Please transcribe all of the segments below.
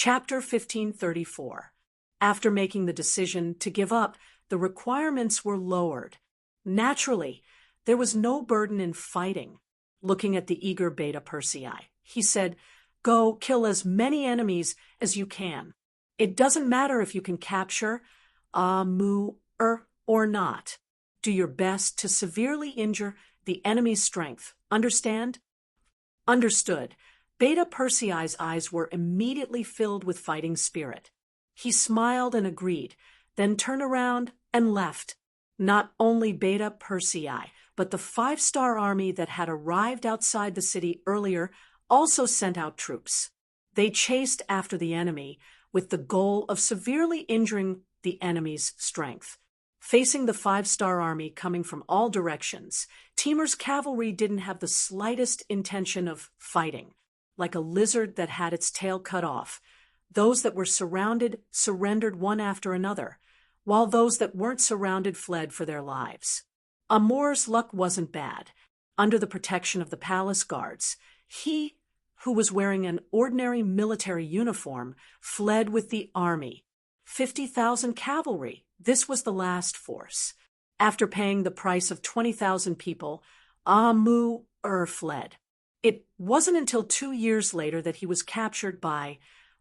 Chapter 1534. After making the decision to give up, the requirements were lowered. Naturally, there was no burden in fighting. Looking at the eager Beta Persei, he said, "Go kill as many enemies as you can. It doesn't matter if you can capture or not. Do your best to severely injure the enemy's strength. Understand?" Understood. Beta Persei's eyes were immediately filled with fighting spirit. He smiled and agreed, then turned around and left. Not only Beta Persei, but the 5-star army that had arrived outside the city earlier also sent out troops. They chased after the enemy with the goal of severely injuring the enemy's strength. Facing the 5-star army coming from all directions, Timur's cavalry didn't have the slightest intention of fighting. Like a lizard that had its tail cut off, those that were surrounded surrendered one after another, while those that weren't surrounded fled for their lives. Amur's luck wasn't bad. Under the protection of the palace guards, he, who was wearing an ordinary military uniform, fled with the army. 50,000 cavalry. This was the last force. After paying the price of 20,000 people, Amur fled. It wasn't until 2 years later that he was captured by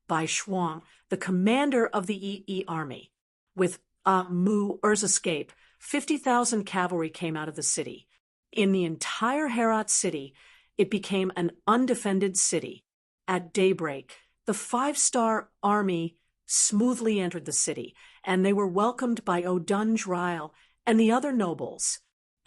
Shuang, the commander of the Yi army. With Amur's escape, 50,000 cavalry came out of the city. In the entire Herat city, it became an undefended city. At daybreak, the 5-star army smoothly entered the city, and they were welcomed by Odunj Ryle and the other nobles.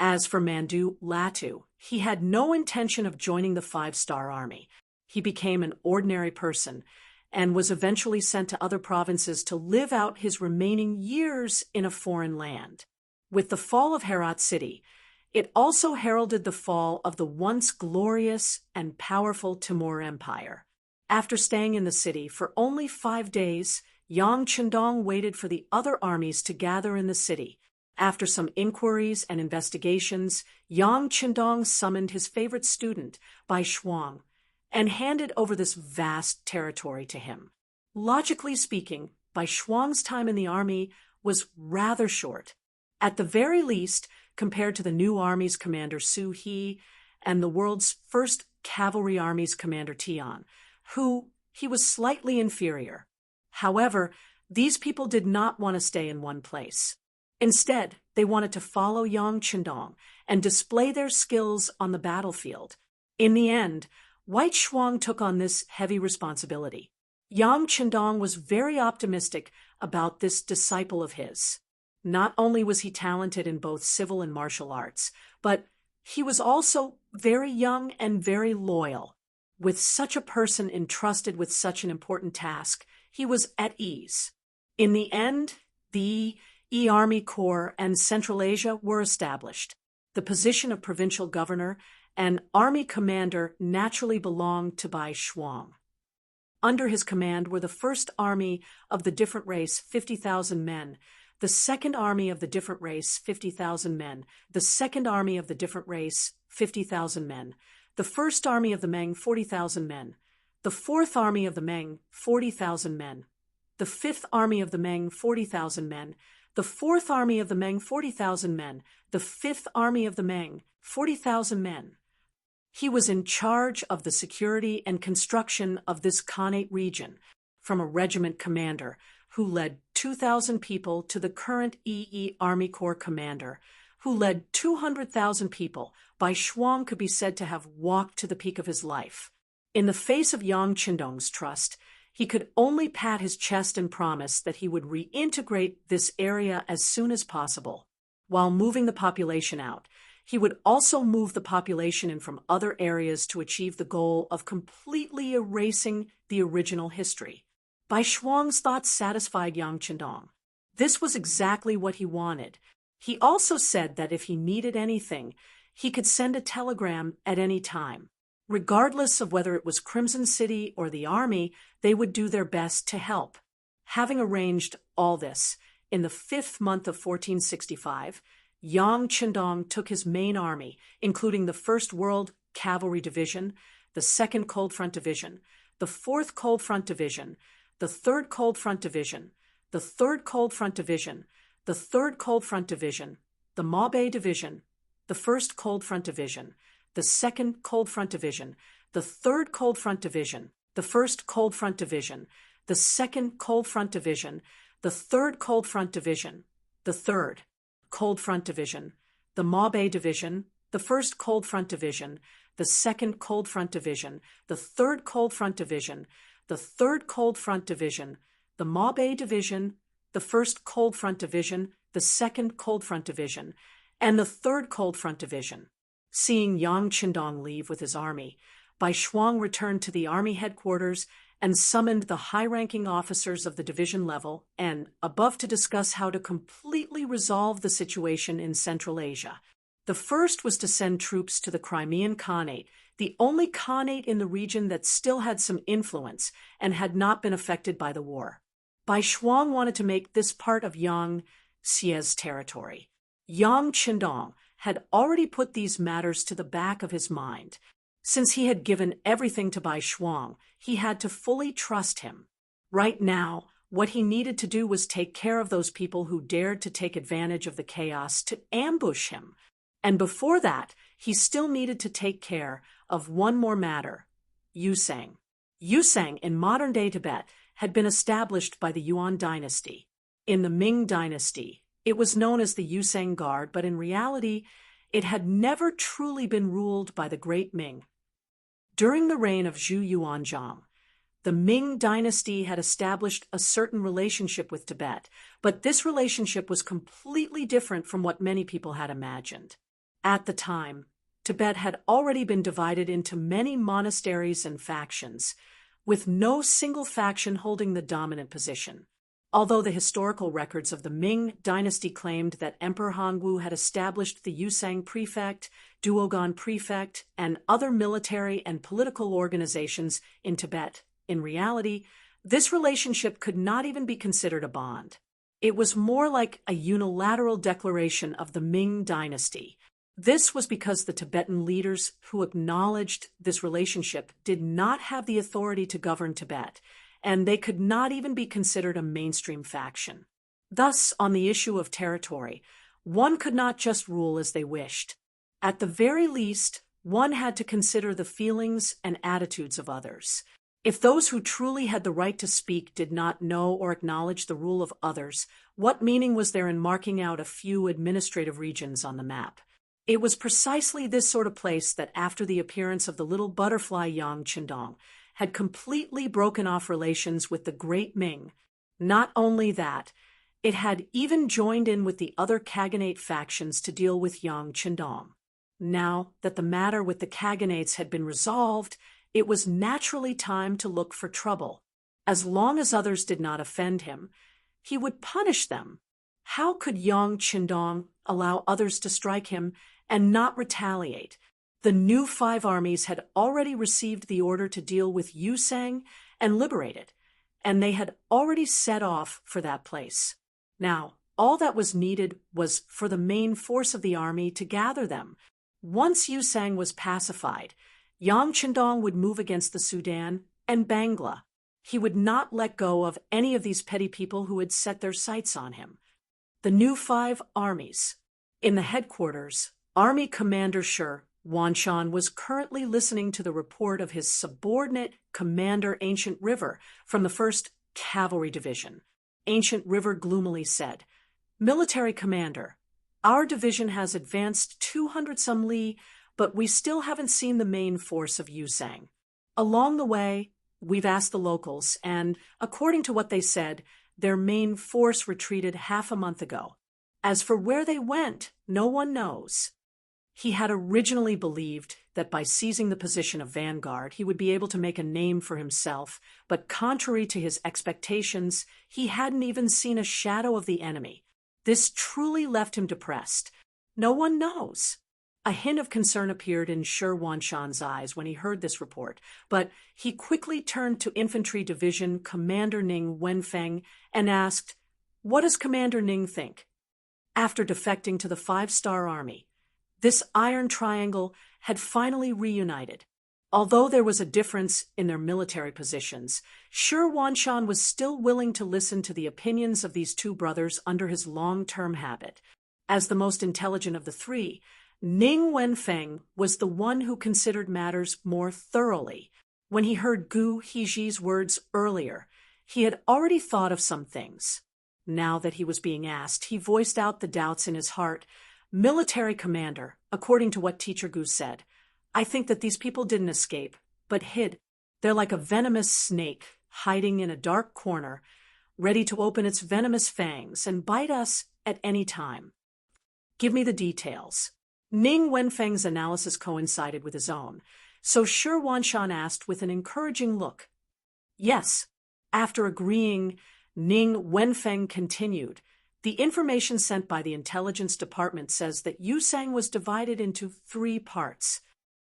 As for Mandu Latu, he had no intention of joining the 5-star army. He became an ordinary person and was eventually sent to other provinces to live out his remaining years in a foreign land. With the fall of Herat city, it also heralded the fall of the once glorious and powerful Timur Empire. After staying in the city for only 5 days, Yang Chendong waited for the other armies to gather in the city. After some inquiries and investigations, Yang Chendong summoned his favorite student, Bai Shuang, and handed over this vast territory to him. Logically speaking, Bai Shuang's time in the army was rather short. At the very least, compared to the new army's commander Su He and the world's first cavalry army's commander Tian, who he was slightly inferior. However, these people did not want to stay in one place. Instead, they wanted to follow Yang Chendong and display their skills on the battlefield. In the end, White Shuang took on this heavy responsibility. Yang Chendong was very optimistic about this disciple of his. Not only was he talented in both civil and martial arts, but he was also very young and very loyal. With such a person entrusted with such an important task, he was at ease. In the end, the Army Corps and Central Asia were established. The position of provincial governor and army commander naturally belonged to Bai Shuang. Under his command were the First Army of the Different Race, 50,000 men, the Second Army of the Different Race, 50,000 men, the Second Army of the Different Race, 50,000 men, the First Army of the Meng, 40,000 men, the Fourth Army of the Meng, 40,000 men, the Fifth Army of the Meng, 40,000 men, the Fourth Army of the Meng, 40,000 men, the Fifth Army of the Meng, 40,000 men. He was in charge of the security and construction of this Khanate region, from a regiment commander who led 2,000 people to the current Army Corps commander, who led 200,000 people. Bai Shuang could be said to have walked to the peak of his life. In the face of Yang Chendong's trust, he could only pat his chest and promise that he would reintegrate this area as soon as possible. While moving the population out, he would also move the population in from other areas to achieve the goal of completely erasing the original history. Bai Shuang's thoughts satisfied Yang Chendong. This was exactly what he wanted. He also said that if he needed anything, he could send a telegram at any time. Regardless of whether it was Crimson City or the army, they would do their best to help. Having arranged all this, in the 5th month of 1465, Yang Chendong took his main army, including the 1st World Cavalry Division, the 2nd Cold Front Division, the 4th Cold Front Division, the 3rd Cold Front Division, the 3rd Cold Front Division, the 3rd Cold Front Division, the Mabe Division, the 1st Cold Front Division, the 2nd Cold Front Division, the 3rd Cold Front Division, the 1st Cold Front Division, the 2nd Cold Front Division, the 3rd Cold Front Division, the 3rd Cold Front Division, the Mabe Division, the 1st Cold Front Division, the 2nd Cold Front Division, the 3rd Cold Front Division, the 3rd Cold Front Division, the Mabe Division, the 1st Cold Front Division, the 2nd Cold Front Division, and the 3rd Cold Front Division. Seeing Yang Qindong leave with his army, Bai Shuang returned to the army headquarters and summoned the high-ranking officers of the division level and above to discuss how to completely resolve the situation in Central Asia. The first was to send troops to the Crimean Khanate, the only Khanate in the region that still had some influence and had not been affected by the war. Bai Shuang wanted to make this part of Yang Xie's territory. Yang Qindong had already put these matters to the back of his mind. Since he had given everything to Bai Shuang, he had to fully trust him. Right now, what he needed to do was take care of those people who dared to take advantage of the chaos to ambush him. And before that, he still needed to take care of one more matter: Yusang. Yusang in modern-day Tibet had been established by the Yuan dynasty. In the Ming dynasty, it was known as the Yusang Guard, but in reality, it had never truly been ruled by the Great Ming. During the reign of Zhu Yuanzhang, the Ming dynasty had established a certain relationship with Tibet, but this relationship was completely different from what many people had imagined. At the time, Tibet had already been divided into many monasteries and factions, with no single faction holding the dominant position. Although the historical records of the Ming dynasty claimed that Emperor Hongwu had established the Yusang Prefect, Duogan Prefect, and other military and political organizations in Tibet, in reality, this relationship could not even be considered a bond. It was more like a unilateral declaration of the Ming dynasty. This was because the Tibetan leaders who acknowledged this relationship did not have the authority to govern Tibet, and they could not even be considered a mainstream faction. Thus, on the issue of territory, one could not just rule as they wished. At the very least, one had to consider the feelings and attitudes of others. If those who truly had the right to speak did not know or acknowledge the rule of others, what meaning was there in marking out a few administrative regions on the map? It was precisely this sort of place that, after the appearance of the little butterfly Yang Qindong, had completely broken off relations with the Great Ming. Not only that, it had even joined in with the other Khaganate factions to deal with Yang Qindong. Now that the matter with the Khaganates had been resolved, it was naturally time to look for trouble. As long as others did not offend him, he would punish them. How could Yang Qindong allow others to strike him and not retaliate? The new 5 armies had already received the order to deal with Yusang and liberate it, and they had already set off for that place. Now, all that was needed was for the main force of the army to gather them. Once Yusang was pacified, Yang Qindong would move against the Sudan and Bangla. He would not let go of any of these petty people who had set their sights on him. The new 5 armies. In the headquarters, Army Commander Shi Wanshan was currently listening to the report of his subordinate commander Ancient River from the 1st Cavalry Division. Ancient River gloomily said, "Military Commander, our division has advanced 200-some li, but we still haven't seen the main force of Yusang. Along the way, we've asked the locals, and according to what they said, their main force retreated half a month ago. As for where they went, no one knows." He had originally believed that by seizing the position of vanguard, he would be able to make a name for himself, but contrary to his expectations, he hadn't even seen a shadow of the enemy. This truly left him depressed. No one knows. A hint of concern appeared in Shi Wanshan's eyes when he heard this report, but he quickly turned to Infantry Division Commander Ning Wenfeng and asked, "What does Commander Ning think?" After defecting to the 5-star army, this iron triangle had finally reunited. Although there was a difference in their military positions, Shi Wanshan was still willing to listen to the opinions of these two brothers under his long-term habit. As the most intelligent of the three, Ning Wenfeng was the one who considered matters more thoroughly. When he heard Gu Heji's words earlier, he had already thought of some things. Now that he was being asked, he voiced out the doubts in his heart. Military commander, according to what Teacher Gu said, I think that these people didn't escape, but hid. They're like a venomous snake, hiding in a dark corner, ready to open its venomous fangs and bite us at any time. Give me the details. Ning Wenfeng's analysis coincided with his own, so Shi Wanshan asked with an encouraging look. Yes. After agreeing, Ning Wenfeng continued. The information sent by the intelligence department says that Yusang was divided into 3 parts.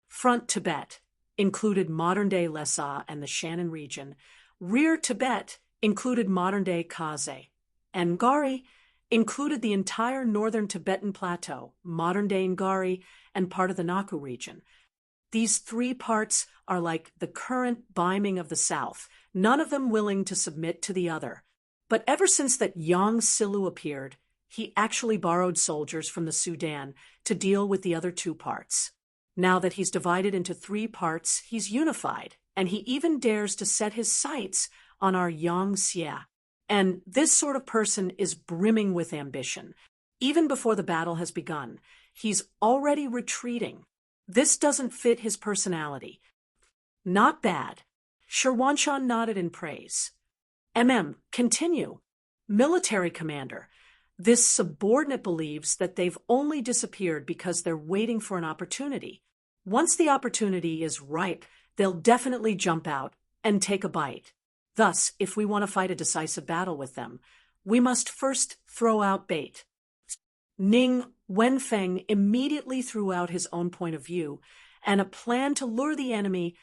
Front Tibet included modern-day Lhasa and the Shannon region. Rear Tibet included modern-day Kaze. And Ngari included the entire northern Tibetan plateau, modern-day Ngari, and part of the Naku region. These 3 parts are like the current Baiming of the south, none of them willing to submit to the other. But ever since that Yang Silu appeared, he actually borrowed soldiers from the Sudan to deal with the other 2 parts. Now that he's divided into 3 parts, he's unified, and he even dares to set his sights on our Yang Xia. And this sort of person is brimming with ambition. Even before the battle has begun, he's already retreating. This doesn't fit his personality. Not bad. Shi Wanshan nodded in praise. Continue. Military commander. This subordinate believes that they've only disappeared because they're waiting for an opportunity. Once the opportunity is ripe, they'll definitely jump out and take a bite. Thus, if we want to fight a decisive battle with them, we must first throw out bait. Ning Wenfeng immediately threw out his own point of view, and a plan to lure the enemy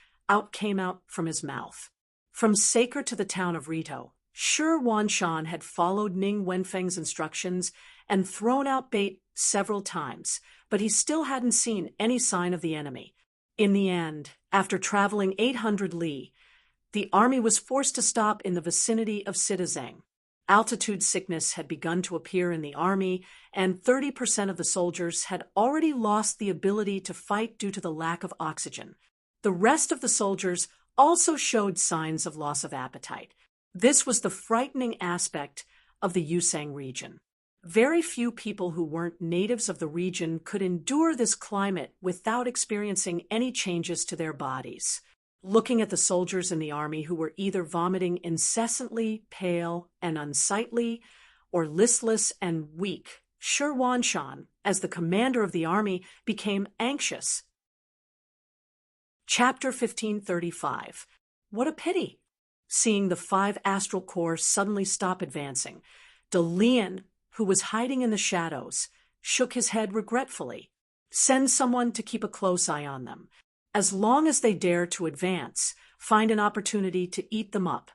came out from his mouth. From Saker to the town of Rito, Shi Wanshan had followed Ning Wenfeng's instructions and thrown out bait several times, but he still hadn't seen any sign of the enemy. In the end, after traveling 800 li, the army was forced to stop in the vicinity of Sitazang. Altitude sickness had begun to appear in the army, and 30% of the soldiers had already lost the ability to fight due to the lack of oxygen. The rest of the soldiers also showed signs of loss of appetite. This was the frightening aspect of the Yusang region. Very few people who weren't natives of the region could endure this climate without experiencing any changes to their bodies. Looking at the soldiers in the army who were either vomiting incessantly, pale and unsightly, or listless and weak, Shi Wanshan, as the commander of the army, became anxious. Chapter 1535. What a pity! Seeing the 5 astral corps suddenly stop advancing, Dalian, who was hiding in the shadows, shook his head regretfully. Send someone to keep a close eye on them. As long as they dare to advance, find an opportunity to eat them up.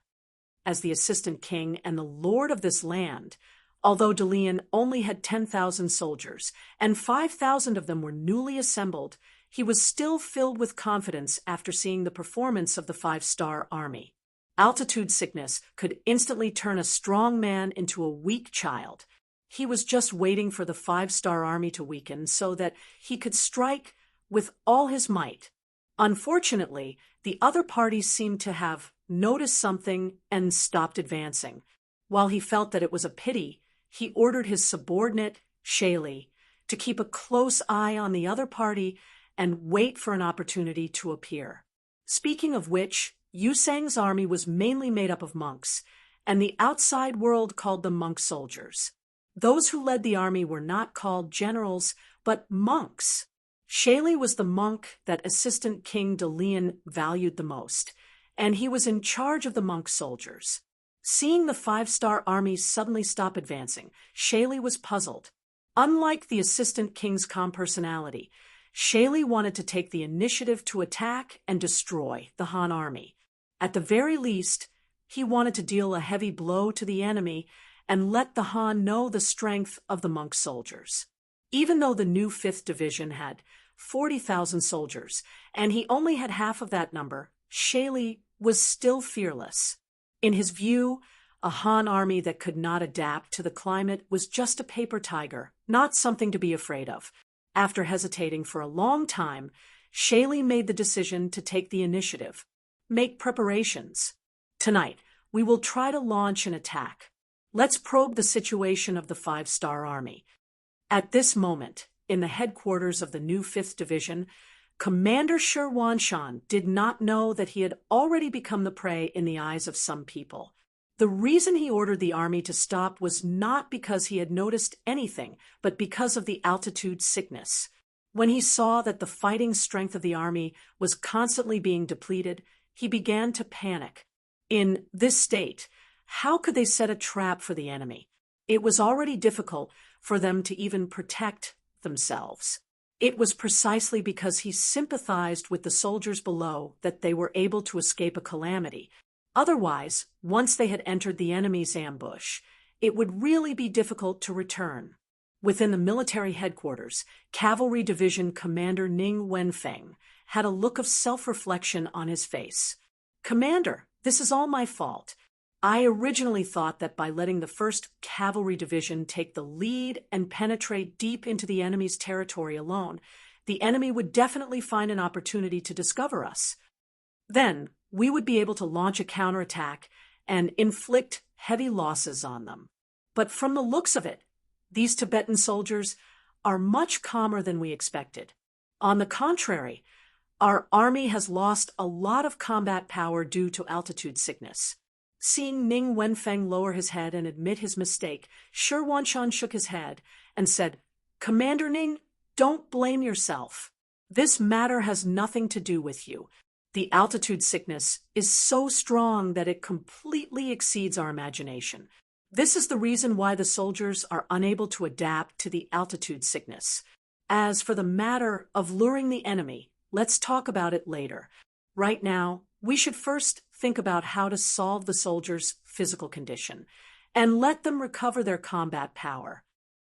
As the assistant king and the lord of this land, although Dalian only had 10,000 soldiers, and 5,000 of them were newly assembled, he was still filled with confidence after seeing the performance of the 5-star army. Altitude sickness could instantly turn a strong man into a weak child. He was just waiting for the 5-star army to weaken so that he could strike with all his might. Unfortunately, the other parties seemed to have noticed something and stopped advancing. While he felt that it was a pity, he ordered his subordinate, Shaili, to keep a close eye on the other party and wait for an opportunity to appear. Speaking of which, Yusang's army was mainly made up of monks, and the outside world called them monk soldiers. Those who led the army were not called generals, but monks. Shaili was the monk that Assistant King Dalian valued the most, and he was in charge of the monk soldiers. Seeing the 5-star army suddenly stop advancing, Shaili was puzzled. Unlike the Assistant King's calm personality, Shaili wanted to take the initiative to attack and destroy the Han army. At the very least, he wanted to deal a heavy blow to the enemy and let the Han know the strength of the monk soldiers. Even though the new 5th Division had 40,000 soldiers, and he only had half of that number, Shaley was still fearless. In his view, a Han army that could not adapt to the climate was just a paper tiger, not something to be afraid of. After hesitating for a long time, Shaley made the decision to take the initiative. Make preparations. Tonight, we will try to launch an attack. Let's probe the situation of the 5-star army. At this moment, in the headquarters of the new 5th Division, Commander Shi Wanshan did not know that he had already become the prey in the eyes of some people. The reason he ordered the army to stop was not because he had noticed anything, but because of the altitude sickness. When he saw that the fighting strength of the army was constantly being depleted, he began to panic. In this state, how could they set a trap for the enemy? It was already difficult for them to even protect themselves. It was precisely because he sympathized with the soldiers below that they were able to escape a calamity. Otherwise, once they had entered the enemy's ambush, it would really be difficult to return. Within the military headquarters, Cavalry Division Commander Ning Wenfeng had a look of self-reflection on his face. "Commander, this is all my fault. I originally thought that by letting the 1st Cavalry Division take the lead and penetrate deep into the enemy's territory alone, the enemy would definitely find an opportunity to discover us. Then, we would be able to launch a counterattack and inflict heavy losses on them. But from the looks of it, these Tibetan soldiers are much calmer than we expected. On the contrary, our army has lost a lot of combat power due to altitude sickness." Seeing Ning Wenfeng lower his head and admit his mistake, Shi Wanshan shook his head and said, "Commander Ning, don't blame yourself. This matter has nothing to do with you. The altitude sickness is so strong that it completely exceeds our imagination. This is the reason why the soldiers are unable to adapt to the altitude sickness. As for the matter of luring the enemy, let's talk about it later. Right now, we should first think about how to solve the soldiers' physical condition and let them recover their combat power."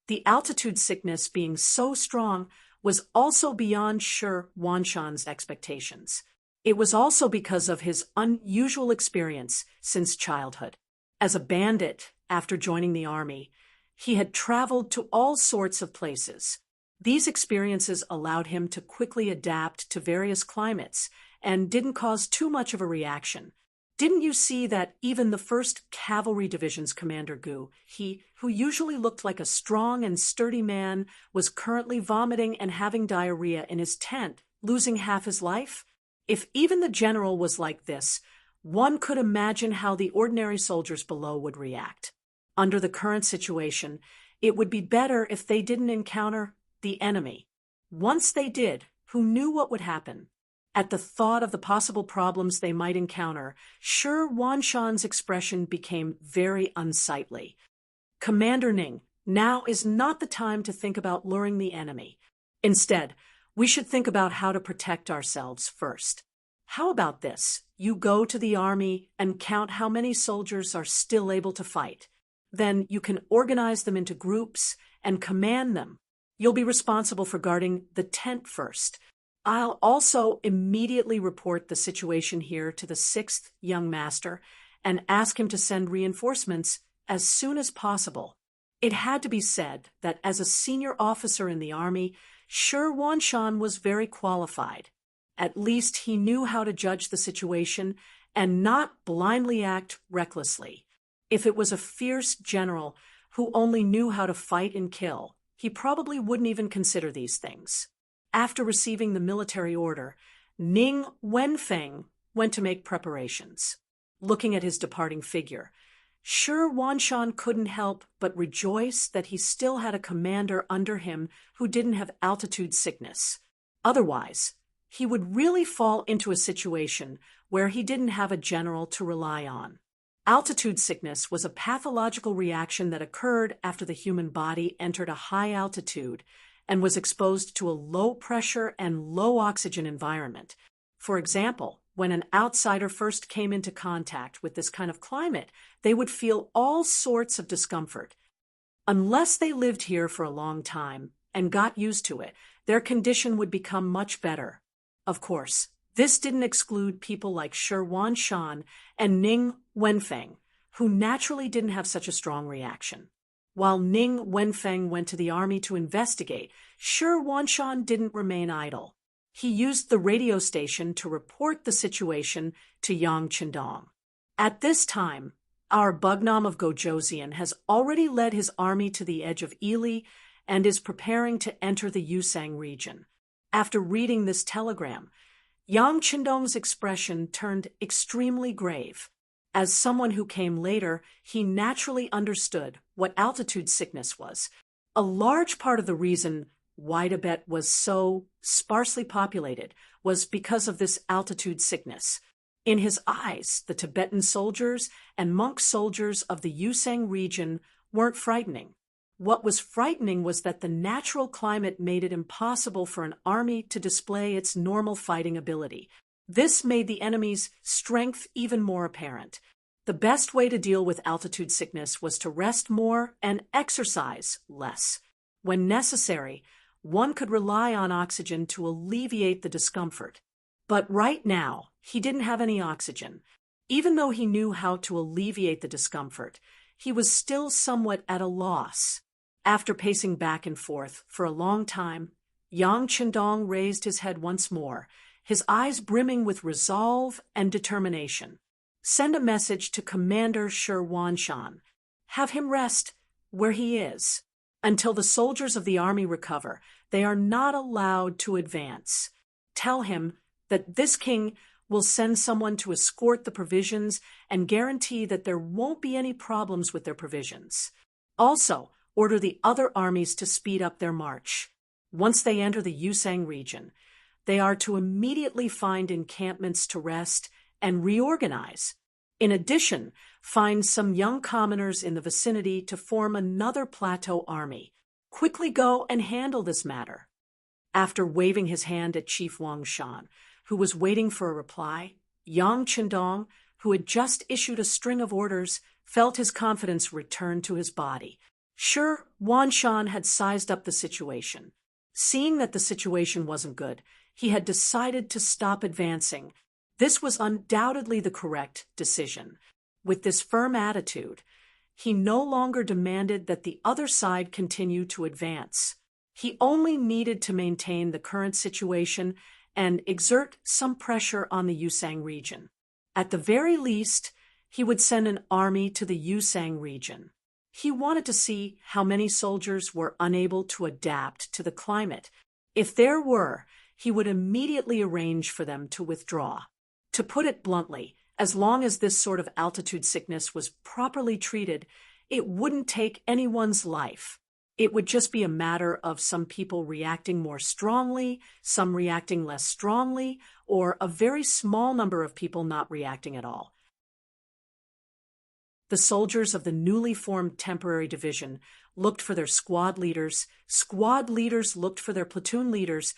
The altitude sickness being so strong was also beyond Shi Wanshan's expectations. It was also because of his unusual experience since childhood. As a bandit, after joining the army, he had traveled to all sorts of places. These experiences allowed him to quickly adapt to various climates and didn't cause too much of a reaction. Didn't you see that even the 1st Cavalry Division's Commander Gu, he, who usually looked like a strong and sturdy man, was currently vomiting and having diarrhea in his tent, losing half his life? If even the general was like this, one could imagine how the ordinary soldiers below would react. Under the current situation, it would be better if they didn't encounter the enemy. Once they did, who knew what would happen? At the thought of the possible problems they might encounter, Shi Wanshan's expression became very unsightly. "Commander Ning, now is not the time to think about luring the enemy. Instead, we should think about how to protect ourselves first. How about this? You go to the army and count how many soldiers are still able to fight. Then you can organize them into groups and command them. You'll be responsible for guarding the tent first. I'll also immediately report the situation here to the 6th young master and ask him to send reinforcements as soon as possible." It had to be said that as a senior officer in the army, Shi Wanshan was very qualified. At least he knew how to judge the situation and not blindly act recklessly. If it was a fierce general who only knew how to fight and kill, he probably wouldn't even consider these things. After receiving the military order, Ning Wenfeng went to make preparations. Looking at his departing figure, Shi Wanshan couldn't help but rejoice that he still had a commander under him who didn't have altitude sickness. Otherwise, he would really fall into a situation where he didn't have a general to rely on. Altitude sickness was a pathological reaction that occurred after the human body entered a high altitude and was exposed to a low pressure and low oxygen environment. For example, when an outsider first came into contact with this kind of climate, they would feel all sorts of discomfort. Unless they lived here for a long time and got used to it, their condition would become much better. Of course, this didn't exclude people like Shi Wanshan and Ning Wenfeng, who naturally didn't have such a strong reaction. While Ning Wenfeng went to the army to investigate, Shi Wanshan didn't remain idle. He used the radio station to report the situation to Yang Qindong. At this time, our Bugnam of Gojoseon has already led his army to the edge of Ili and is preparing to enter the Yusang region. After reading this telegram, Yang Qindong's expression turned extremely grave. As someone who came later, he naturally understood what altitude sickness was. A large part of the reason why Tibet was so sparsely populated was because of this altitude sickness. In his eyes, the Tibetan soldiers and monk soldiers of the Yusang region weren't frightening. What was frightening was that the natural climate made it impossible for an army to display its normal fighting ability. This made the enemy's strength even more apparent. The best way to deal with altitude sickness was to rest more and exercise less. When necessary, one could rely on oxygen to alleviate the discomfort. But right now, he didn't have any oxygen. Even though he knew how to alleviate the discomfort, he was still somewhat at a loss. After pacing back and forth for a long time, Yang Qindong raised his head once more, his eyes brimming with resolve and determination. Send a message to Commander Shi Wanshan. Have him rest where he is. Until the soldiers of the army recover, they are not allowed to advance. Tell him that this king will send someone to escort the provisions and guarantee that there won't be any problems with their provisions. Also, order the other armies to speed up their march. Once they enter the Yusang region, they are to immediately find encampments to rest and reorganize. In addition, find some young commoners in the vicinity to form another plateau army. Quickly go and handle this matter. After waving his hand at Chief Wangshan, who was waiting for a reply, Yang Qindong, who had just issued a string of orders, felt his confidence return to his body. Sure, Wanshan had sized up the situation. Seeing that the situation wasn't good, he had decided to stop advancing. This was undoubtedly the correct decision. With this firm attitude, he no longer demanded that the other side continue to advance. He only needed to maintain the current situation and exert some pressure on the Yusang region. At the very least, he would send an army to the Yusang region. He wanted to see how many soldiers were unable to adapt to the climate. If there were, he would immediately arrange for them to withdraw. To put it bluntly, as long as this sort of altitude sickness was properly treated, it wouldn't take anyone's life. It would just be a matter of some people reacting more strongly, some reacting less strongly, or a very small number of people not reacting at all. The soldiers of the newly formed temporary division looked for their squad leaders looked for their platoon leaders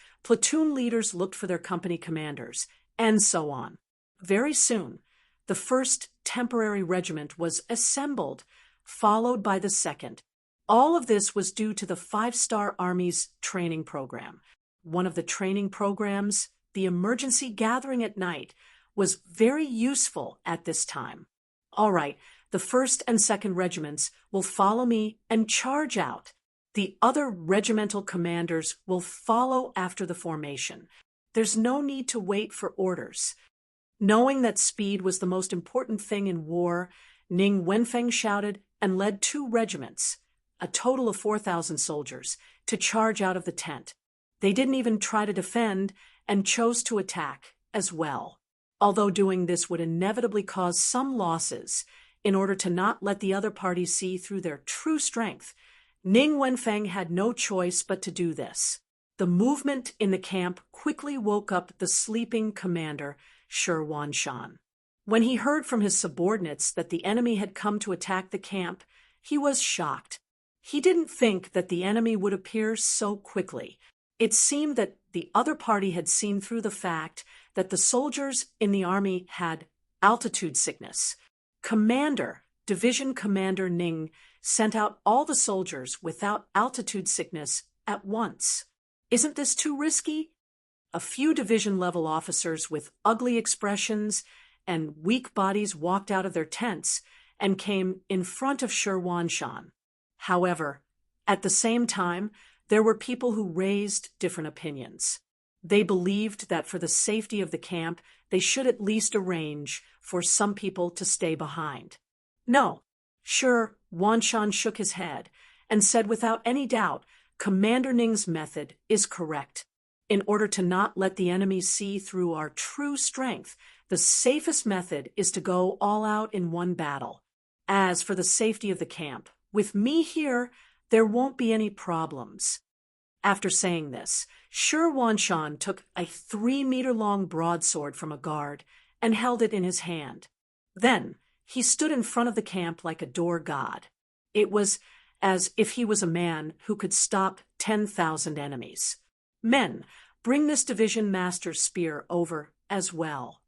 looked for their company commanders, and so on. Very soon, the first temporary regiment was assembled, followed by the second. All of this was due to the 5-Star Army's training program. One of the training programs, the emergency gathering at night, was very useful at this time. All right, the 1st and 2nd regiments will follow me and charge out. The other regimental commanders will follow after the formation. There's no need to wait for orders. Knowing that speed was the most important thing in war, Ning Wenfeng shouted and led 2 regiments, a total of 4,000 soldiers, to charge out of the tent. They didn't even try to defend and chose to attack as well. Although doing this would inevitably cause some losses, in order to not let the other party see through their true strength, Ning Wenfeng had no choice but to do this. The movement in the camp quickly woke up the sleeping commander, Shi Wanshan. When he heard from his subordinates that the enemy had come to attack the camp, he was shocked. He didn't think that the enemy would appear so quickly. It seemed that the other party had seen through the fact that the soldiers in the army had altitude sickness. Division Commander Ning sent out all the soldiers without altitude sickness at once. Isn't this too risky? A few division-level officers with ugly expressions and weak bodies walked out of their tents and came in front of Shi Wanshan. However, at the same time, there were people who raised different opinions. They believed that for the safety of the camp, they should at least arrange for some people to stay behind. No, Shi Wanshan shook his head and said without any doubt, Commander Ning's method is correct. In order to not let the enemy see through our true strength, the safest method is to go all out in one battle. As for the safety of the camp, with me here, there won't be any problems. After saying this, Shi Wanshan took a 3-meter-long broadsword from a guard and held it in his hand. Then, he stood in front of the camp like a door god. It was as if he was a man who could stop 10,000 enemies. Men, bring this division master's spear over as well.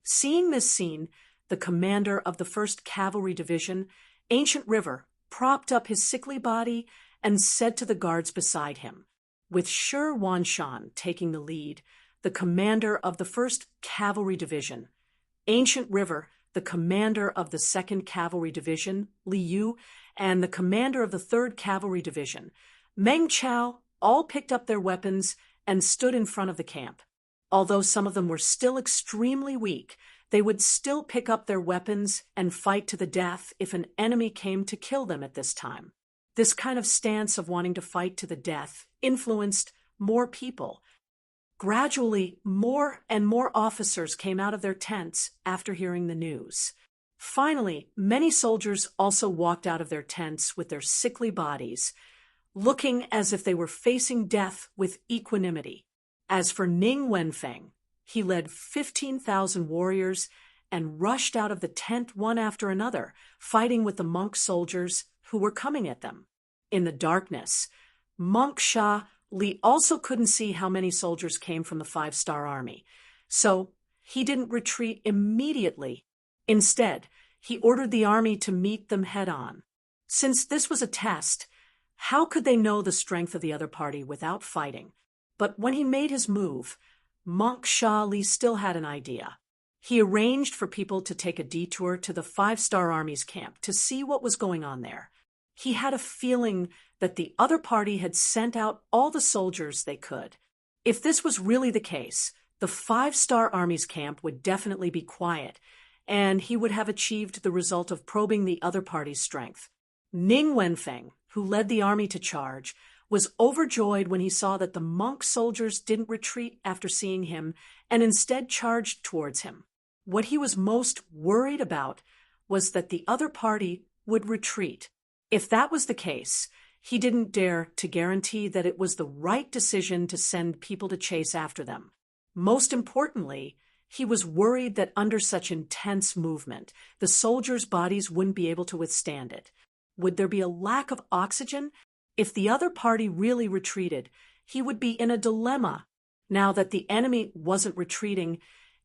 Seeing this scene, the commander of the 1st Cavalry Division, Ancient River, propped up his sickly body and said to the guards beside him, with Shi Wanshan taking the lead, the commander of the 1st Cavalry Division, Ancient River, the commander of the 2nd Cavalry Division, Li Yu, and the commander of the 3rd Cavalry Division, Meng Chao, all picked up their weapons and stood in front of the camp. Although some of them were still extremely weak, they would still pick up their weapons and fight to the death if an enemy came to kill them at this time. This kind of stance of wanting to fight to the death influenced more people. Gradually, more and more officers came out of their tents after hearing the news. Finally, many soldiers also walked out of their tents with their sickly bodies, looking as if they were facing death with equanimity. As for Ning Wenfeng, he led 15,000 warriors and rushed out of the tent one after another, fighting with the monk soldiers who were coming at them. In the darkness, Monk Sha Li also couldn't see how many soldiers came from the 5-star army, so he didn't retreat immediately. Instead, he ordered the army to meet them head-on. Since this was a test, how could they know the strength of the other party without fighting? But when he made his move, Monk Sha Li still had an idea. He arranged for people to take a detour to the 5-star army's camp to see what was going on there. He had a feeling that the other party had sent out all the soldiers they could. If this was really the case, the 5-star army's camp would definitely be quiet, and he would have achieved the result of probing the other party's strength. Ning Wenfeng, who led the army to charge, was overjoyed when he saw that the monk soldiers didn't retreat after seeing him and instead charged towards him. What he was most worried about was that the other party would retreat. If that was the case, he didn't dare to guarantee that it was the right decision to send people to chase after them. Most importantly, he was worried that under such intense movement, the soldiers' bodies wouldn't be able to withstand it. Would there be a lack of oxygen? If the other party really retreated, he would be in a dilemma. Now that the enemy wasn't retreating,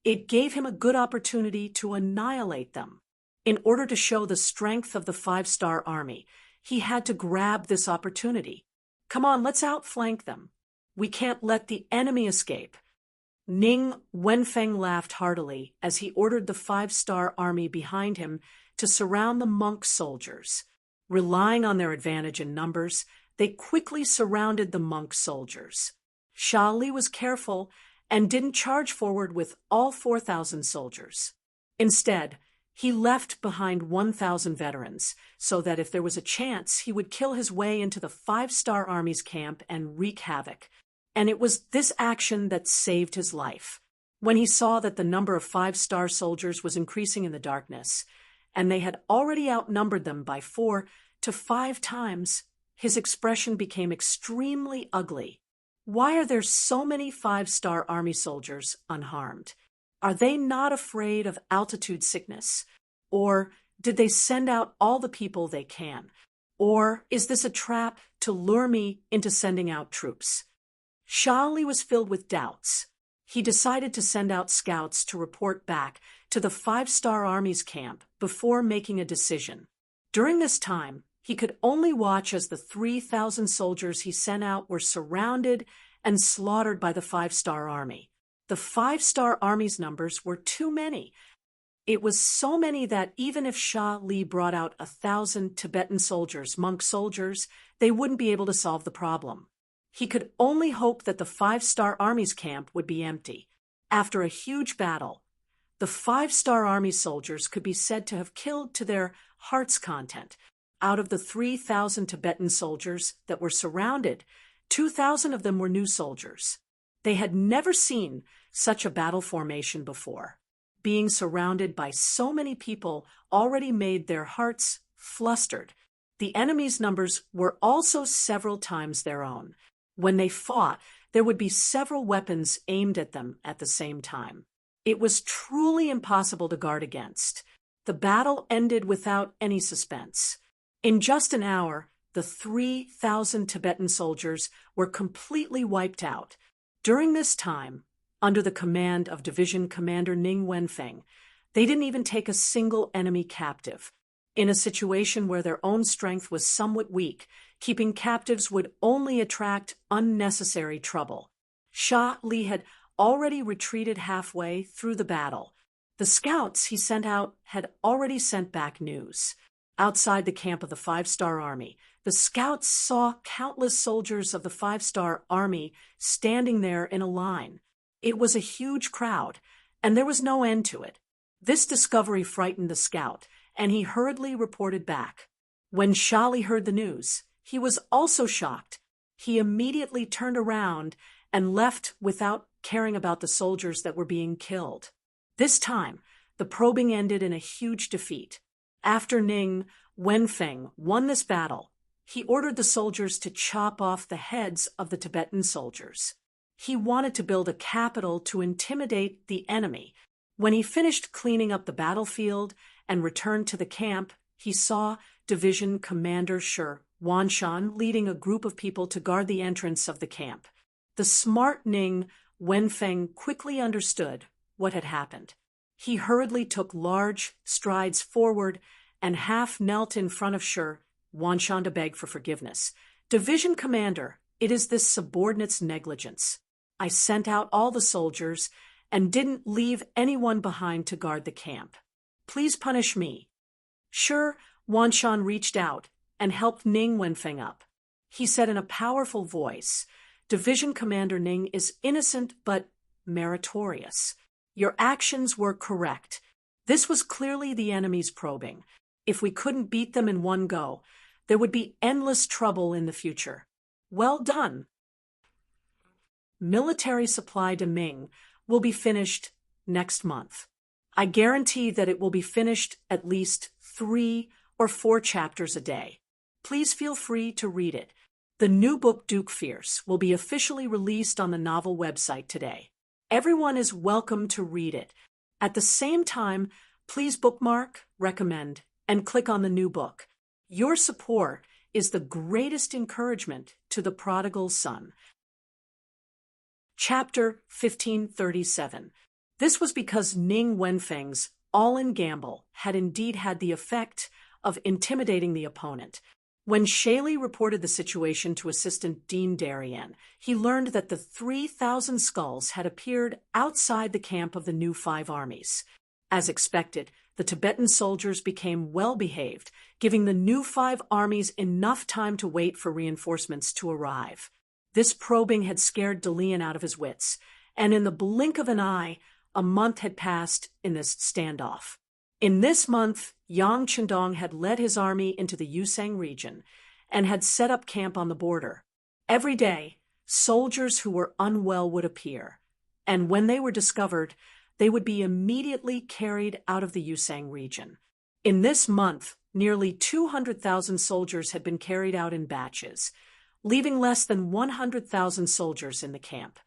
it gave him a good opportunity to annihilate them. In order to show the strength of the 5-star army, he had to grab this opportunity. Come on, let's outflank them. We can't let the enemy escape. Ning Wenfeng laughed heartily as he ordered the 5-star army behind him to surround the monk soldiers. Relying on their advantage in numbers, they quickly surrounded the monk soldiers. Sha Li was careful and didn't charge forward with all 4,000 soldiers. Instead, he left behind 1,000 veterans, so that if there was a chance, he would kill his way into the 5-star army's camp and wreak havoc. And it was this action that saved his life. When he saw that the number of 5-star soldiers was increasing in the darkness, and they had already outnumbered them by 4 to 5 times, his expression became extremely ugly. Why are there so many 5-star army soldiers unharmed? Are they not afraid of altitude sickness? Or did they send out all the people they can? Or is this a trap to lure me into sending out troops? Sha Li was filled with doubts. He decided to send out scouts to report back to the 5-star army's camp before making a decision. During this time, he could only watch as the 3,000 soldiers he sent out were surrounded and slaughtered by the Five-Star Army. The Five-Star Army's numbers were too many. It was so many that even if Shah Li brought out 1,000 Tibetan soldiers, monk soldiers, they wouldn't be able to solve the problem. He could only hope that the Five-Star Army's camp would be empty. After a huge battle, the Five-Star Army soldiers could be said to have killed to their heart's content. Out of the 3,000 Tibetan soldiers that were surrounded, 2,000 of them were new soldiers. They had never seen such a battle formation before. Being surrounded by so many people already made their hearts flustered. The enemy's numbers were also several times their own. When they fought, there would be several weapons aimed at them at the same time. It was truly impossible to guard against. The battle ended without any suspense. In just an hour, the 3,000 Tibetan soldiers were completely wiped out. During this time, under the command of Division Commander Ning Wenfeng, they didn't even take a single enemy captive. In a situation where their own strength was somewhat weak, keeping captives would only attract unnecessary trouble. Shah Li had already retreated halfway through the battle. The scouts he sent out had already sent back news. Outside the camp of the Five-Star Army, the scouts saw countless soldiers of the Five-Star Army standing there in a line. It was a huge crowd, and there was no end to it. This discovery frightened the scout, and he hurriedly reported back. When Shah Li heard the news, he was also shocked. He immediately turned around and left without caring about the soldiers that were being killed. This time, the probing ended in a huge defeat. After Ning Wenfeng won this battle, he ordered the soldiers to chop off the heads of the Tibetan soldiers. He wanted to build a capital to intimidate the enemy. When he finished cleaning up the battlefield and returned to the camp, he saw Division Commander Shi Wanshan leading a group of people to guard the entrance of the camp. The smart Ning Wenfeng quickly understood what had happened. He hurriedly took large strides forward and half knelt in front of Shi Wanshan to beg for forgiveness. Division Commander, it is this subordinate's negligence. I sent out all the soldiers and didn't leave anyone behind to guard the camp. Please punish me. Shi Wanshan reached out and helped Ning Wenfeng up. He said in a powerful voice, Division Commander Ning is innocent but meritorious. Your actions were correct. This was clearly the enemy's probing. If we couldn't beat them in one go, there would be endless trouble in the future. Well done. Military supply to Ming will be finished next month. I guarantee that it will be finished at least 3 or 4 chapters a day. Please feel free to read it. The new book, Duke Fierce, will be officially released on the novel website today. Everyone is welcome to read it. At the same time, please bookmark, recommend, and click on the new book. Your support is the greatest encouragement to the prodigal son. Chapter 1537. This was because Ning Wenfeng's all-in gamble had indeed had the effect of intimidating the opponent. When Shaley reported the situation to Assistant Dean Darien, he learned that the 3,000 skulls had appeared outside the camp of the new 5 armies. As expected, the Tibetan soldiers became well-behaved, giving the new 5 armies enough time to wait for reinforcements to arrive. This probing had scared Dalian out of his wits, and in the blink of an eye, a month had passed in this standoff. In this month, Yang Chendong had led his army into the Yusang region and had set up camp on the border. Every day, soldiers who were unwell would appear, and when they were discovered, they would be immediately carried out of the Yusang region. In this month, nearly 200,000 soldiers had been carried out in batches, leaving less than 100,000 soldiers in the camp.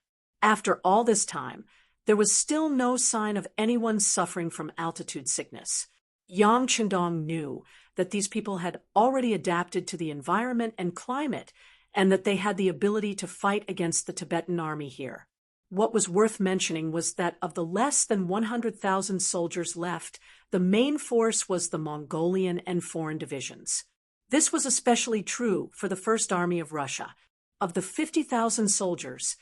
After all this time, there was still no sign of anyone suffering from altitude sickness. Yang Chendong knew that these people had already adapted to the environment and climate, and that they had the ability to fight against the Tibetan army here. What was worth mentioning was that of the less than 100,000 soldiers left, the main force was the Mongolian and foreign divisions. This was especially true for the First Army of Russia. Of the 50,000 soldiers,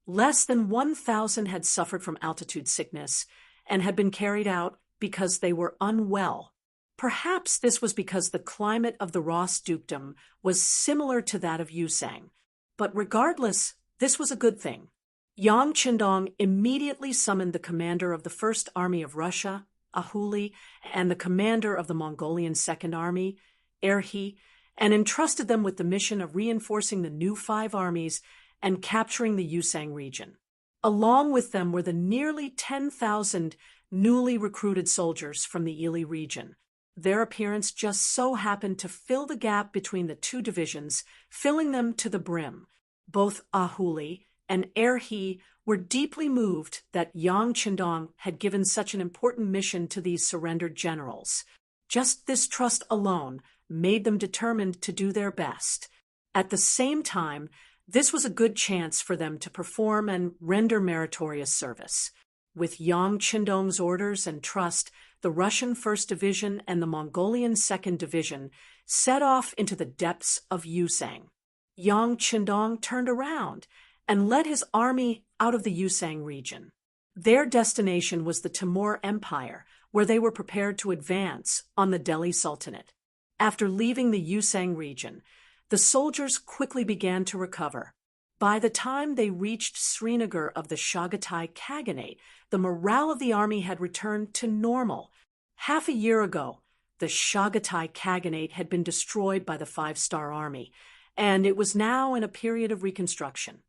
Less than 1,000 had suffered from altitude sickness and had been carried out because they were unwell. Perhaps this was because the climate of the Ross dukedom was similar to that of Yusang. But regardless, this was a good thing. Yang Qindong immediately summoned the commander of the First Army of Russia, Ahuli, and the commander of the Mongolian Second Army, Erhi, and entrusted them with the mission of reinforcing the new 5 armies and capturing the Yusang region. Along with them were the nearly 10,000 newly recruited soldiers from the Ili region. Their appearance just so happened to fill the gap between the 2 divisions, filling them to the brim. Both Ahuli and Erhi were deeply moved that Yang Qindong had given such an important mission to these surrendered generals. Just this trust alone made them determined to do their best. At the same time, this was a good chance for them to perform and render meritorious service. With Yang Qindong's orders and trust, the Russian 1st Division and the Mongolian 2nd Division set off into the depths of Yusang. Yang Qindong turned around and led his army out of the Yusang region. Their destination was the Timur Empire, where they were prepared to advance on the Delhi Sultanate. After leaving the Yusang region, the soldiers quickly began to recover. By the time they reached Srinagar of the Chagatai Khaganate, the morale of the army had returned to normal. Half a year ago, the Chagatai Khaganate had been destroyed by the 5-star army, and it was now in a period of reconstruction.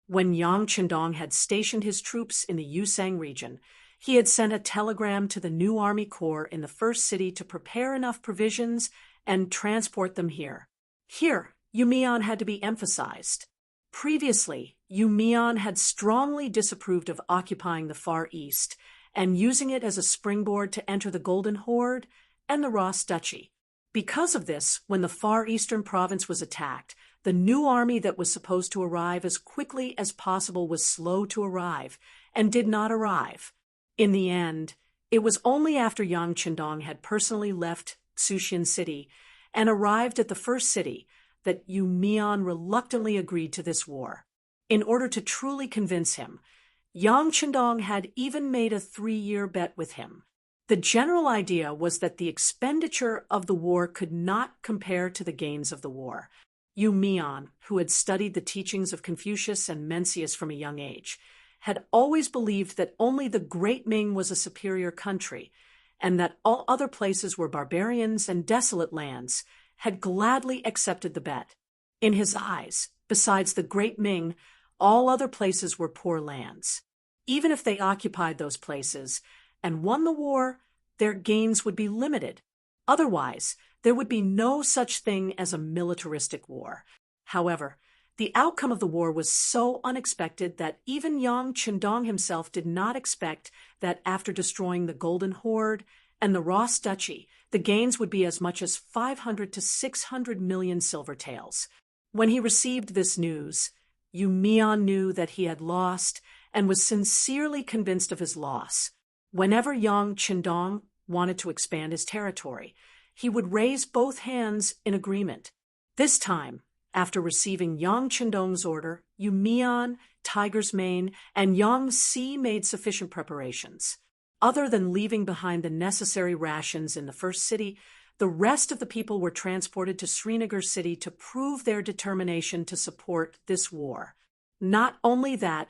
When Yang Qindong had stationed his troops in the Yusang region, he had sent a telegram to the new army corps in the first city to prepare enough provisions and transport them here. Here, Yumian had to be emphasized. Previously, Yumian had strongly disapproved of occupying the Far East and using it as a springboard to enter the Golden Horde and the Ross Duchy. Because of this, when the Far Eastern province was attacked, the new army that was supposed to arrive as quickly as possible was slow to arrive and did not arrive. In the end, it was only after Yang Qindong had personally left Xushin City and arrived at the first city that Yumian reluctantly agreed to this war. In order to truly convince him, Yang Qindong had even made a 3-year bet with him. The general idea was that the expenditure of the war could not compare to the gains of the war. Yumian, who had studied the teachings of Confucius and Mencius from a young age, had always believed that only the Great Ming was a superior country, and that all other places were barbarians and desolate lands, had gladly accepted the bet. In his eyes, besides the Great Ming, all other places were poor lands. Even if they occupied those places and won the war, their gains would be limited. Otherwise, there would be no such thing as a militaristic war. However, the outcome of the war was so unexpected that even Yang Qindong himself did not expect that after destroying the Golden Horde and the Ross Duchy, the gains would be as much as 500 to 600 million silver taels. When he received this news, Yumian knew that he had lost and was sincerely convinced of his loss. Whenever Yang Qindong wanted to expand his territory, he would raise both hands in agreement. This time, after receiving Yang Qindong's order, Yumian, Tiger's Mane, and Yang Si made sufficient preparations. Other than leaving behind the necessary rations in the first city, the rest of the people were transported to Srinagar city to prove their determination to support this war. Not only that,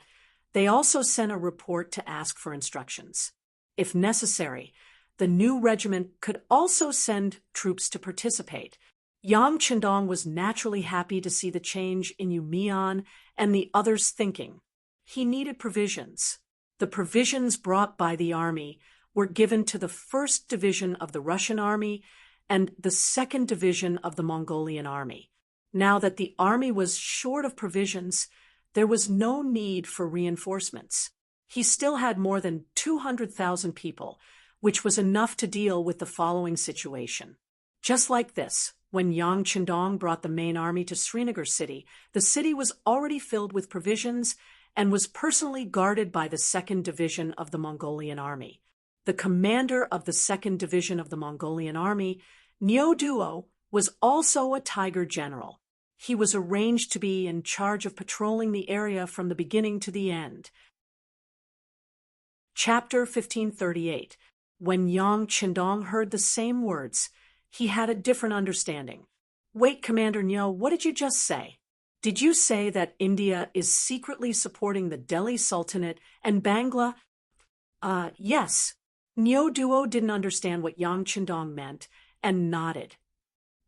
they also sent a report to ask for instructions. If necessary, the new regiment could also send troops to participate. Yang Qindong was naturally happy to see the change in Yumian and the others' thinking. He needed provisions. The provisions brought by the army were given to the 1st Division of the Russian army and the 2nd Division of the Mongolian army. Now that the army was short of provisions, there was no need for reinforcements. He still had more than 200,000 people, which was enough to deal with the following situation. Just like this, when Yang Qindong brought the main army to Srinagar city, the city was already filled with provisions and was personally guarded by the 2nd Division of the Mongolian army. The commander of the 2nd Division of the Mongolian army, Nyo Duo, was also a Tiger general. He was arranged to be in charge of patrolling the area from the beginning to the end. Chapter 1538. When Yang Qindong heard the same words, he had a different understanding. Wait, Commander Niu, what did you just say? Did you say that India is secretly supporting the Delhi Sultanate and Bangla? Yes. Niu Duo didn't understand what Yang Qindong meant and nodded.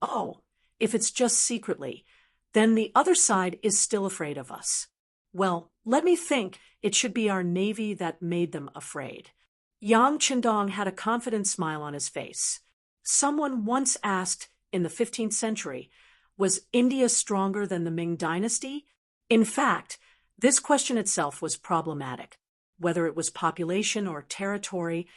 Oh, if it's just secretly, then the other side is still afraid of us. Well, let me think. It should be our navy that made them afraid. Yang Qindong had a confident smile on his face. Someone once asked, in the 15th century, was India stronger than the Ming dynasty? In fact, this question itself was problematic. Whether it was population or territory,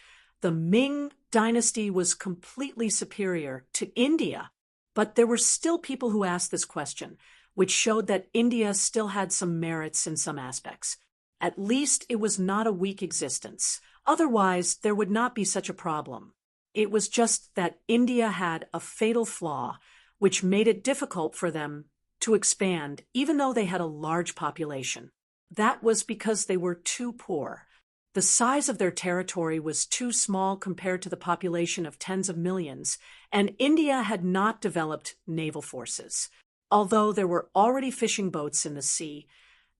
the Ming dynasty was completely superior to India. But there were still people who asked this question, which showed that India still had some merits in some aspects. At least it was not a weak existence. Otherwise, there would not be such a problem. It was just that India had a fatal flaw, which made it difficult for them to expand, even though they had a large population. That was because they were too poor. The size of their territory was too small compared to the population of tens of millions, and India had not developed naval forces. Although there were already fishing boats in the sea,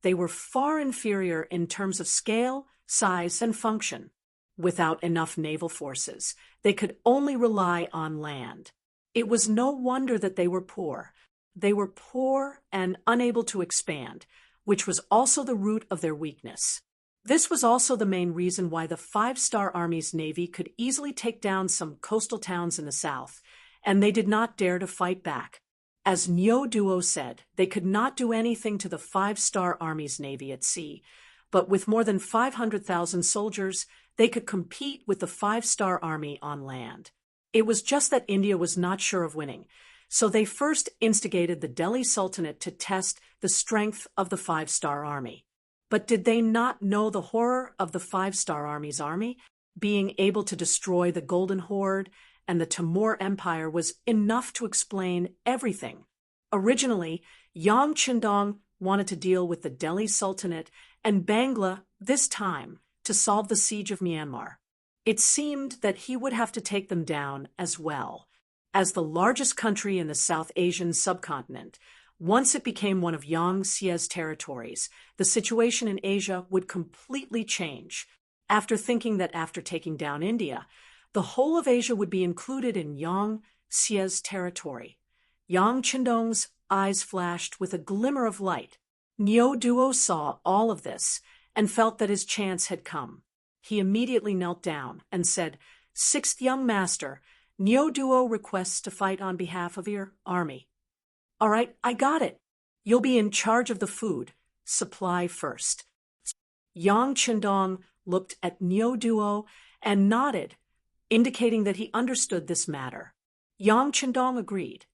they were far inferior in terms of scale, size, and function. Without enough naval forces, they could only rely on land. It was no wonder that they were poor. They were poor and unable to expand, which was also the root of their weakness. This was also the main reason why the Five-Star Army's navy could easily take down some coastal towns in the south, and they did not dare to fight back. As Niu Duo said, they could not do anything to the Five-Star Army's navy at sea, but with more than 500,000 soldiers, they could compete with the Five-Star Army on land. It was just that India was not sure of winning, so they first instigated the Delhi Sultanate to test the strength of the Five-Star Army. But did they not know the horror of the Five-Star Army's army? Being able to destroy the Golden Horde and the Timur Empire was enough to explain everything. Originally, Yang Qindong wanted to deal with the Delhi Sultanate and Bangla this time to solve the siege of Myanmar. It seemed that he would have to take them down as well. As the largest country in the South Asian subcontinent, once it became one of Yang Xie's territories, the situation in Asia would completely change. After thinking that after taking down India, the whole of Asia would be included in Yang Xie's territory. Yang Qindong's eyes flashed with a glimmer of light. Niu Duo saw all of this and felt that his chance had come. He immediately knelt down and said, "Sixth young master, Niu Duo requests to fight on behalf of your army." "All right, I got it. You'll be in charge of the food. Supply first." Yang Qindong looked at Niu Duo and nodded, indicating that he understood this matter. Yang Qindong agreed.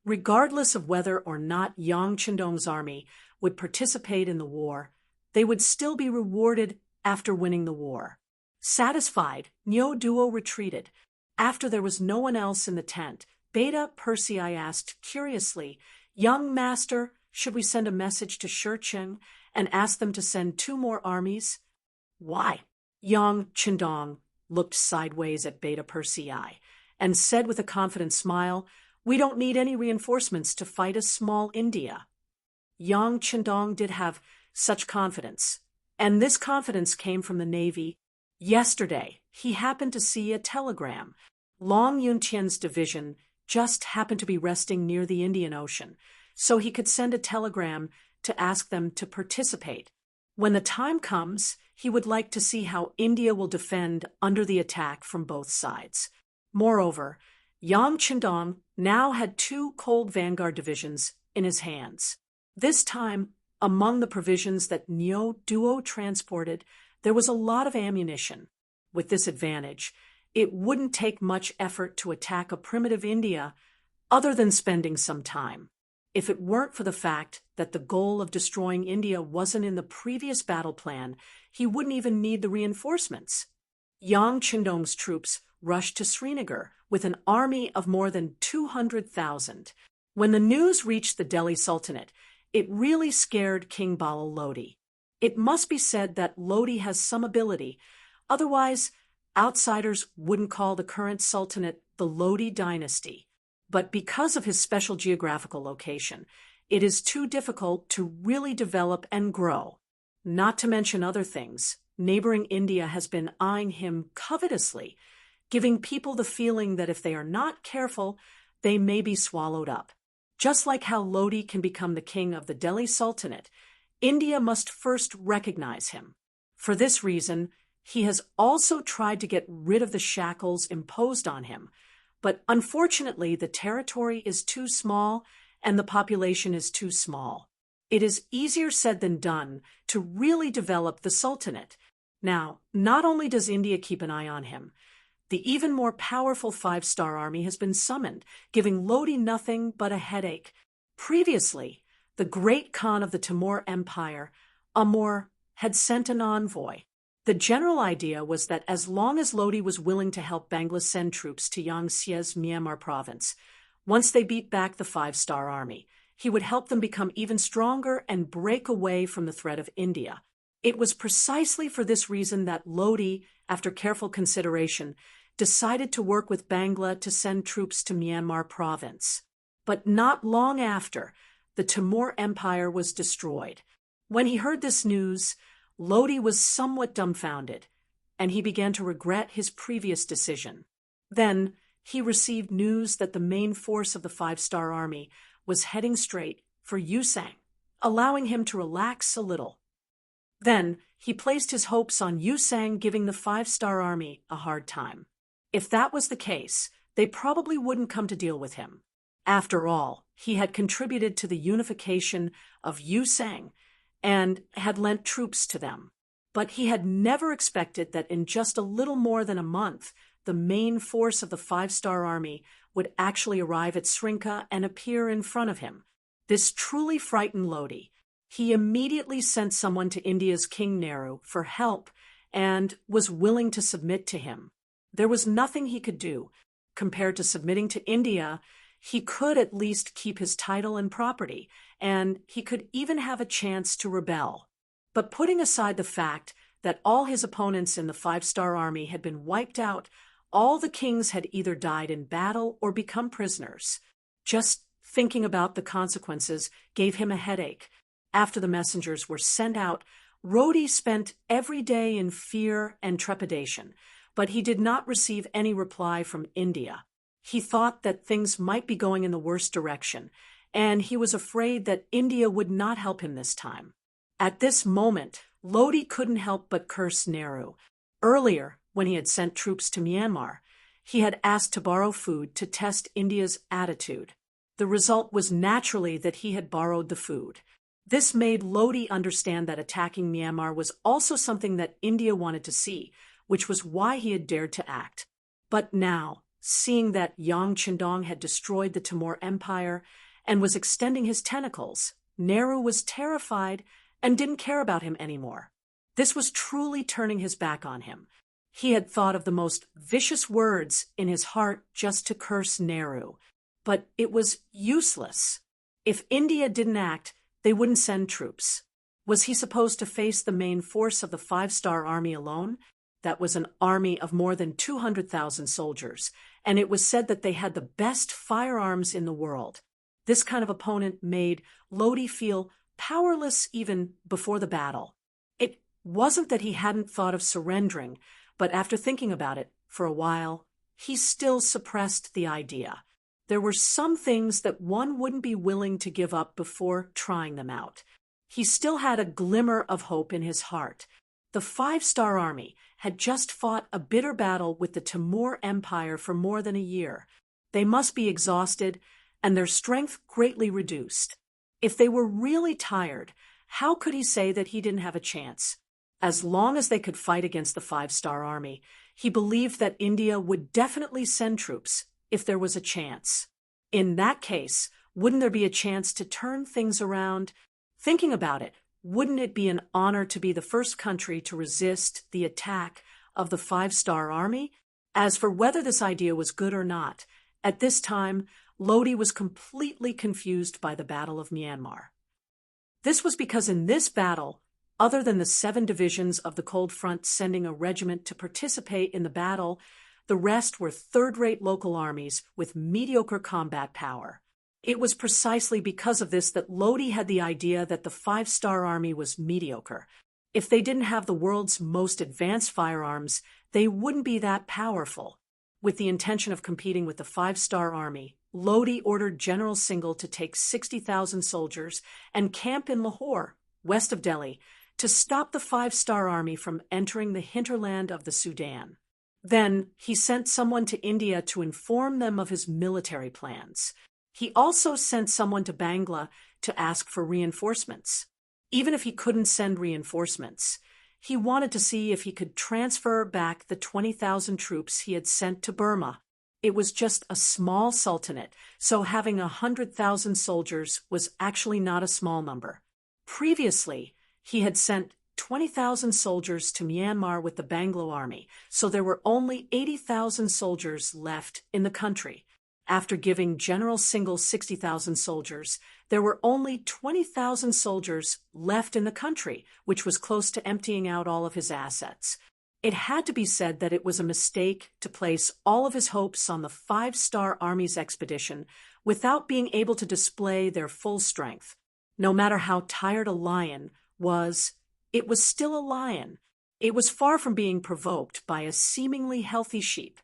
Regardless of whether or not Yang Qindong's army would participate in the war, they would still be rewarded after winning the war. Satisfied, Niu Duo retreated. After there was no one else in the tent, Beta Persei asked curiously, "Young master, should we send a message to Shurchen and ask them to send 2 more armies?" "Why?" Yang Qindong looked sideways at Beta Persei and said with a confident smile, "We don't need any reinforcements to fight a small India." Yang Qindong did have such confidence, and this confidence came from the Navy. Yesterday, he happened to see a telegram. Long Yuntian's division just happened to be resting near the Indian Ocean, so he could send a telegram to ask them to participate. When the time comes, he would like to see how India will defend under the attack from both sides. Moreover, Yang Qindong now had 2 cold vanguard divisions in his hands. This time, among the provisions that Niu Duo transported, there was a lot of ammunition. With this advantage, it wouldn't take much effort to attack a primitive India other than spending some time. If it weren't for the fact that the goal of destroying India wasn't in the previous battle plan, he wouldn't even need the reinforcements. Yang Qindong's troops rushed to Srinagar with an army of more than 200,000. When the news reached the Delhi Sultanate, it really scared King Bala Lodi. It must be said that Lodi has some ability, otherwise outsiders wouldn't call the current sultanate the Lodi dynasty. But because of his special geographical location, it is too difficult to really develop and grow. Not to mention other things, neighboring India has been eyeing him covetously, giving people the feeling that if they are not careful, they may be swallowed up. Just like how Lodi can become the king of the Delhi Sultanate, India must first recognize him. For this reason, he has also tried to get rid of the shackles imposed on him, but unfortunately the territory is too small and the population is too small. It is easier said than done to really develop the Sultanate. Now, not only does India keep an eye on him, the even more powerful five-star army has been summoned, giving Lodi nothing but a headache. Previously, the great Khan of the Timur Empire, Amur, had sent an envoy. The general idea was that as long as Lodi was willing to help Bangla send troops to Yangtze's Myanmar province, once they beat back the five-star army, he would help them become even stronger and break away from the threat of India. It was precisely for this reason that Lodi, after careful consideration, decided to work with Bangla to send troops to Myanmar province. But not long after, the Timur Empire was destroyed. When he heard this news, Lodi was somewhat dumbfounded, and he began to regret his previous decision. Then he received news that the main force of the five-star army was heading straight for Yusang, allowing him to relax a little. Then he placed his hopes on Yusang giving the five-star army a hard time. If that was the case, they probably wouldn't come to deal with him. After all, he had contributed to the unification of Yusang and had lent troops to them. But he had never expected that in just a little more than a month, the main force of the five-star army would actually arrive at Srinka and appear in front of him. This truly frightened Lodi. He immediately sent someone to India's King Nehru for help and was willing to submit to him. There was nothing he could do. Compared to submitting to India, he could at least keep his title and property, and he could even have a chance to rebel. But putting aside the fact that all his opponents in the five-star army had been wiped out, all the kings had either died in battle or become prisoners. Just thinking about the consequences gave him a headache. After the messengers were sent out, Lodi spent every day in fear and trepidation, but he did not receive any reply from India. He thought that things might be going in the worst direction, and he was afraid that India would not help him this time. At this moment, Lodi couldn't help but curse Nehru. Earlier, when he had sent troops to Myanmar, he had asked to borrow food to test India's attitude. The result was naturally that he had borrowed the food. This made Lodi understand that attacking Myanmar was also something that India wanted to see, which was why he had dared to act. But now, seeing that Yang Chendong had destroyed the Timur Empire and was extending his tentacles, Nehru was terrified and didn't care about him anymore. This was truly turning his back on him. He had thought of the most vicious words in his heart just to curse Nehru. But it was useless. If India didn't act, they wouldn't send troops. Was he supposed to face the main force of the five-star army alone? That was an army of more than 200,000 soldiers, and it was said that they had the best firearms in the world. This kind of opponent made Lodi feel powerless even before the battle. It wasn't that he hadn't thought of surrendering, but after thinking about it for a while, he still suppressed the idea. There were some things that one wouldn't be willing to give up before trying them out. He still had a glimmer of hope in his heart. The five-star army had just fought a bitter battle with the Timur Empire for more than a year. They must be exhausted and their strength greatly reduced. If they were really tired, how could he say that he didn't have a chance? As long as they could fight against the five-star army, he believed that India would definitely send troops if there was a chance. In that case, wouldn't there be a chance to turn things around? Thinking about it, wouldn't it be an honor to be the first country to resist the attack of the five-star army? As for whether this idea was good or not, at this time, Lodi was completely confused by the Battle of Myanmar. This was because in this battle, other than the 7 divisions of the Cold Front sending a regiment to participate in the battle, the rest were third-rate local armies with mediocre combat power. It was precisely because of this that Lodi had the idea that the 5-star army was mediocre. If they didn't have the world's most advanced firearms, they wouldn't be that powerful. With the intention of competing with the 5-star army, Lodi ordered General Singhal to take 60,000 soldiers and camp in Lahore, west of Delhi, to stop the 5-star army from entering the hinterland of the Sudan. Then, he sent someone to India to inform them of his military plans. He also sent someone to Bangla to ask for reinforcements. Even if he couldn't send reinforcements, he wanted to see if he could transfer back the 20,000 troops he had sent to Burma. It was just a small sultanate, so having 100,000 soldiers was actually not a small number. Previously, he had sent 20,000 soldiers to Myanmar with the Banglo army, so there were only 80,000 soldiers left in the country. After giving General Singhal 60,000 soldiers, there were only 20,000 soldiers left in the country, which was close to emptying out all of his assets. It had to be said that it was a mistake to place all of his hopes on the 5-star army's expedition without being able to display their full strength. No matter how tired a lion was, it was still a lion. It was far from being provoked by a seemingly healthy sheep.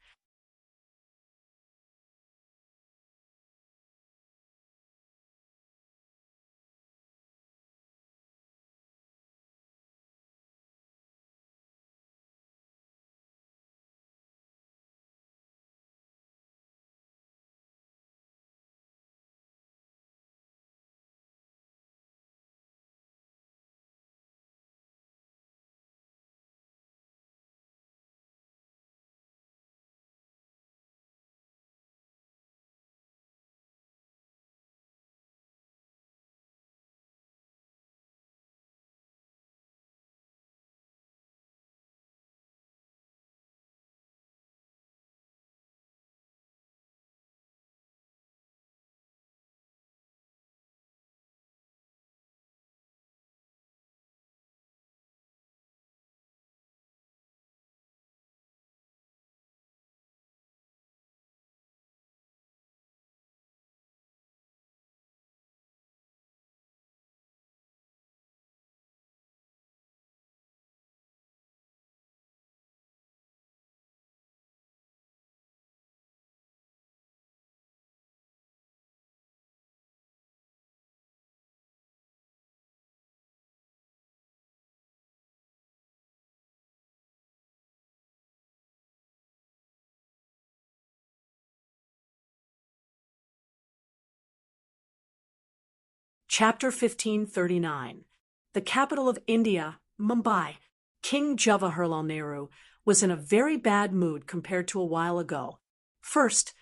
Chapter 1539. The capital of India, Mumbai. King Jawaharlal Nehru was in a very bad mood compared to a while ago. First,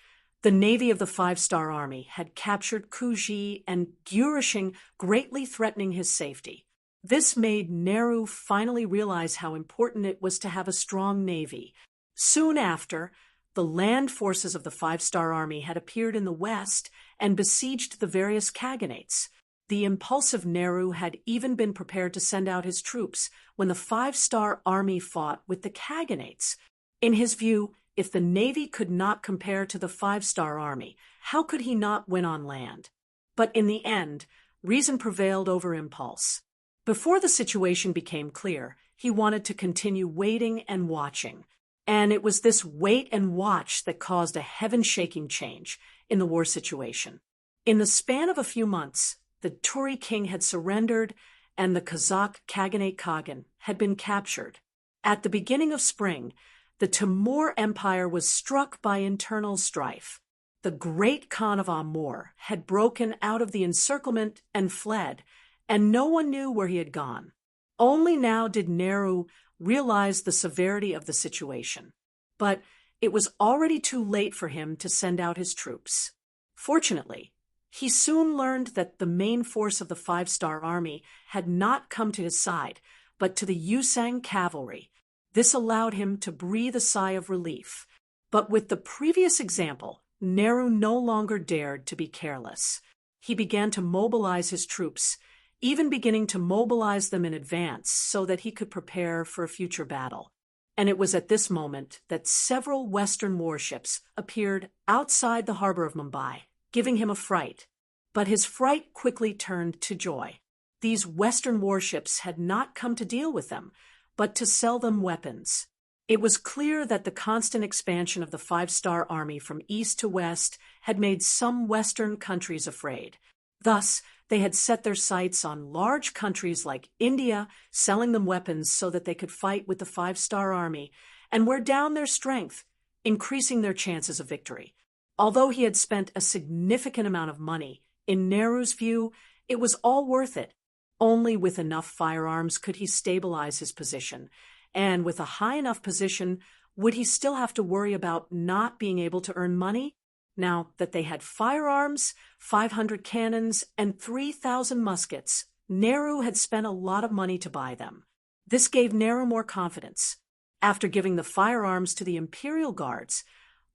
the navy of the 5-star army had captured Kuji and Gurishing, greatly threatening his safety. This made Nehru finally realize how important it was to have a strong navy. Soon after, the land forces of the 5-star army had appeared in the west and besieged the various khaganates. The impulsive Nehru had even been prepared to send out his troops when the 5-star army fought with the khaganates. In his view, if the navy could not compare to the 5-star army, how could he not win on land? But in the end, reason prevailed over impulse. Before the situation became clear, he wanted to continue waiting and watching. And it was this wait and watch that caused a heaven-shaking change in the war situation. In the span of a few months, the Turi king had surrendered and the Kazakh Khaganate Kagan had been captured. At the beginning of spring, the Timur Empire was struck by internal strife. The great Khan of Amur had broken out of the encirclement and fled, and no one knew where he had gone. Only now did Nehru realize the severity of the situation. But it was already too late for him to send out his troops. Fortunately, he soon learned that the main force of the 5-star army had not come to his side, but to the Yusang cavalry. This allowed him to breathe a sigh of relief. But with the previous example, Nehru no longer dared to be careless. He began to mobilize his troops, even beginning to mobilize them in advance so that he could prepare for a future battle. And it was at this moment that several Western warships appeared outside the harbor of Mumbai, giving him a fright. But his fright quickly turned to joy. These Western warships had not come to deal with them, but to sell them weapons. It was clear that the constant expansion of the five-star army from east to west had made some Western countries afraid. Thus, they had set their sights on large countries like India, selling them weapons so that they could fight with the five-star army and wear down their strength, increasing their chances of victory. Although he had spent a significant amount of money, in Nehru's view, it was all worth it. Only with enough firearms could he stabilize his position, and with a high enough position, would he still have to worry about not being able to earn money? Now that they had firearms, 500 cannons, and 3,000 muskets, Nehru had spent a lot of money to buy them. This gave Nehru more confidence. After giving the firearms to the Imperial Guards,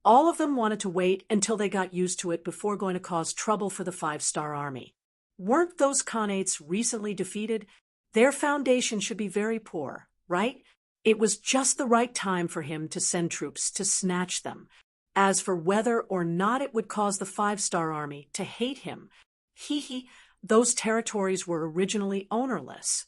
all of them wanted to wait until they got used to it before going to cause trouble for the five-star army. Weren't those Khanates recently defeated? Their foundation should be very poor, right? It was just the right time for him to send troops to snatch them. As for whether or not it would cause the five-star army to hate him, those territories were originally ownerless.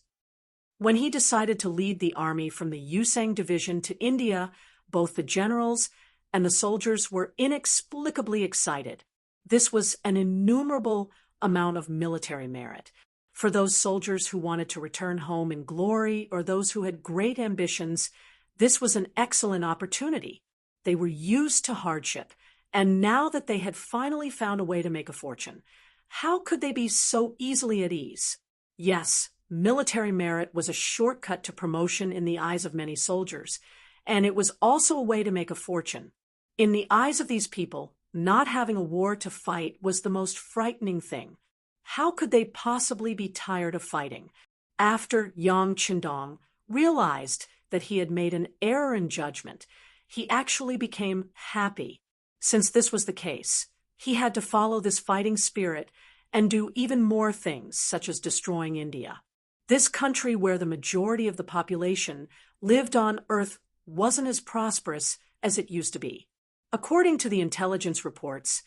When he decided to lead the army from the Yusang division to India, both the generals and the soldiers were inexplicably excited. This was an innumerable amount of military merit. For those soldiers who wanted to return home in glory or those who had great ambitions, this was an excellent opportunity. They were used to hardship, and now that they had finally found a way to make a fortune, how could they be so easily at ease? Yes, military merit was a shortcut to promotion in the eyes of many soldiers, and it was also a way to make a fortune. In the eyes of these people, not having a war to fight was the most frightening thing. How could they possibly be tired of fighting? After Yang Qindong realized that he had made an error in judgment, he actually became happy. Since this was the case, he had to follow this fighting spirit and do even more things, such as destroying India. This country where the majority of the population lived on Earth wasn't as prosperous as it used to be. According to the intelligence reports,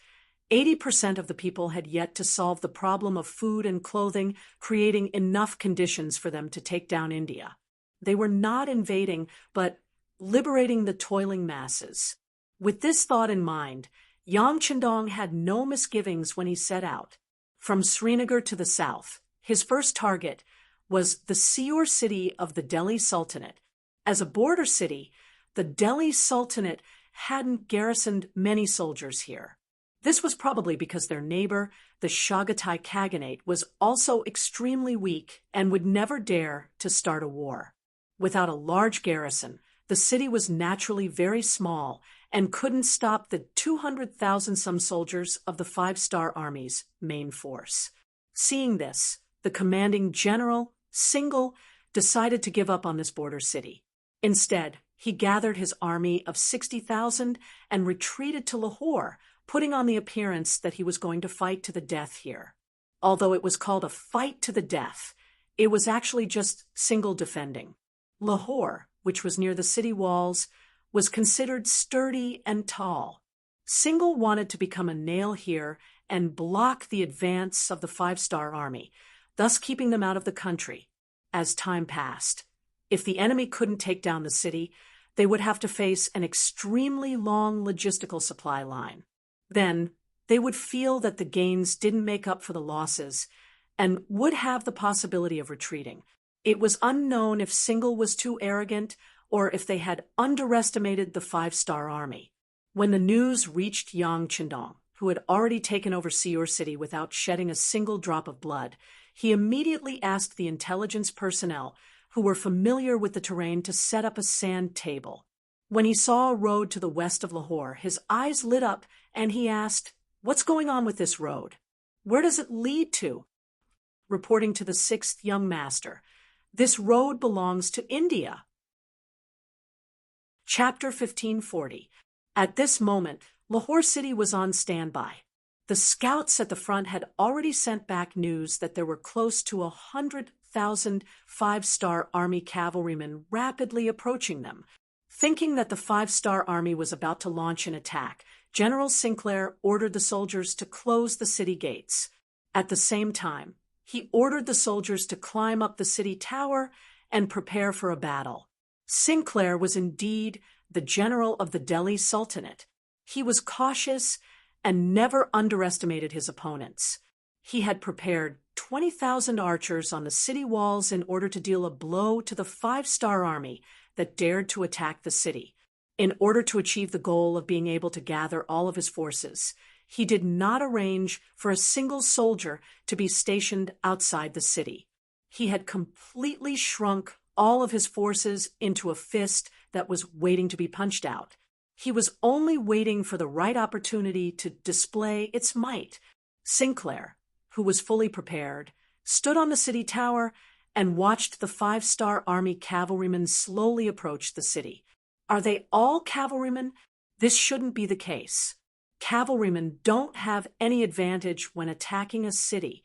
80% of the people had yet to solve the problem of food and clothing, creating enough conditions for them to take down India. They were not invading, but liberating the toiling masses. With this thought in mind, Yang Qindong had no misgivings when he set out. From Srinagar to the south, his first target was the Siur city of the Delhi Sultanate. As a border city, the Delhi Sultanate hadn't garrisoned many soldiers here. This was probably because their neighbor, the Chagatai Khaganate, was also extremely weak and would never dare to start a war. Without a large garrison, the city was naturally very small and couldn't stop the 200,000-some soldiers of the five-star army's main force. Seeing this, the commanding general, Singhal, decided to give up on this border city. Instead, he gathered his army of 60,000 and retreated to Lahore, putting on the appearance that he was going to fight to the death here. Although it was called a fight to the death, it was actually just Singhal defending. Lahore, which was near the city walls, was considered sturdy and tall. Singhal wanted to become a nail here and block the advance of the five-star army, thus keeping them out of the country. As time passed, if the enemy couldn't take down the city, they would have to face an extremely long logistical supply line. Then they would feel that the gains didn't make up for the losses and would have the possibility of retreating. It was unknown if Singhal was too arrogant or if they had underestimated the five-star army. When the news reached Yang Qindong, who had already taken over Siur city without shedding a single drop of blood, he immediately asked the intelligence personnel who were familiar with the terrain to set up a sand table. When he saw a road to the west of Lahore, his eyes lit up and he asked, "What's going on with this road? Where does it lead to?" Reporting to the sixth young master, "This road belongs to India." Chapter 1540. At this moment, Lahore City was on standby. The scouts at the front had already sent back news that there were close to 100,000 five-star army cavalrymen rapidly approaching them. Thinking that the five-star army was about to launch an attack, General Sinclair ordered the soldiers to close the city gates. At the same time, he ordered the soldiers to climb up the city tower and prepare for a battle. Sinclair was indeed the general of the Delhi Sultanate. He was cautious and never underestimated his opponents. He had prepared 20,000 archers on the city walls in order to deal a blow to the five-star army that dared to attack the city. In order to achieve the goal of being able to gather all of his forces, he did not arrange for a single soldier to be stationed outside the city. He had completely shrunk all of his forces into a fist that was waiting to be punched out. He was only waiting for the right opportunity to display its might. Sinclair, who was fully prepared, stood on the city tower and watched the five-star army cavalrymen slowly approach the city. Are they all cavalrymen? This shouldn't be the case. Cavalrymen don't have any advantage when attacking a city.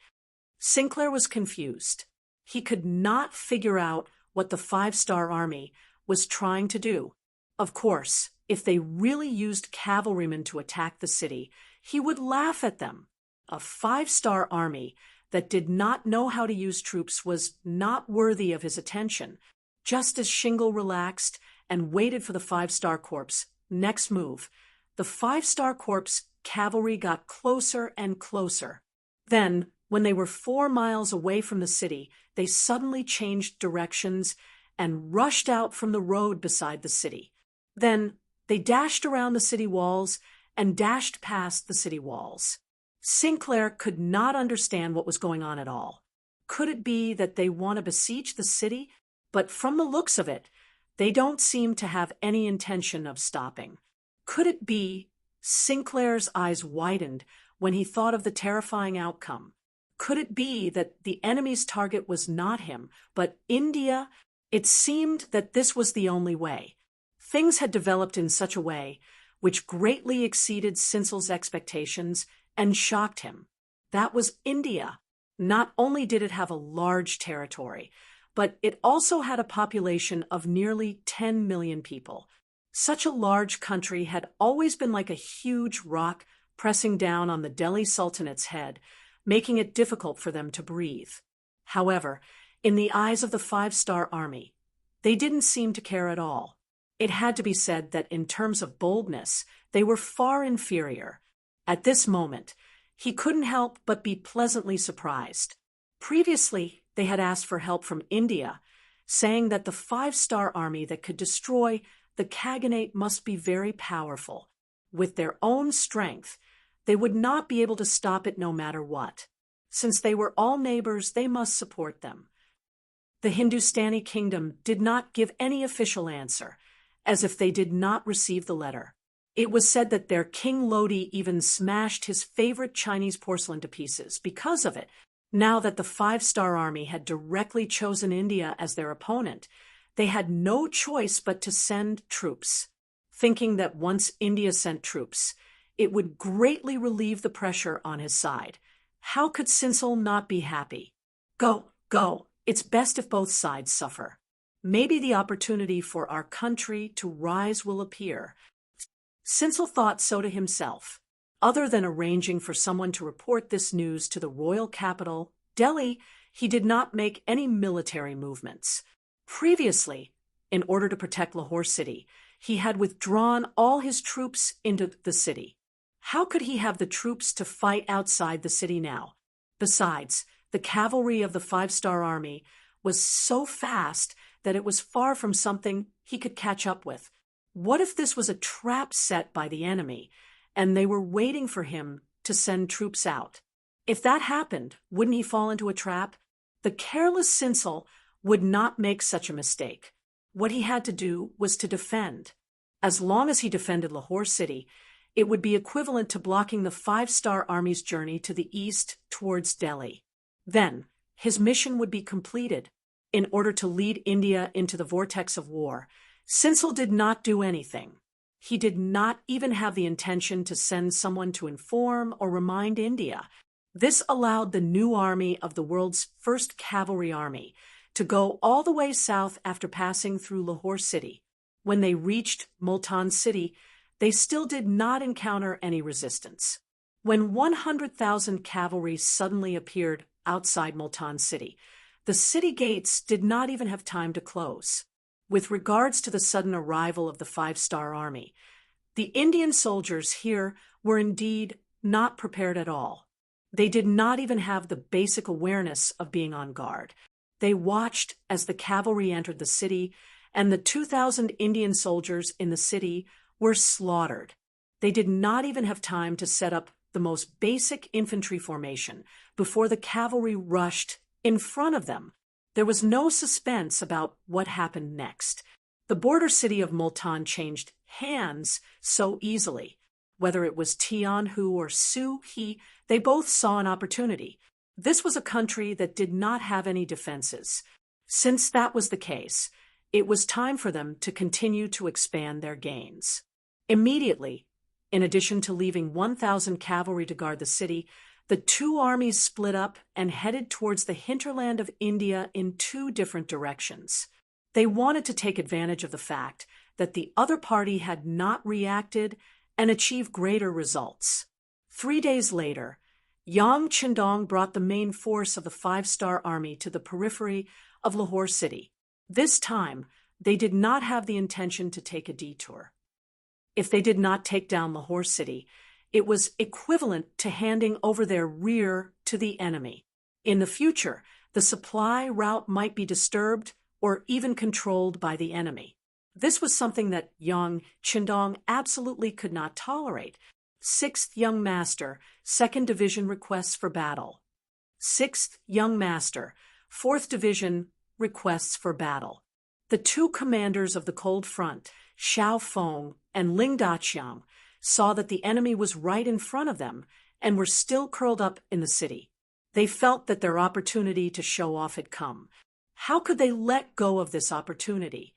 Sinclair was confused. He could not figure out what the five-star army was trying to do. Of course, if they really used cavalrymen to attack the city, he would laugh at them. A five-star army that did not know how to use troops was not worthy of his attention. Just as Shingle relaxed and waited for the five-star corps' next move, the five-star corps' cavalry got closer and closer. Then, when they were 4 miles away from the city, they suddenly changed directions and rushed out from the road beside the city. Then, they dashed around the city walls and dashed past the city walls. Sinclair could not understand what was going on at all. Could it be that they want to besiege the city? But from the looks of it, they don't seem to have any intention of stopping. Could it be? Sinclair's eyes widened when he thought of the terrifying outcome. Could it be that the enemy's target was not him, but India? It seemed that this was the only way. Things had developed in such a way which greatly exceeded Sinsel's expectations and shocked him. That was India. Not only did it have a large territory, but it also had a population of nearly 10 million people. Such a large country had always been like a huge rock pressing down on the Delhi Sultanate's head, making it difficult for them to breathe. However, in the eyes of the five-star army, they didn't seem to care at all. It had to be said that in terms of boldness, they were far inferior. At this moment, he couldn't help but be pleasantly surprised. Previously, they had asked for help from India, saying that the five-star army that could destroy the Khaganate must be very powerful. With their own strength, they would not be able to stop it no matter what. Since they were all neighbors, they must support them. The Hindustani kingdom did not give any official answer, as if they did not receive the letter. It was said that their King Lodi even smashed his favorite Chinese porcelain to pieces because of it. Now that the five-star army had directly chosen India as their opponent, they had no choice but to send troops, thinking that once India sent troops, it would greatly relieve the pressure on his side. How could Sinsel not be happy? Go, go. It's best if both sides suffer. Maybe the opportunity for our country to rise will appear. Sinsel thought so to himself. Other than arranging for someone to report this news to the royal capital, Delhi, he did not make any military movements. Previously, in order to protect Lahore City, he had withdrawn all his troops into the city. How could he have the troops to fight outside the city now? Besides, the cavalry of the five-star army was so fast that it was far from something he could catch up with. What if this was a trap set by the enemy, and they were waiting for him to send troops out? If that happened, wouldn't he fall into a trap? The careless Sinsel would not make such a mistake. What he had to do was to defend. As long as he defended Lahore City, it would be equivalent to blocking the five-star army's journey to the east towards Delhi. Then, his mission would be completed. In order to lead India into the vortex of war, Sinsel did not do anything. He did not even have the intention to send someone to inform or remind India. This allowed the new army of the world's first cavalry army to go all the way south after passing through Lahore city. When they reached Multan city, they still did not encounter any resistance. When 100,000 cavalry suddenly appeared outside Multan city, the city gates did not even have time to close. With regards to the sudden arrival of the five-star army, the Indian soldiers here were indeed not prepared at all. They did not even have the basic awareness of being on guard. They watched as the cavalry entered the city, and the 2,000 Indian soldiers in the city were slaughtered. They did not even have time to set up the most basic infantry formation before the cavalry rushed in front of them. There was no suspense about what happened next. The border city of Multan changed hands so easily. Whether it was Tianhu or Suhi, they both saw an opportunity. This was a country that did not have any defenses. Since that was the case, it was time for them to continue to expand their gains. Immediately, in addition to leaving 1,000 cavalry to guard the city, the two armies split up and headed towards the hinterland of India in two different directions. They wanted to take advantage of the fact that the other party had not reacted and achieve greater results. 3 days later, Yang Qindong brought the main force of the five-star army to the periphery of Lahore city. This time, they did not have the intention to take a detour. If they did not take down Lahore city, it was equivalent to handing over their rear to the enemy. In the future, the supply route might be disturbed or even controlled by the enemy. This was something that Yang Qindong absolutely could not tolerate. 6th Young Master, 2nd Division requests for battle. 6th Young Master, 4th Division requests for battle. The two commanders of the Cold Front, Xiao Feng and Ling Daqiang, saw that the enemy was right in front of them and were still curled up in the city. They felt that their opportunity to show off had come. How could they let go of this opportunity?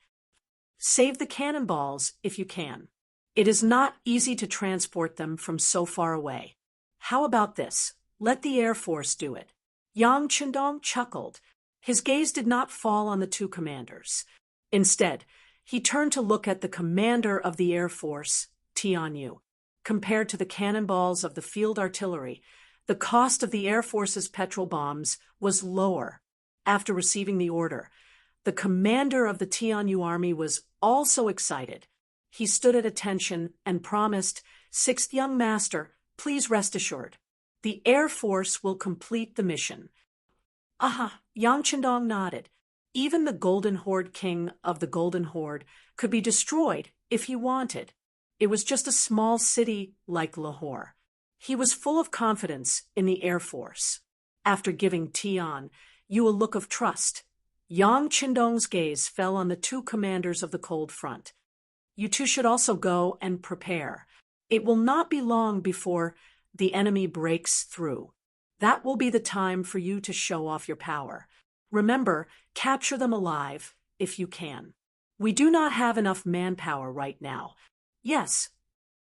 Save the cannonballs if you can. It is not easy to transport them from so far away. How about this? Let the Air Force do it. Yang Qindong chuckled. His gaze did not fall on the two commanders. Instead, he turned to look at the commander of the Air Force, Tianyu. Compared to the cannonballs of the field artillery, the cost of the Air Force's petrol bombs was lower. After receiving the order, the commander of the Tianyu army was also excited. He stood at attention and promised, 6th Young Master, please rest assured. The Air Force will complete the mission. Aha, Yang Qindong nodded. Even the Golden Horde king of the Golden Horde could be destroyed if he wanted. It was just a small city like Lahore. He was full of confidence in the Air Force. After giving Tianyu a look of trust, Yang Qindong's gaze fell on the two commanders of the Cold Front. You two should also go and prepare. It will not be long before the enemy breaks through. That will be the time for you to show off your power. Remember, capture them alive if you can. We do not have enough manpower right now. Yes,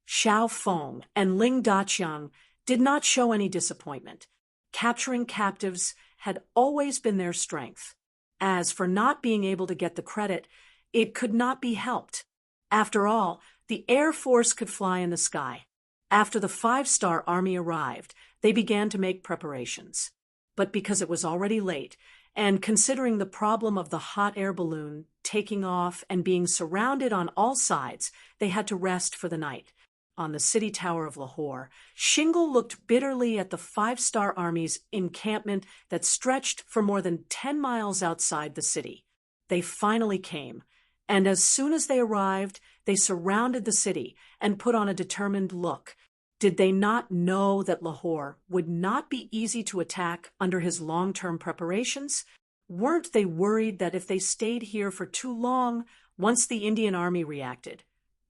Xiao Feng and Ling Daqiang did not show any disappointment. Capturing captives had always been their strength. As for not being able to get the credit, it could not be helped. After all, the Air Force could fly in the sky. After the five-star army arrived, they began to make preparations. But because it was already late, and considering the problem of the hot air balloon taking off and being surrounded on all sides, they had to rest for the night. On the city tower of Lahore, Shingle looked bitterly at the five-star army's encampment that stretched for more than 10 miles outside the city. They finally came, and as soon as they arrived, they surrounded the city and put on a determined look. Did they not know that Lahore would not be easy to attack under his long-term preparations? Weren't they worried that if they stayed here for too long, once the Indian army reacted,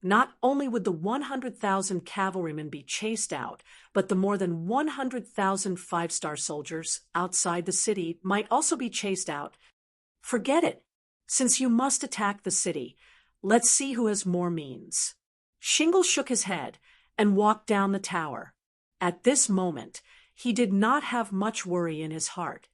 not only would the 100,000 cavalrymen be chased out, but the more than 100,000 five-star soldiers outside the city might also be chased out? Forget it. Since you must attack the city, let's see who has more means. Shingle shook his head and walked down the tower. At this moment, he did not have much worry in his heart.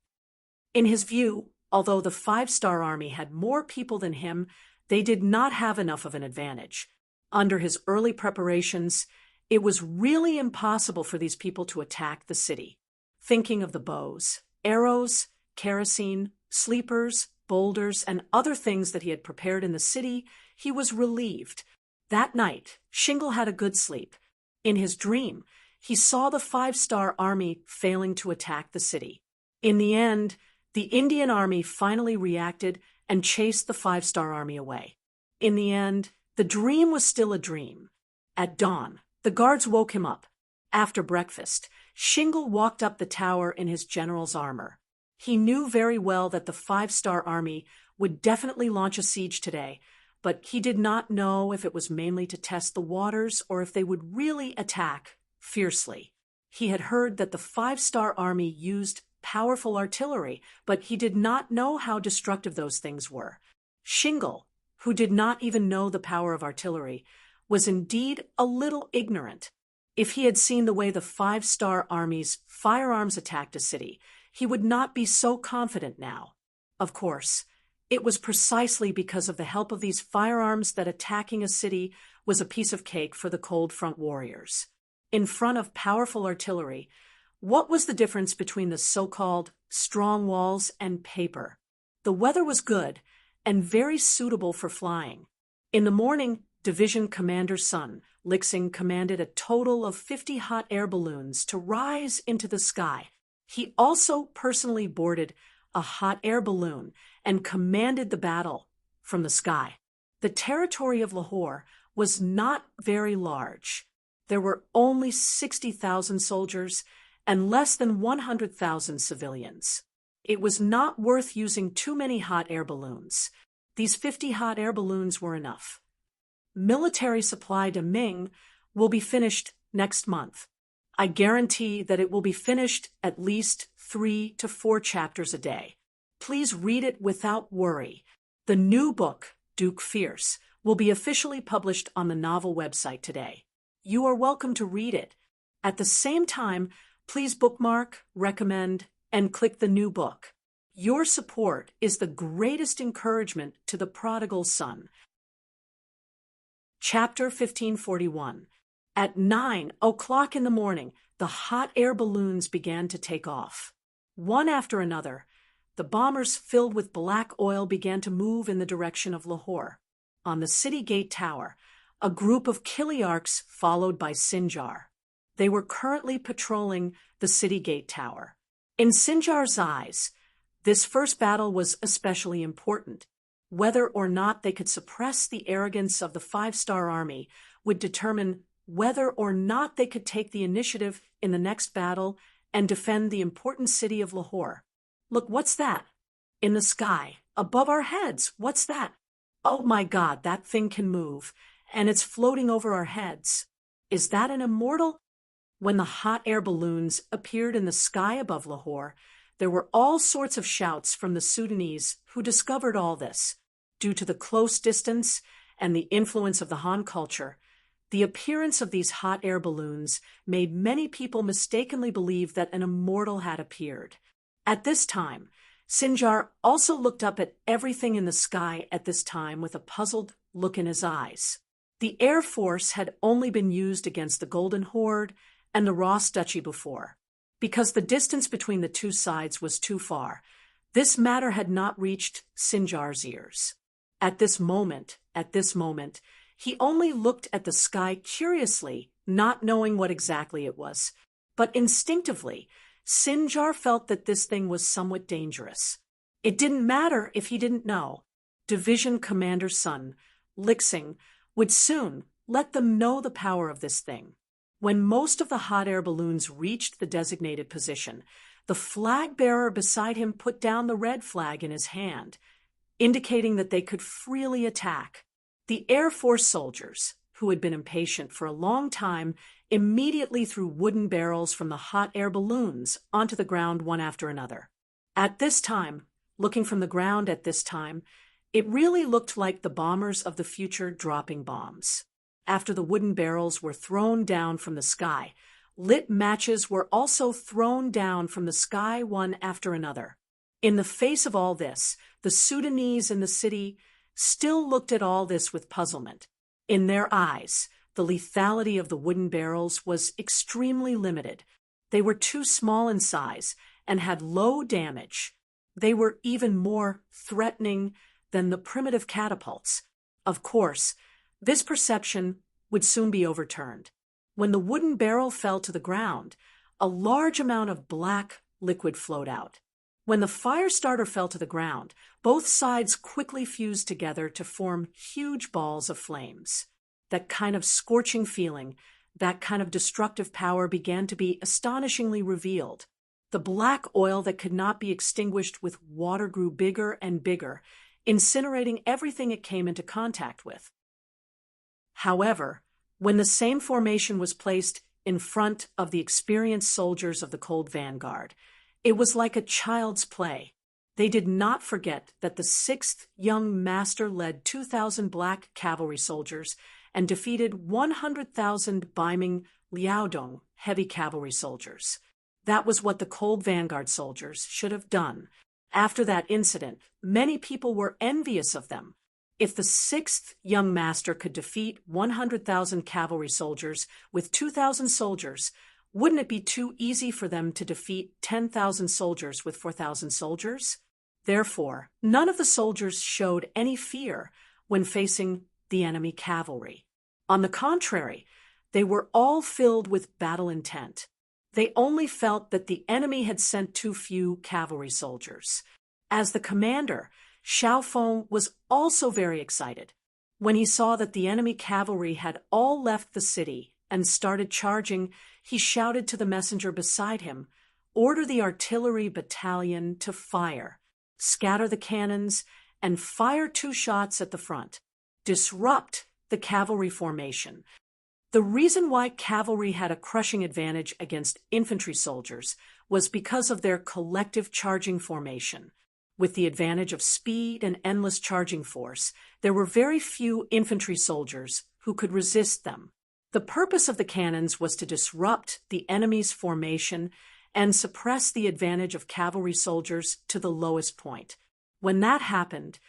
In his view, although the five-star army had more people than him, they did not have enough of an advantage. Under his early preparations, it was really impossible for these people to attack the city. Thinking of the bows, arrows, kerosene, sleepers, boulders, and other things that he had prepared in the city, he was relieved. That night, Shingle had a good sleep. In his dream, he saw the five-star army failing to attack the city. In the end, the Indian army finally reacted and chased the five-star army away. In the end, the dream was still a dream. At dawn, the guards woke him up. After breakfast, Shingle walked up the tower in his general's armor. He knew very well that the five-star army would definitely launch a siege today, but he did not know if it was mainly to test the waters or if they would really attack fiercely. He had heard that the five-star army used powerful artillery, but he did not know how destructive those things were. Shingle, who did not even know the power of artillery, was indeed a little ignorant. If he had seen the way the five-star army's firearms attacked a city, he would not be so confident now. Of course, it was precisely because of the help of these firearms that attacking a city was a piece of cake for the cold front warriors. In front of powerful artillery, what was the difference between the so-called strong walls and paper? The weather was good and very suitable for flying. In the morning, Division Commander Sun Lixing commanded a total of 50 hot air balloons to rise into the sky. He also personally boarded a hot air balloon and commanded the battle from the sky. The territory of Lahore was not very large. There were only 60,000 soldiers and less than 100,000 civilians. It was not worth using too many hot air balloons. These 50 hot air balloons were enough. Military supply to Ming will be finished next month. I guarantee that it will be finished at least 3 to 4 chapters a day. Please read it without worry. The new book, Duke Fierce, will be officially published on the novel website today. You are welcome to read it. At the same time, please bookmark, recommend, and click the new book. Your support is the greatest encouragement to the prodigal son. Chapter 1541. At 9 o'clock in the morning, the hot air balloons began to take off. One after another, the bombers filled with black oil began to move in the direction of Lahore. On the city gate tower, a group of Kiliarchs followed by Sinjar. They were currently patrolling the city gate tower. In Sinjar's eyes, this first battle was especially important. Whether or not they could suppress the arrogance of the five-star army would determine whether or not they could take the initiative in the next battle and defend the important city of Lahore. Look, what's that? In the sky, above our heads, what's that? Oh my God, that thing can move, and it's floating over our heads. Is that an immortal? When the hot air balloons appeared in the sky above Lahore, there were all sorts of shouts from the Sudanese who discovered all this. Due to the close distance and the influence of the Han culture, the appearance of these hot air balloons made many people mistakenly believe that an immortal had appeared. At this time, Sinjar also looked up at everything in the sky at this time with a puzzled look in his eyes. The Air Force had only been used against the Golden Horde and the Ross Duchy before. Because the distance between the two sides was too far, this matter had not reached Sinjar's ears. At this moment, he only looked at the sky curiously, not knowing what exactly it was. But instinctively, Sinjar felt that this thing was somewhat dangerous. It didn't matter if he didn't know. Division Commander Sun Lixing would soon let them know the power of this thing. When most of the hot air balloons reached the designated position, the flag bearer beside him put down the red flag in his hand, indicating that they could freely attack. The Air Force soldiers, who had been impatient for a long time, immediately threw wooden barrels from the hot air balloons onto the ground one after another. At this time, looking from the ground at this time, it really looked like the bombers of the future dropping bombs. After the wooden barrels were thrown down from the sky, lit matches were also thrown down from the sky one after another. In the face of all this, the Sudanese in the city still looked at all this with puzzlement. In their eyes, the lethality of the wooden barrels was extremely limited. They were too small in size and had low damage. They were even more threatening than the primitive catapults. Of course, this perception would soon be overturned. When the wooden barrel fell to the ground, a large amount of black liquid flowed out. When the fire starter fell to the ground, both sides quickly fused together to form huge balls of flames. That kind of scorching feeling, that kind of destructive power began to be astonishingly revealed. The black oil that could not be extinguished with water grew bigger and bigger, incinerating everything it came into contact with. However, when the same formation was placed in front of the experienced soldiers of the Cold Vanguard, it was like a child's play. They did not forget that the 6th young master led 2,000 black cavalry soldiers and defeated 100,000 Ming Liaodong heavy cavalry soldiers. That was what the Cold Vanguard soldiers should have done. After that incident, many people were envious of them. If the 6th young master could defeat 100,000 cavalry soldiers with 2,000 soldiers, wouldn't it be too easy for them to defeat 10,000 soldiers with 4,000 soldiers? Therefore, none of the soldiers showed any fear when facing the enemy cavalry. On the contrary, they were all filled with battle intent. They only felt that the enemy had sent too few cavalry soldiers. As the commander, Xiaofeng was also very excited. When he saw that the enemy cavalry had all left the city and started charging, he shouted to the messenger beside him, "Order the artillery battalion to fire. Scatter the cannons and fire 2 shots at the front. Disrupt the cavalry formation." The reason why cavalry had a crushing advantage against infantry soldiers was because of their collective charging formation. With the advantage of speed and endless charging force, there were very few infantry soldiers who could resist them. The purpose of the cannons was to disrupt the enemy's formation and suppress the advantage of cavalry soldiers to the lowest point. When that happened,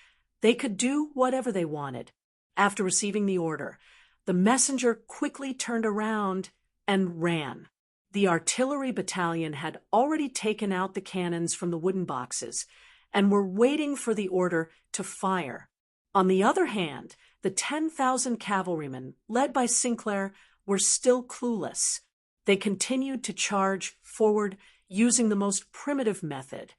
they could do whatever they wanted. After receiving the order, the messenger quickly turned around and ran. The artillery battalion had already taken out the cannons from the wooden boxes and were waiting for the order to fire. On the other hand, the 10,000 cavalrymen, led by Sinclair, were still clueless. They continued to charge forward using the most primitive method.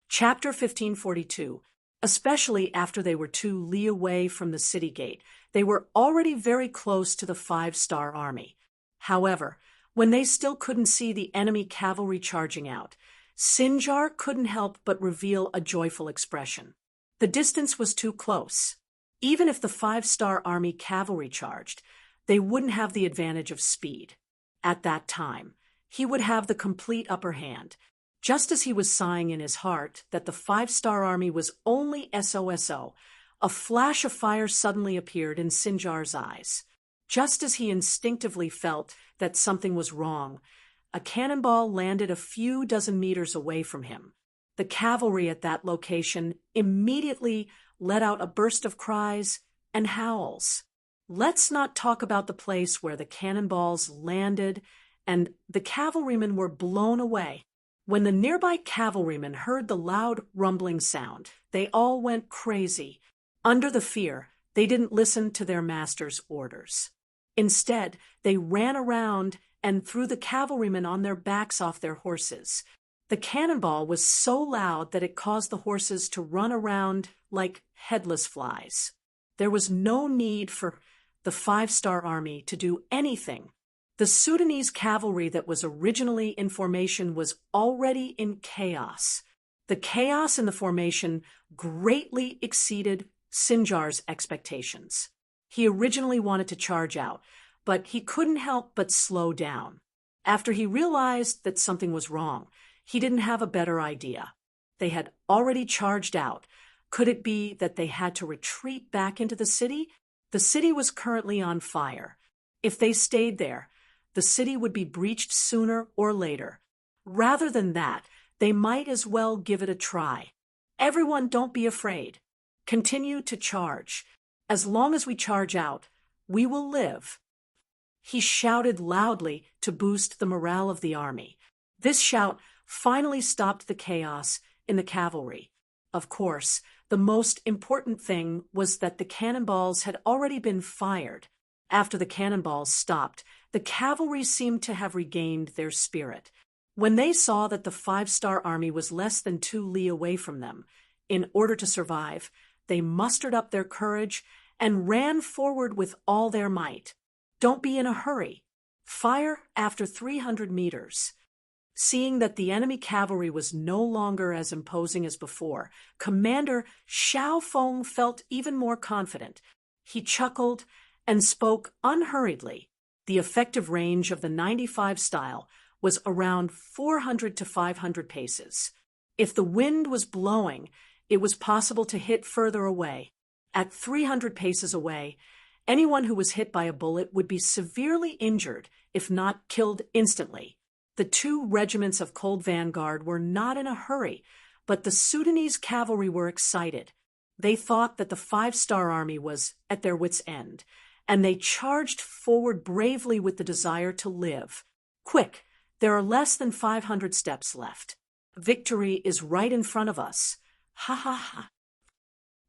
Chapter 1542. Especially after they were 2 li away from the city gate, they were already very close to the 5-star army. However, when they still couldn't see the enemy cavalry charging out, Sinjar couldn't help but reveal a joyful expression. The distance was too close. Even if the 5-star army cavalry charged, they wouldn't have the advantage of speed. At that time, he would have the complete upper hand. Just as he was sighing in his heart that the 5-star army was only SOSO, a flash of fire suddenly appeared in Sinjar's eyes. Just as he instinctively felt that something was wrong, a cannonball landed a few dozen meters away from him. The cavalry at that location immediately let out a burst of cries and howls. Let's not talk about the place where the cannonballs landed and the cavalrymen were blown away. When the nearby cavalrymen heard the loud rumbling sound, they all went crazy. Under the fear, they didn't listen to their master's orders. Instead, they ran around and threw the cavalrymen on their backs off their horses. The cannonball was so loud that it caused the horses to run around like headless flies. There was no need for the 5-star army to do anything. The Sudanese cavalry that was originally in formation was already in chaos. The chaos in the formation greatly exceeded Sinjar's expectations. He originally wanted to charge out, but he couldn't help but slow down. After he realized that something was wrong, he didn't have a better idea. They had already charged out. Could it be that they had to retreat back into the city? The city was currently on fire. If they stayed there, the city would be breached sooner or later. Rather than that, they might as well give it a try. Everyone, don't be afraid. Continue to charge. As long as we charge out, we will live. He shouted loudly to boost the morale of the army. This shout finally stopped the chaos in the cavalry. Of course, the most important thing was that the cannonballs had already been fired. After the cannonballs stopped, the cavalry seemed to have regained their spirit. When they saw that the 5-star army was less than 2 li away from them, in order to survive, they mustered up their courage and ran forward with all their might. Don't be in a hurry. Fire after 300 meters. Seeing that the enemy cavalry was no longer as imposing as before, Commander Xiao Feng felt even more confident. He chuckled and spoke unhurriedly. The effective range of the 95 style was around 400 to 500 paces. If the wind was blowing, it was possible to hit further away. At 300 paces away, anyone who was hit by a bullet would be severely injured, if not killed instantly. The 2 regiments of Cold Vanguard were not in a hurry, but the Sudanese cavalry were excited. They thought that the 5-star army was at their wits' end, and they charged forward bravely with the desire to live. Quick, there are less than 500 steps left. Victory is right in front of us. Ha ha ha.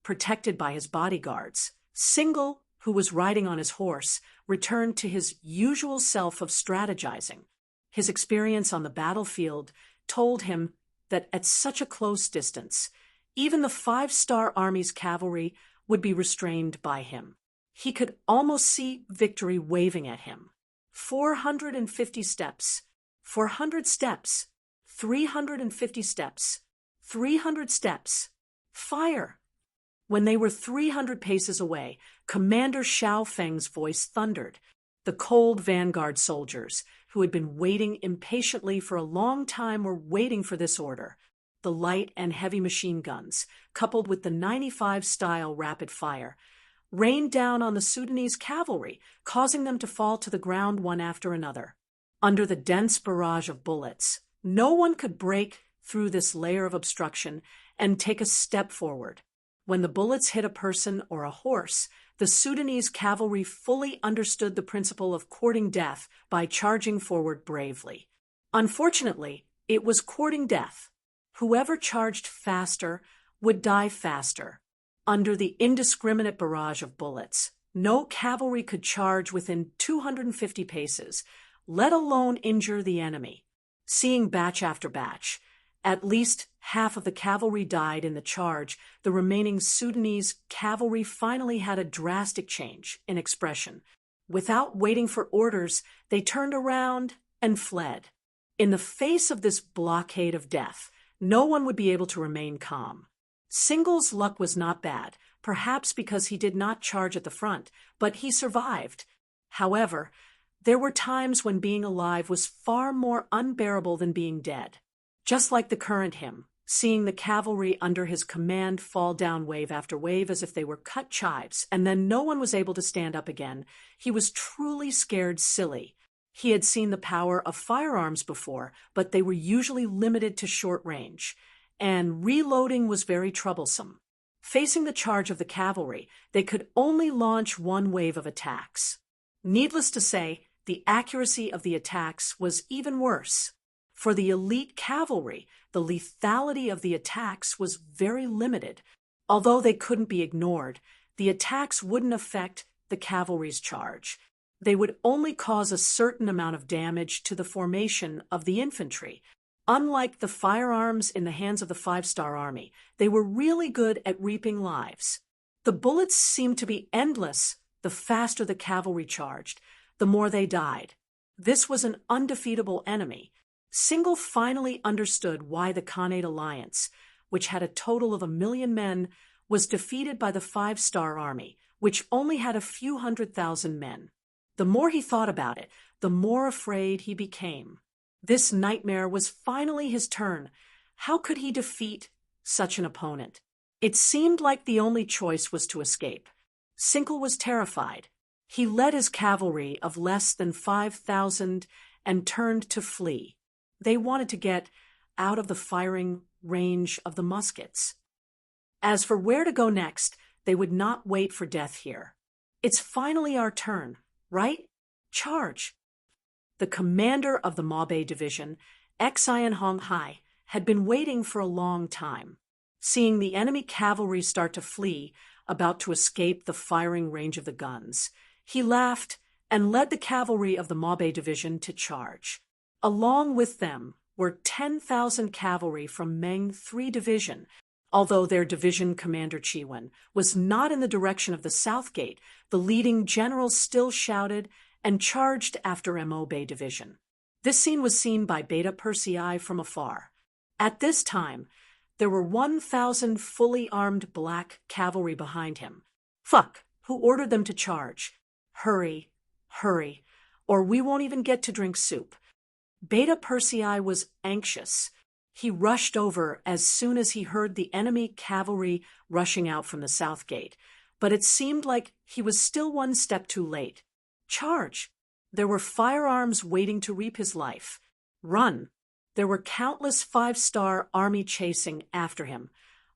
Protected by his bodyguards, Single, who was riding on his horse, returned to his usual self of strategizing. His experience on the battlefield told him that at such a close distance, even the 5-star army's cavalry would be restrained by him. He could almost see victory waving at him. 450 steps, 400 steps, 350 steps, 300 steps. Fire! When they were 300 paces away, Commander Xiao Feng's voice thundered. The Cold Vanguard soldiers, who had been waiting impatiently for a long time, were waiting for this order. The light and heavy machine guns, coupled with the 95-style rapid fire, rained down on the Sudanese cavalry, causing them to fall to the ground one after another. Under the dense barrage of bullets, no one could break through this layer of obstruction and take a step forward. When the bullets hit a person or a horse, the Sudanese cavalry fully understood the principle of courting death by charging forward bravely. Unfortunately, it was courting death. Whoever charged faster would die faster. Under the indiscriminate barrage of bullets, no cavalry could charge within 250 paces, let alone injure the enemy. Seeing batch after batch, at least half of the cavalry died in the charge, the remaining Sudanese cavalry finally had a drastic change in expression. Without waiting for orders, they turned around and fled. In the face of this blockade of death, no one would be able to remain calm. Single's luck was not bad, perhaps because he did not charge at the front, but he survived. However, there were times when being alive was far more unbearable than being dead. Just like the current hymn, seeing the cavalry under his command fall down wave after wave as if they were cut chives, and then no one was able to stand up again, he was truly scared silly. He had seen the power of firearms before, but they were usually limited to short range, and reloading was very troublesome. Facing the charge of the cavalry, they could only launch one wave of attacks. Needless to say, the accuracy of the attacks was even worse. For the elite cavalry, the lethality of the attacks was very limited. Although they couldn't be ignored, the attacks wouldn't affect the cavalry's charge. They would only cause a certain amount of damage to the formation of the infantry. Unlike the firearms in the hands of the 5-star army, they were really good at reaping lives. The bullets seemed to be endless. The faster the cavalry charged, the more they died. This was an undefeatable enemy. Single finally understood why the Khanate alliance, which had a total of 1 million men, was defeated by the 5-star army, which only had a few 100,000 men. The more he thought about it, the more afraid he became. This nightmare was finally his turn. How could he defeat such an opponent? It seemed like the only choice was to escape. Sinkle was terrified. He led his cavalry of less than 5,000 and turned to flee. They wanted to get out of the firing range of the muskets. As for where to go next, they would not wait for death here. It's finally our turn, right? Charge! The commander of the Mabe division, Xian Honghai, had been waiting for a long time. Seeing the enemy cavalry start to flee, about to escape the firing range of the guns, he laughed and led the cavalry of the Mabe division to charge. Along with them were 10,000 cavalry from Ming 3 Division. Although their division commander Chiwen was not in the direction of the south gate, the leading general still shouted and charged after Mobe division. This scene was seen by Beta Persei from afar. At this time, there were 1,000 fully armed black cavalry behind him. Fuck, who ordered them to charge? Hurry, hurry, or we won't even get to drink soup. Beta Persei was anxious. He rushed over as soon as he heard the enemy cavalry rushing out from the south gate, but it seemed like he was still one step too late. Charge! There were firearms waiting to reap his life. Run! There were countless 5-star army chasing after him,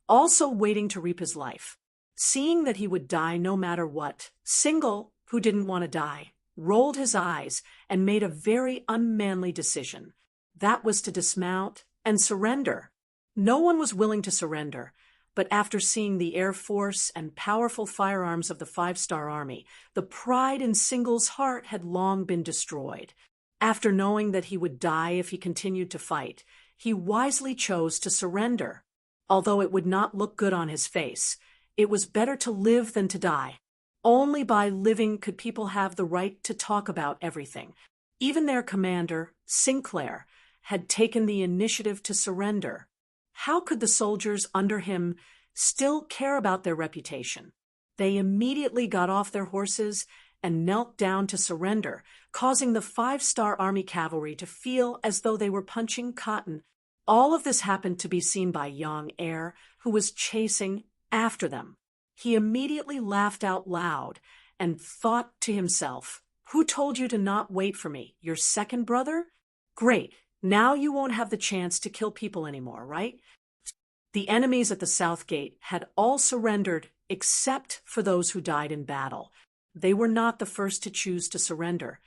also waiting to reap his life. Seeing that he would die no matter what, Single, who didn't want to die, rolled his eyes and made a very unmanly decision. That was to dismount and surrender. No one was willing to surrender, but after seeing the Air Force and powerful firearms of the 5-star army, the pride in Single's heart had long been destroyed. After knowing that he would die if he continued to fight, he wisely chose to surrender. Although it would not look good on his face, it was better to live than to die. Only by living could people have the right to talk about everything. Even their commander, Sinclair, had taken the initiative to surrender. How could the soldiers under him still care about their reputation? They immediately got off their horses and knelt down to surrender, causing the 5-star army cavalry to feel as though they were punching cotton. All of this happened to be seen by Yang Er, who was chasing after them. He immediately laughed out loud and thought to himself, "Who told you to not wait for me? Your second brother? Great. Now you won't have the chance to kill people anymore, right?" The enemies at the south gate had all surrendered except for those who died in battle. They were not the first to choose to surrender,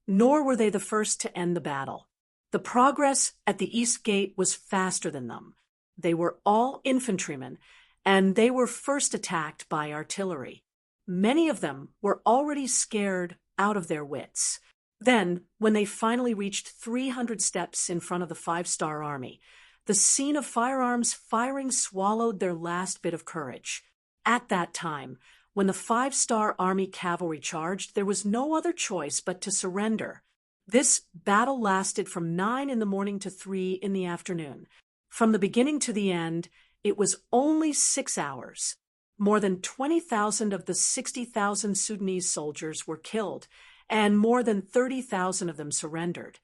nor were they the first to end the battle. The progress at the east gate was faster than them. They were all infantrymen, and they were first attacked by artillery. Many of them were already scared out of their wits. Then, when they finally reached 300 steps in front of the 5-star army, the scene of firearms firing swallowed their last bit of courage. At that time, when the 5-star army cavalry charged, there was no other choice but to surrender. This battle lasted from 9 in the morning to 3 in the afternoon. From the beginning to the end, it was only 6 hours. More than 20,000 of the 60,000 Sudanese soldiers were killed, and more than 30,000 of them surrendered.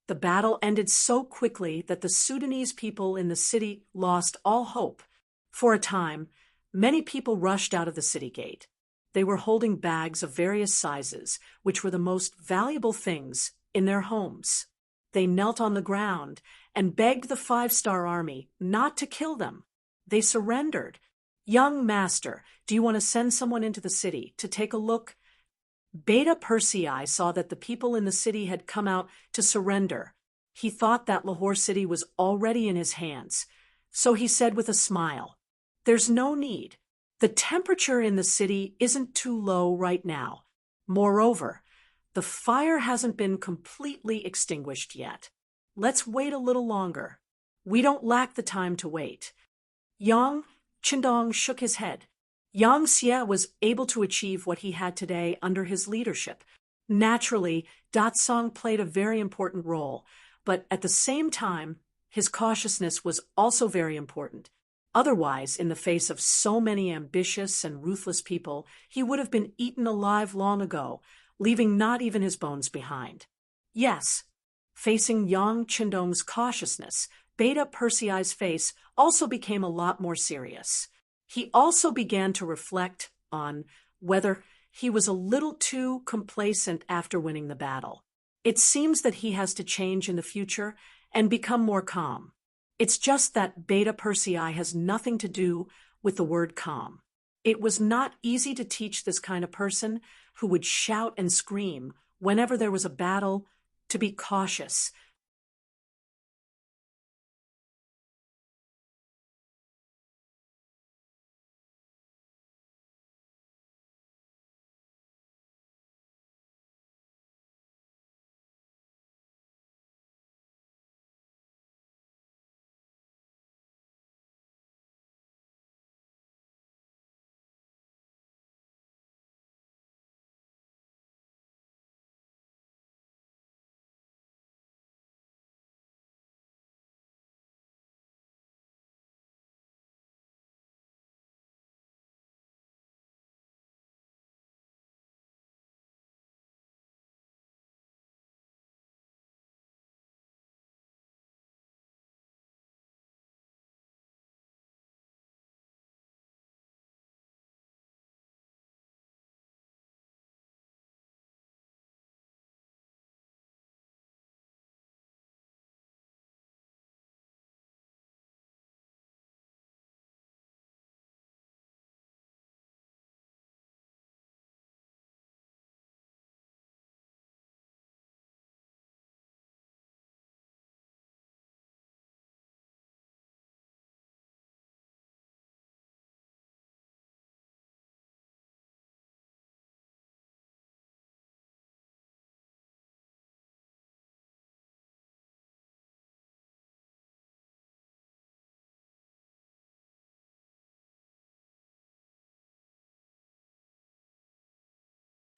The battle ended so quickly that the Sudanese people in the city lost all hope. For a time, many people rushed out of the city gate. They were holding bags of various sizes, which were the most valuable things in their homes. They knelt on the ground and begged the 5-star army not to kill them. They surrendered. "Young master, do you want to send someone into the city to take a look?" Beta Persei saw that the people in the city had come out to surrender. He thought that Lahore city was already in his hands, so he said with a smile, "There's no need. The temperature in the city isn't too low right now. Moreover, the fire hasn't been completely extinguished yet. Let's wait a little longer. We don't lack the time to wait." Yang Qindong shook his head. Yang Xie was able to achieve what he had today under his leadership. Naturally, Datsang played a very important role, but at the same time, his cautiousness was also very important. Otherwise, in the face of so many ambitious and ruthless people, he would have been eaten alive long ago, leaving not even his bones behind. Yes, facing Yang Qindong's cautiousness, Beta Persei's face also became a lot more serious. He also began to reflect on whether he was a little too complacent after winning the battle. It seems that he has to change in the future and become more calm. It's just that Beta Persei has nothing to do with the word calm. It was not easy to teach this kind of person who would shout and scream whenever there was a battle to be cautious.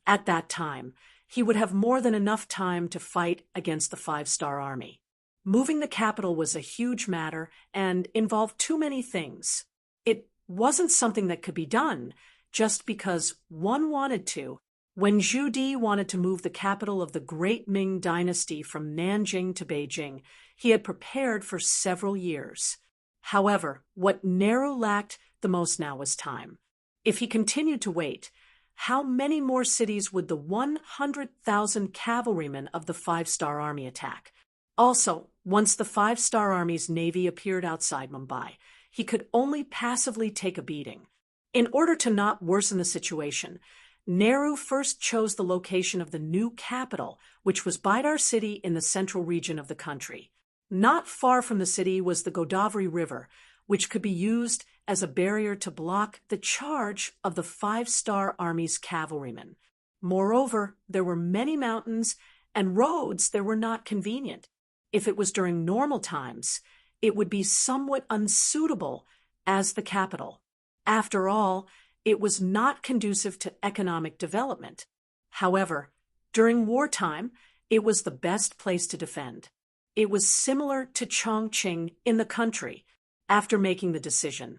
At that time, he would have more than enough time to fight against the five-star army. Moving the capital was a huge matter and involved too many things. It wasn't something that could be done just because one wanted to. When Zhu Di wanted to move the capital of the great Ming dynasty from Nanjing to Beijing, he had prepared for several years. However, what Nehru lacked the most now was time. If he continued to wait, how many more cities would the 100,000 cavalrymen of the five-star army attack? Also, once the five-star army's navy appeared outside Mumbai, he could only passively take a beating. In order to not worsen the situation, Nehru first chose the location of the new capital, which was Bidar city in the central region of the country. Not far from the city was the Godavari River, which could be used as a barrier to block the charge of the five-star army's cavalrymen. Moreover, there were many mountains and roads that were not convenient. If it was during normal times, it would be somewhat unsuitable as the capital. After all, it was not conducive to economic development. However, during wartime, it was the best place to defend. It was similar to Chongqing in the country. After making the decision,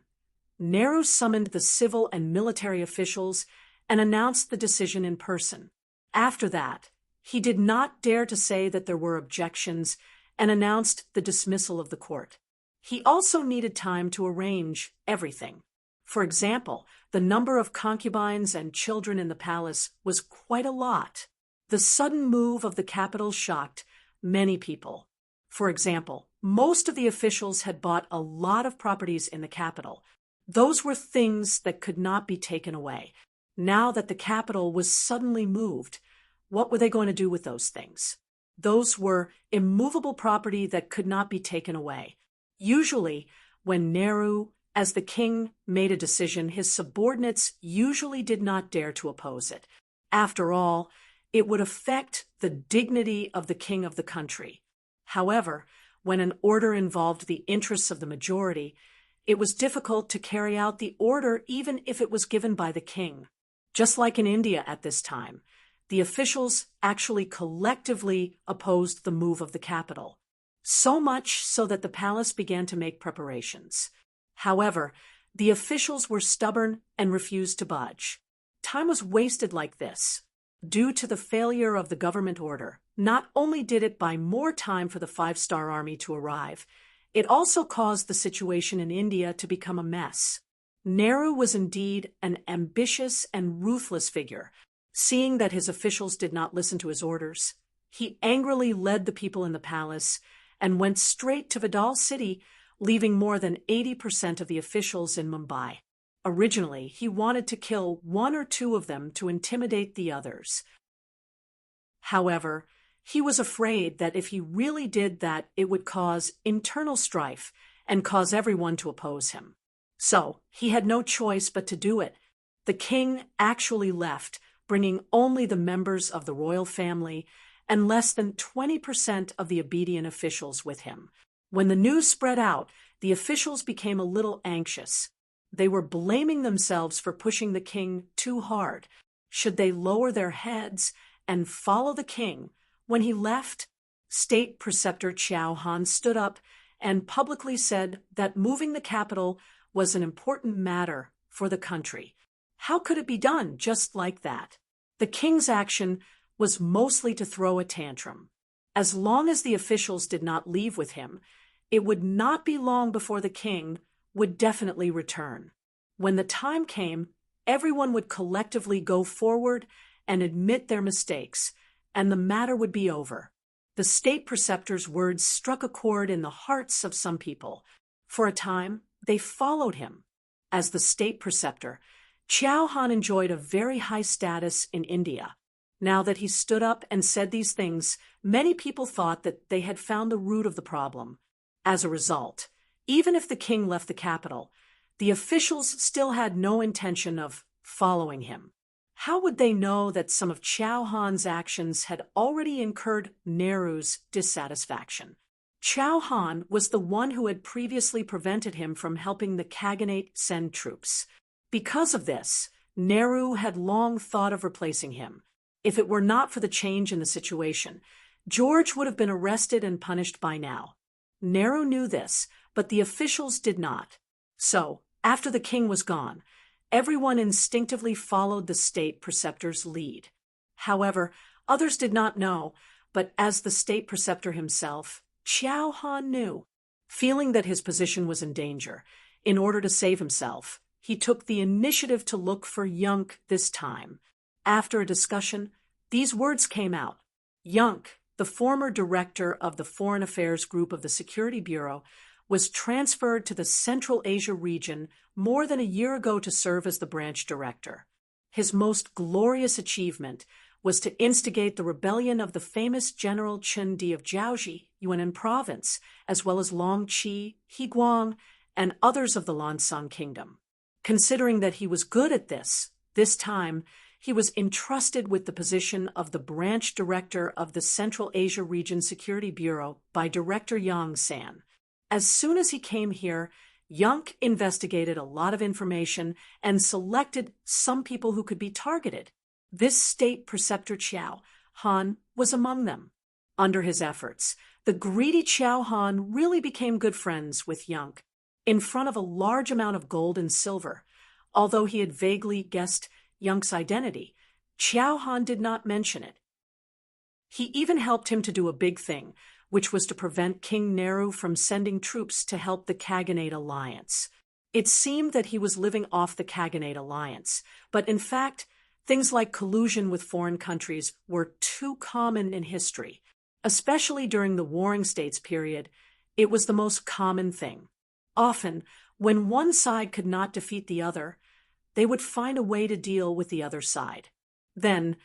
Nehru summoned the civil and military officials and announced the decision in person. After that, he did not dare to say that there were objections and announced the dismissal of the court. He also needed time to arrange everything. For example, the number of concubines and children in the palace was quite a lot. The sudden move of the capital shocked many people. For example, most of the officials had bought a lot of properties in the capital. Those were things that could not be taken away. Now that the capital was suddenly moved, what were they going to do with those things? Those were immovable property that could not be taken away. Usually, when Nehru, as the king, made a decision, his subordinates usually did not dare to oppose it. After all, it would affect the dignity of the king of the country. However, when an order involved the interests of the majority, it was difficult to carry out the order even if it was given by the king. Just like in India at this time, the officials actually collectively opposed the move of the capital, so much so that the palace began to make preparations. However, the officials were stubborn and refused to budge. Time was wasted like this. Due to the failure of the government order, not only did it buy more time for the five-star army to arrive, it also caused the situation in India to become a mess. Nehru was indeed an ambitious and ruthless figure. Seeing that his officials did not listen to his orders, he angrily led the people in the palace and went straight to Vidal City, leaving more than 80% of the officials in Mumbai. Originally, he wanted to kill one or two of them to intimidate the others. However, he was afraid that if he really did that, it would cause internal strife and cause everyone to oppose him. So, he had no choice but to do it. The king actually left, bringing only the members of the royal family and less than 20% of the obedient officials with him. When the news spread out, the officials became a little anxious. They were blaming themselves for pushing the king too hard. Should they lower their heads and follow the king? When he left, State Preceptor Chow Han stood up and publicly said that moving the capital was an important matter for the country. How could it be done just like that? The king's action was mostly to throw a tantrum. As long as the officials did not leave with him, it would not be long before the king would definitely return. When the time came, everyone would collectively go forward and admit their mistakes, and the matter would be over. The state preceptor's words struck a chord in the hearts of some people. For a time, they followed him. As the state preceptor, Chow Han enjoyed a very high status in India. Now that he stood up and said these things, many people thought that they had found the root of the problem. As a result, even if the king left the capital, the officials still had no intention of following him. How would they know that some of Chow Han's actions had already incurred Nehru's dissatisfaction? Chow Han was the one who had previously prevented him from helping the Khaganate send troops. Because of this, Nehru had long thought of replacing him. If it were not for the change in the situation, George would have been arrested and punished by now. Nehru knew this, but the officials did not. So, after the king was gone, everyone instinctively followed the state preceptor's lead. However, others did not know, but as the state preceptor himself, Chow Han knew. Feeling that his position was in danger, in order to save himself, he took the initiative to look for Yunk this time. After a discussion, these words came out. Yunk, the former director of the Foreign Affairs Group of the Security Bureau, was transferred to the Central Asia region more than a year ago to serve as the branch director. His most glorious achievement was to instigate the rebellion of the famous General Chen Di of Jiaoji, Yunnan province, as well as Long Qi, Higuang, and others of the Lansang kingdom. Considering that he was good at this time, he was entrusted with the position of the branch director of the Central Asia Region Security Bureau by Director Yang San. As soon as he came here, Yunk investigated a lot of information and selected some people who could be targeted. This state preceptor Chow Han was among them. Under his efforts, the greedy Chow Han really became good friends with Yunk. In front of a large amount of gold and silver, although he had vaguely guessed Yunk's identity, Chow Han did not mention it. He even helped him to do a big thing, which was to prevent King Nehru from sending troops to help the Khaganate alliance. It seemed that he was living off the Khaganate alliance, but in fact, things like collusion with foreign countries were too common in history. Especially during the Warring States period, it was the most common thing. Often, when one side could not defeat the other, they would find a way to deal with the other side. Then,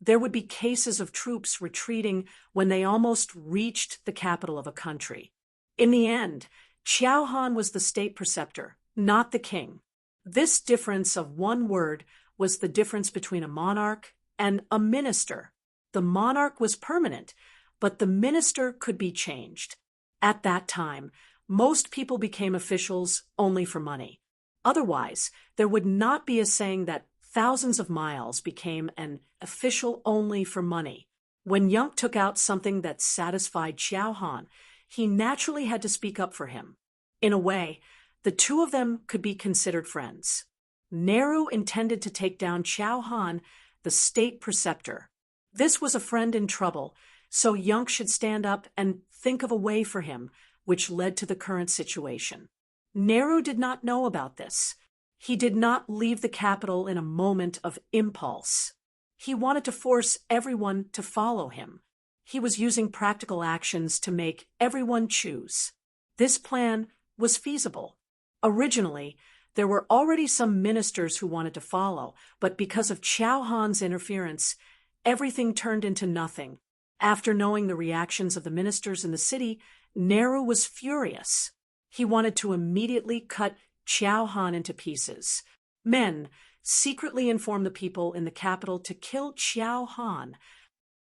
there would be cases of troops retreating when they almost reached the capital of a country. In the end, Chow Han was the state preceptor, not the king. This difference of one word was the difference between a monarch and a minister. The monarch was permanent, but the minister could be changed. At that time, most people became officials only for money. Otherwise, there would not be a saying that thousands of miles became an official only for money. When Yunk took out something that satisfied Chow Han, he naturally had to speak up for him. In a way, the two of them could be considered friends. Nehru intended to take down Chow Han, the state preceptor. This was a friend in trouble, so Yunk should stand up and think of a way for him, which led to the current situation. Nehru did not know about this. He did not leave the capital in a moment of impulse. He wanted to force everyone to follow him. He was using practical actions to make everyone choose. This plan was feasible. Originally, there were already some ministers who wanted to follow, but because of Chao Han's interference, everything turned into nothing. After knowing the reactions of the ministers in the city, Nehru was furious. He wanted to immediately cut Chao Han into pieces. Men secretly informed the people in the capital to kill Chao Han.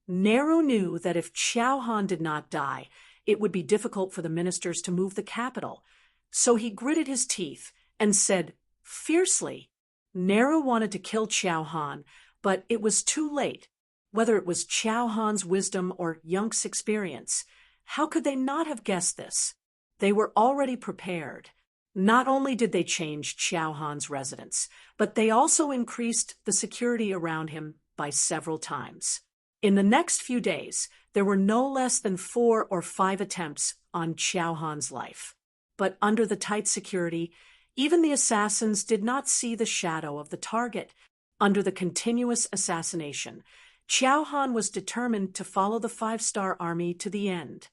Nehru knew that if Chao Han did not die, it would be difficult for the ministers to move the capital. So he gritted his teeth and said fiercely, Nehru wanted to kill Chao Han, but it was too late. Whether it was Chao Han's wisdom or Yung's experience, how could they not have guessed this? They were already prepared. Not only did they change Chao Han's residence, but they also increased the security around him by several times. In the next few days, there were no less than 4 or 5 attempts on Chao Han's life. But under the tight security, even the assassins did not see the shadow of the target. Under the continuous assassination, Chao Han was determined to follow the 5-star army to the end.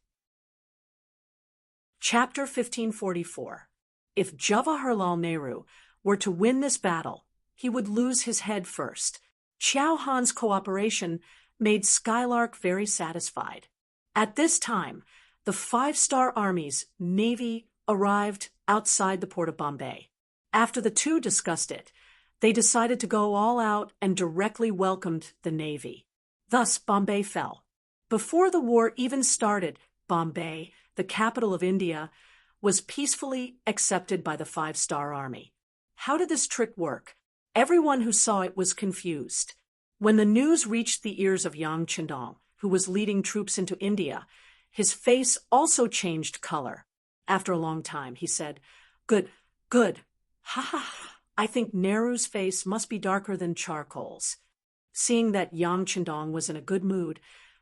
Chapter 1544. If Jawaharlal Nehru were to win this battle, he would lose his head first. Chao Han's cooperation made Skylark very satisfied. At this time, the 5-star army's navy arrived outside the port of Bombay. After the two discussed it, they decided to go all out and directly welcomed the navy. Thus, Bombay fell. Before the war even started, Bombay, the capital of India, was peacefully accepted by the 5-star army. How did this trick work? Everyone who saw it was confused. When the news reached the ears of Yang Chandong, who was leading troops into India, his face also changed color. After a long time, he said, Good. Ha ha ha. I think Nehru's face must be darker than charcoal's. Seeing that Yang Chandong was in a good mood,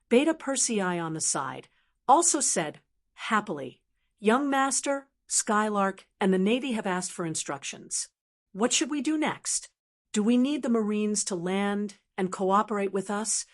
Beta Persei on the side also said, happily, Young Master, Skylark, and the Navy have asked for instructions. What should we do next? Do we need the Marines to land and cooperate with us?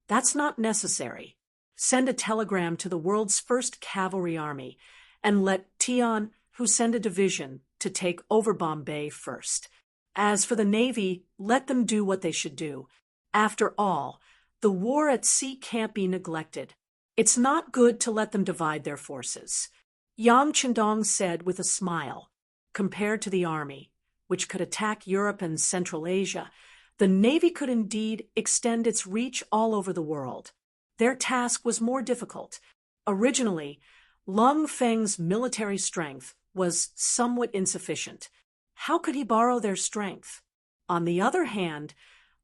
That's not necessary. Send a telegram to the world's first cavalry army and let Tian, who send a division to take over Bombay first. As for the Navy, let them do what they should do. After all, the war at sea can't be neglected. It's not good to let them divide their forces. Yang Chandong said with a smile, compared to the army, which could attack Europe and Central Asia, the Navy could indeed extend its reach all over the world. Their task was more difficult. Originally, Lung Feng's military strength was somewhat insufficient. How could he borrow their strength? On the other hand,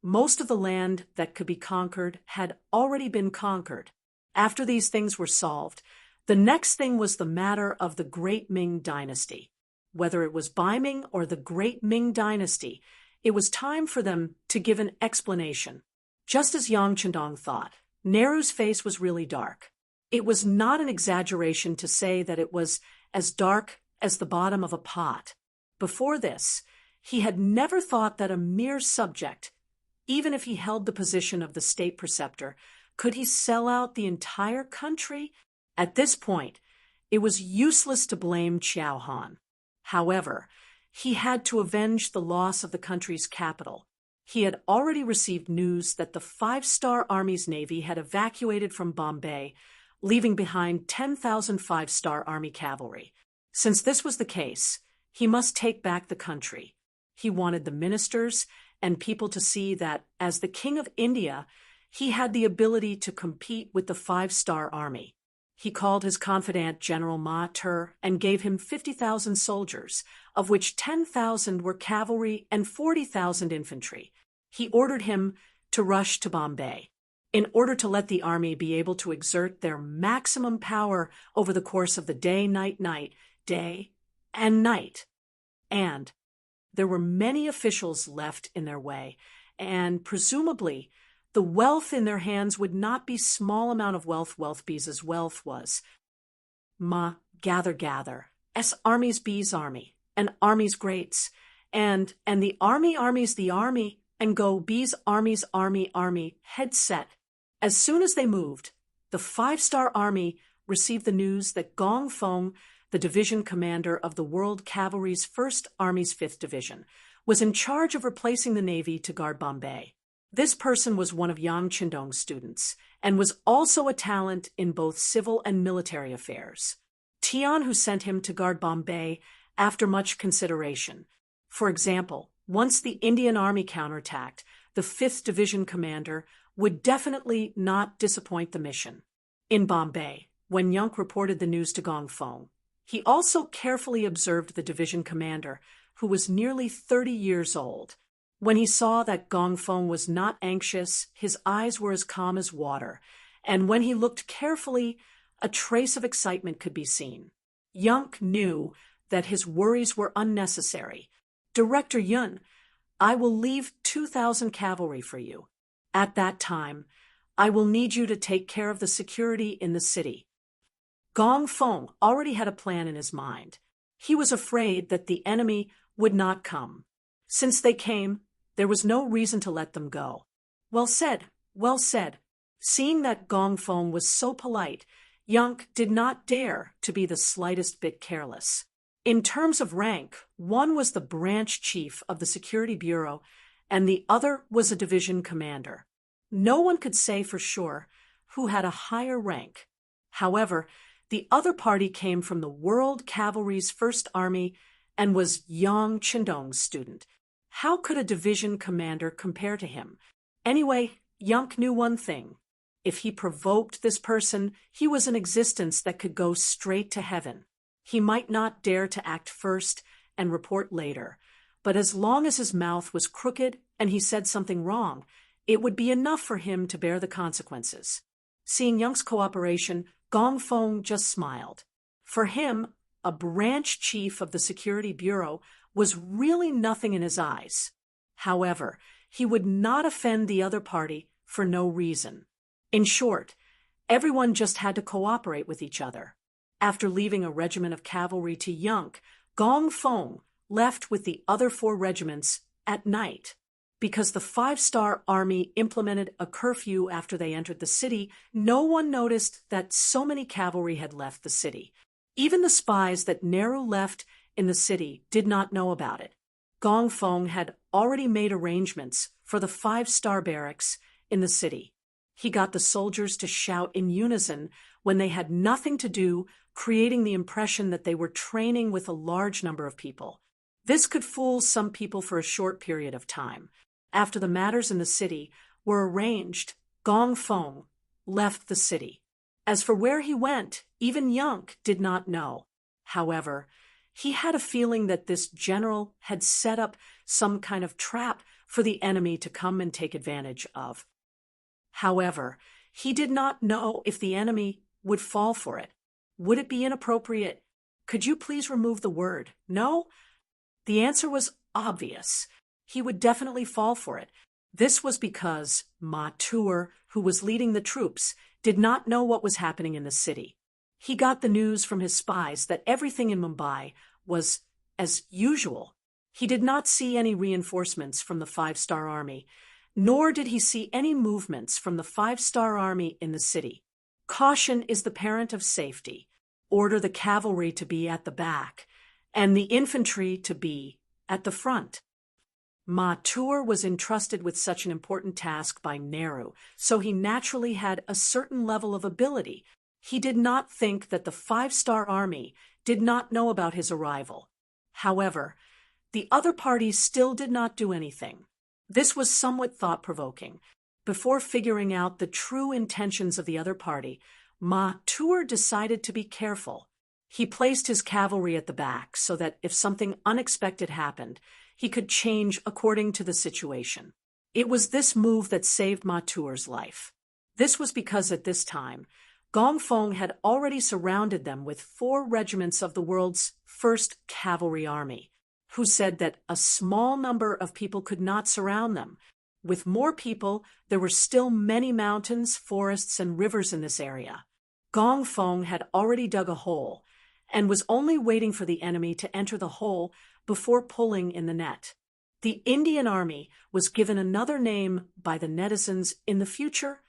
most of the land that could be conquered had already been conquered. After these things were solved, the next thing was the matter of the Great Ming Dynasty. Whether it was Bai Ming or the Great Ming Dynasty, it was time for them to give an explanation. Just as Yang Chandong thought, Nehru's face was really dark. It was not an exaggeration to say that it was as dark as the bottom of a pot. Before this, he had never thought that a mere subject, even if he held the position of the state preceptor, could he sell out the entire country? At this point, it was useless to blame Chao Han. However, he had to avenge the loss of the country's capital. He had already received news that the 5-star Army's navy had evacuated from Bombay, leaving behind 10,000 5-star Army cavalry. Since this was the case, he must take back the country. He wanted the ministers and people to see that, as the King of India, he had the ability to compete with the 5-star Army. He called his confidant General Ma Tur and gave him 50,000 soldiers, of which 10,000 were cavalry and 40,000 infantry. He ordered him to rush to Bombay, in order to let the army be able to exert their maximum power over the course of the day and night. And there were many officials left in their way, and presumably the wealth in their hands would not be small amount of wealth Bees' wealth was. Ma, gather, S army's B's army, and army's greats, and the army's the army, and go B's army's army head set. As soon as they moved, the 5-star army received the news that Gong Feng, the division commander of the World Cavalry's 1st Army's 5th Division, was in charge of replacing the Navy to guard Bombay. This person was one of Yang Qindong's students, and was also a talent in both civil and military affairs. Tian, who sent him to guard Bombay after much consideration. For example, once the Indian Army counterattacked, the 5th Division commander would definitely not disappoint the mission. In Bombay, when Yang reported the news to Gong Feng, he also carefully observed the division commander, who was nearly 30 years old. When he saw that Gong Feng was not anxious, his eyes were as calm as water, and when he looked carefully, a trace of excitement could be seen. Yang knew that his worries were unnecessary. "Director Yun, I will leave 2,000 cavalry for you. At that time, I will need you to take care of the security in the city." Gong Feng already had a plan in his mind. He was afraid that the enemy would not come. Since they came, there was no reason to let them go. Well said, well said. Seeing that Gong Feng was so polite, Yang did not dare to be the slightest bit careless. In terms of rank, one was the branch chief of the Security Bureau, and the other was a division commander. No one could say for sure who had a higher rank. However, the other party came from the World Cavalry's 1st Army and was Yang Qindong's student. How could a division commander compare to him? Anyway, Yang knew one thing. If he provoked this person, he was an existence that could go straight to heaven. He might not dare to act first and report later, but as long as his mouth was crooked and he said something wrong, it would be enough for him to bear the consequences. Seeing Yang's cooperation, Gong Feng just smiled. For him, a branch chief of the Security Bureau was really nothing in his eyes. However, he would not offend the other party for no reason. In short, everyone just had to cooperate with each other. After leaving a regiment of cavalry to Yang, Gong Feng left with the other 4 regiments at night. Because the 5-star army implemented a curfew after they entered the city, no one noticed that so many cavalry had left the city. Even the spies that Nehru left in the city did not know about it. Gong Feng had already made arrangements for the 5-star barracks in the city. He got the soldiers to shout in unison when they had nothing to do, creating the impression that they were training with a large number of people. This could fool some people for a short period of time. After the matters in the city were arranged, Gong Feng left the city. As for where he went, even Yang did not know. However, he had a feeling that this general had set up some kind of trap for the enemy to come and take advantage of. However, he did not know if the enemy would fall for it. Would it be inappropriate? Could you please remove the word no? The answer was obvious. He would definitely fall for it. This was because Ma Tuer, who was leading the troops, did not know what was happening in the city. He got the news from his spies that everything in Mumbai was as usual. He did not see any reinforcements from the 5-star army, nor did he see any movements from the 5-star army in the city. Caution is the parent of safety. Order the cavalry to be at the back, and the infantry to be at the front. Ma Tuer was entrusted with such an important task by Nehru, so he naturally had a certain level of ability. He did not think that the 5-star army did not know about his arrival. However, the other parties still did not do anything. This was somewhat thought-provoking. Before figuring out the true intentions of the other party, Ma Tuer decided to be careful. He placed his cavalry at the back so that if something unexpected happened, he could change according to the situation. It was this move that saved Ma Tuer's life. This was because at this time, Gong Feng had already surrounded them with 4 regiments of the world's 1st Cavalry Army, who said that a small number of people could not surround them. With more people, there were still many mountains, forests, and rivers in this area. Gong Feng had already dug a hole, and was only waiting for the enemy to enter the hole before pulling in the net. The Indian Army was given another name by the netizens in the future,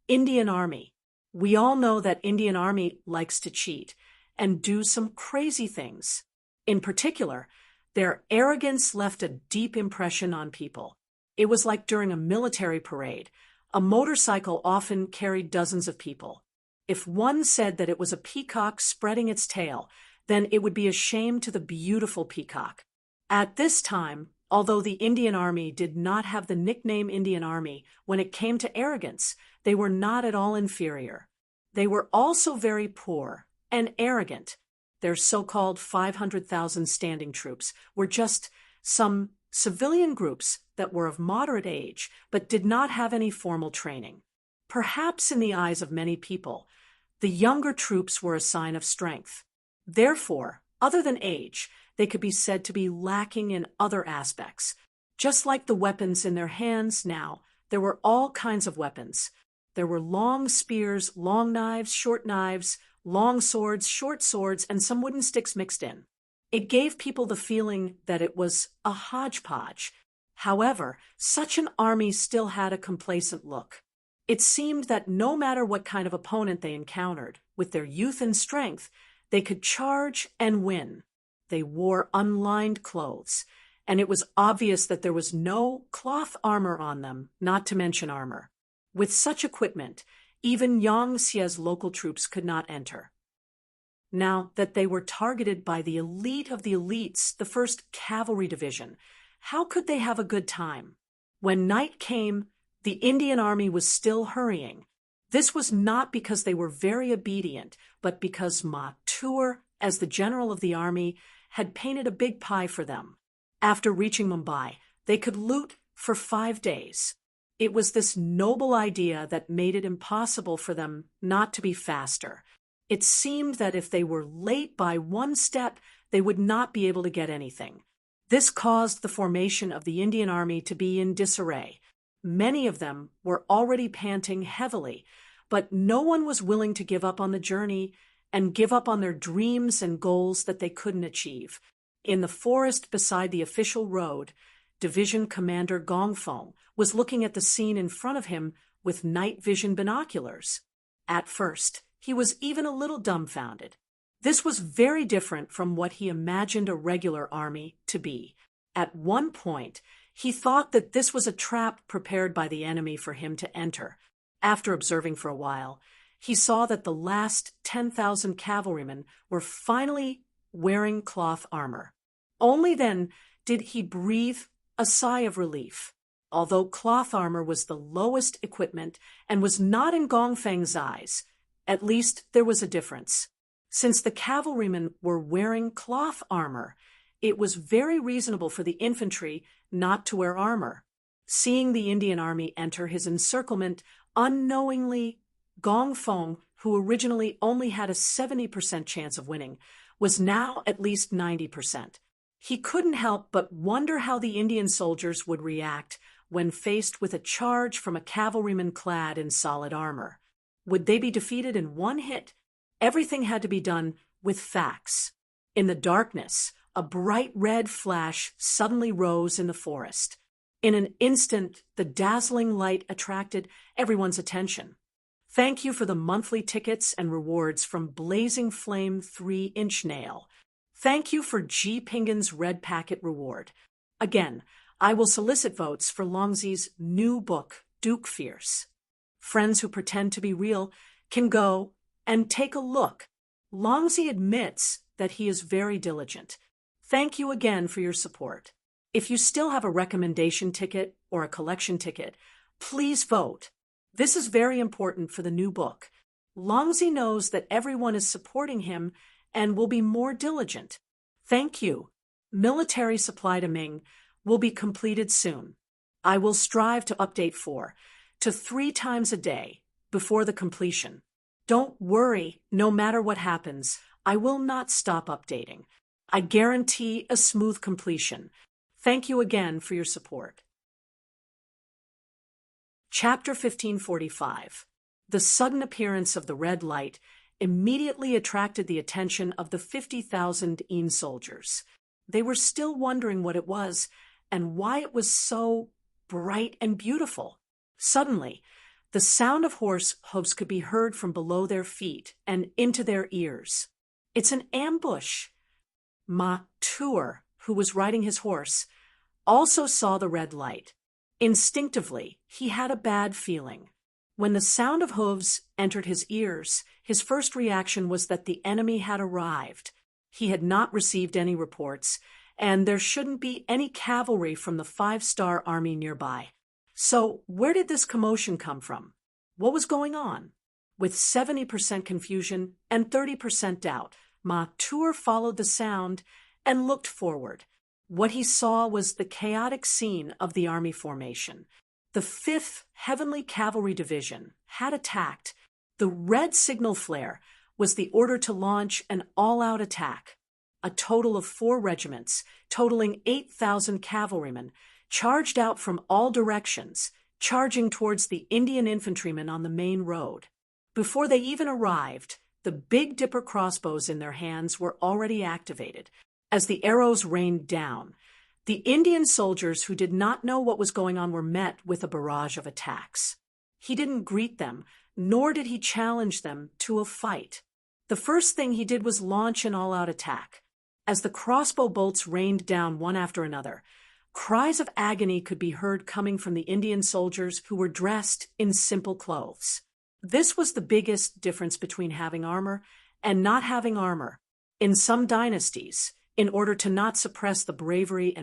Indian Army. We all know that Indian Army likes to cheat and do some crazy things. In particular, their arrogance left a deep impression on people. It was like during a military parade. A motorcycle often carried dozens of people. If one said that it was a peacock spreading its tail, then it would be a shame to the beautiful peacock. At this time, although the Indian Army did not have the nickname Indian Army, when it came to arrogance, they were not at all inferior. They were also very poor and arrogant. Their so-called 500,000 standing troops were just some civilian groups that were of moderate age but did not have any formal training. Perhaps in the eyes of many people, the younger troops were a sign of strength. Therefore, other than age, they could be said to be lacking in other aspects. Just like the weapons in their hands now, there were all kinds of weapons. There were long spears, long knives, short knives, long swords, short swords, and some wooden sticks mixed in. It gave people the feeling that it was a hodgepodge. However, such an army still had a complacent look. It seemed that no matter what kind of opponent they encountered, with their youth and strength, they could charge and win. They wore unlined clothes, and it was obvious that there was no cloth armor on them, not to mention armor. With such equipment, even Yangtze's local troops could not enter. Now that they were targeted by the elite of the elites, the 1st Cavalry Division, how could they have a good time? When night came, the Indian Army was still hurrying. This was not because they were very obedient, but because Ma Tuer, as the general of the army, had painted a big pie for them. After reaching Mumbai, they could loot for 5 days. It was this noble idea that made it impossible for them not to be faster. It seemed that if they were late by 1 step, they would not be able to get anything. This caused the formation of the Indian Army to be in disarray. Many of them were already panting heavily, but no one was willing to give up on the journey and give up on their dreams and goals that they couldn't achieve. In the forest beside the official road, Division Commander Gongfeng was looking at the scene in front of him with night vision binoculars. At first, he was even a little dumbfounded. This was very different from what he imagined a regular army to be. At one point, he thought that this was a trap prepared by the enemy for him to enter. After observing for a while, he saw that the last 10,000 cavalrymen were finally wearing cloth armor. Only then did he breathe a sigh of relief. Although cloth armor was the lowest equipment and was not in Gongfeng's eyes, at least there was a difference. Since the cavalrymen were wearing cloth armor, it was very reasonable for the infantry not to wear armor. Seeing the Indian Army enter his encirclement, unknowingly, Gongfeng, who originally only had a 70% chance of winning, was now at least 90%. He couldn't help but wonder how the Indian soldiers would react when faced with a charge from a cavalryman clad in solid armor. Would they be defeated in one hit? Everything had to be done with facts. In the darkness, a bright red flash suddenly rose in the forest. In an instant, the dazzling light attracted everyone's attention. Thank you for the monthly tickets and rewards from Blazing Flame 3-inch Nail. Thank you for G. Pingan's Red Packet reward. Again, I will solicit votes for Longzi's new book, Duke Fierce. Friends who pretend to be real can go and take a look. Longzi admits that he is very diligent. Thank you again for your support. If you still have a recommendation ticket or a collection ticket, please vote. This is very important for the new book. Longzi knows that everyone is supporting him and will be more diligent. Thank you. Military supply to Ming will be completed soon. I will strive to update 4 to 3 times a day before the completion. Don't worry, no matter what happens, I will not stop updating. I guarantee a smooth completion. Thank you again for your support. Chapter 1545. The sudden appearance of the red light immediately attracted the attention of the 50,000 Een soldiers. They were still wondering what it was and why it was so bright and beautiful. Suddenly, the sound of horse hoofs could be heard from below their feet and into their ears. It's an ambush. Ma Tuer, who was riding his horse, also saw the red light. Instinctively, he had a bad feeling. When the sound of hooves entered his ears, his first reaction was that the enemy had arrived. He had not received any reports, and there shouldn't be any cavalry from the 5-star army nearby. So, where did this commotion come from? What was going on? With 70% confusion and 30% doubt, Ma Tuer followed the sound and looked forward. What he saw was the chaotic scene of the army formation. The 5th Heavenly Cavalry Division had attacked. The red signal flare was the order to launch an all-out attack. A total of 4 regiments, totaling 8,000 cavalrymen, charged out from all directions, charging towards the Indian infantrymen on the main road. Before they even arrived, the Big Dipper crossbows in their hands were already activated. As the arrows rained down, the Indian soldiers who did not know what was going on were met with a barrage of attacks. He didn't greet them, nor did he challenge them to a fight. The first thing he did was launch an all-out attack. As the crossbow bolts rained down one after another, cries of agony could be heard coming from the Indian soldiers who were dressed in simple clothes. This was the biggest difference between having armor and not having armor. In some dynasties, in order to not suppress the bravery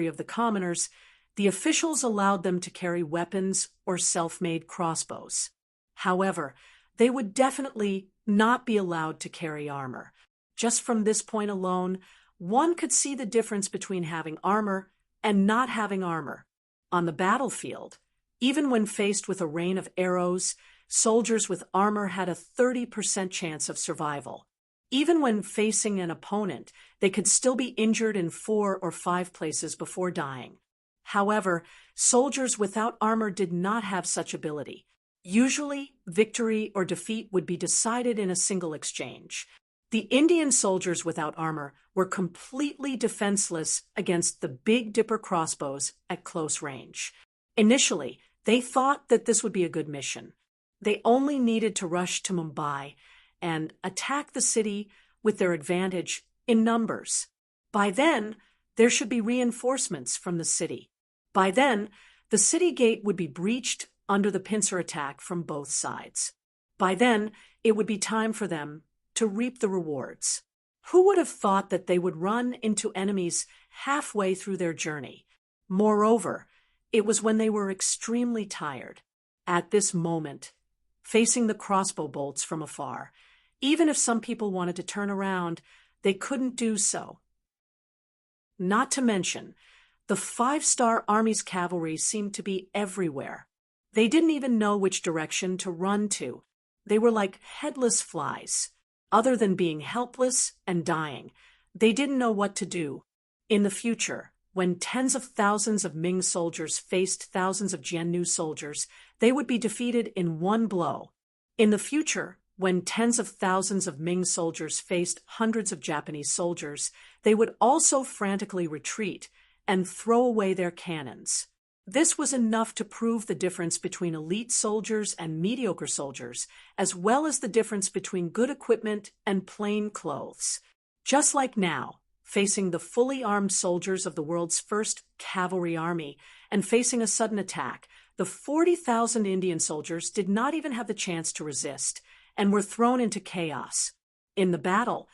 of the commoners, the officials allowed them to carry weapons or self-made crossbows. However, they would definitely not be allowed to carry armor. Just from this point alone, one could see the difference between having armor and not having armor. On the battlefield, even when faced with a rain of arrows, soldiers with armor had a 30% chance of survival. Even when facing an opponent, they could still be injured in 4 or 5 places before dying. However, soldiers without armor did not have such ability. Usually, victory or defeat would be decided in a single exchange. The Indian soldiers without armor were completely defenseless against the Big Dipper crossbows at close range. Initially, they thought that this would be a good mission. They only needed to rush to Mumbai and attack the city with their advantage in numbers. By then, there should be reinforcements from the city. By then, the city gate would be breached under the pincer attack from both sides. By then, it would be time for them to reap the rewards. Who would have thought that they would run into enemies halfway through their journey? Moreover, it was when they were extremely tired. At this moment, facing the crossbow bolts from afar, even if some people wanted to turn around, they couldn't do so. Not to mention, the 5-star army's cavalry seemed to be everywhere. They didn't even know which direction to run to. They were like headless flies. Other than being helpless and dying, they didn't know what to do. In the future, when tens of thousands of Ming soldiers faced thousands of Jiannu soldiers, they would be defeated in one blow. In the future, when tens of thousands of Ming soldiers faced hundreds of Japanese soldiers, they would also frantically retreat and throw away their cannons. This was enough to prove the difference between elite soldiers and mediocre soldiers, as well as the difference between good equipment and plain clothes. Just like now, facing the fully armed soldiers of the world's first cavalry army and facing a sudden attack, the 40,000 Indian soldiers did not even have the chance to resist and were thrown into chaos. In the battle,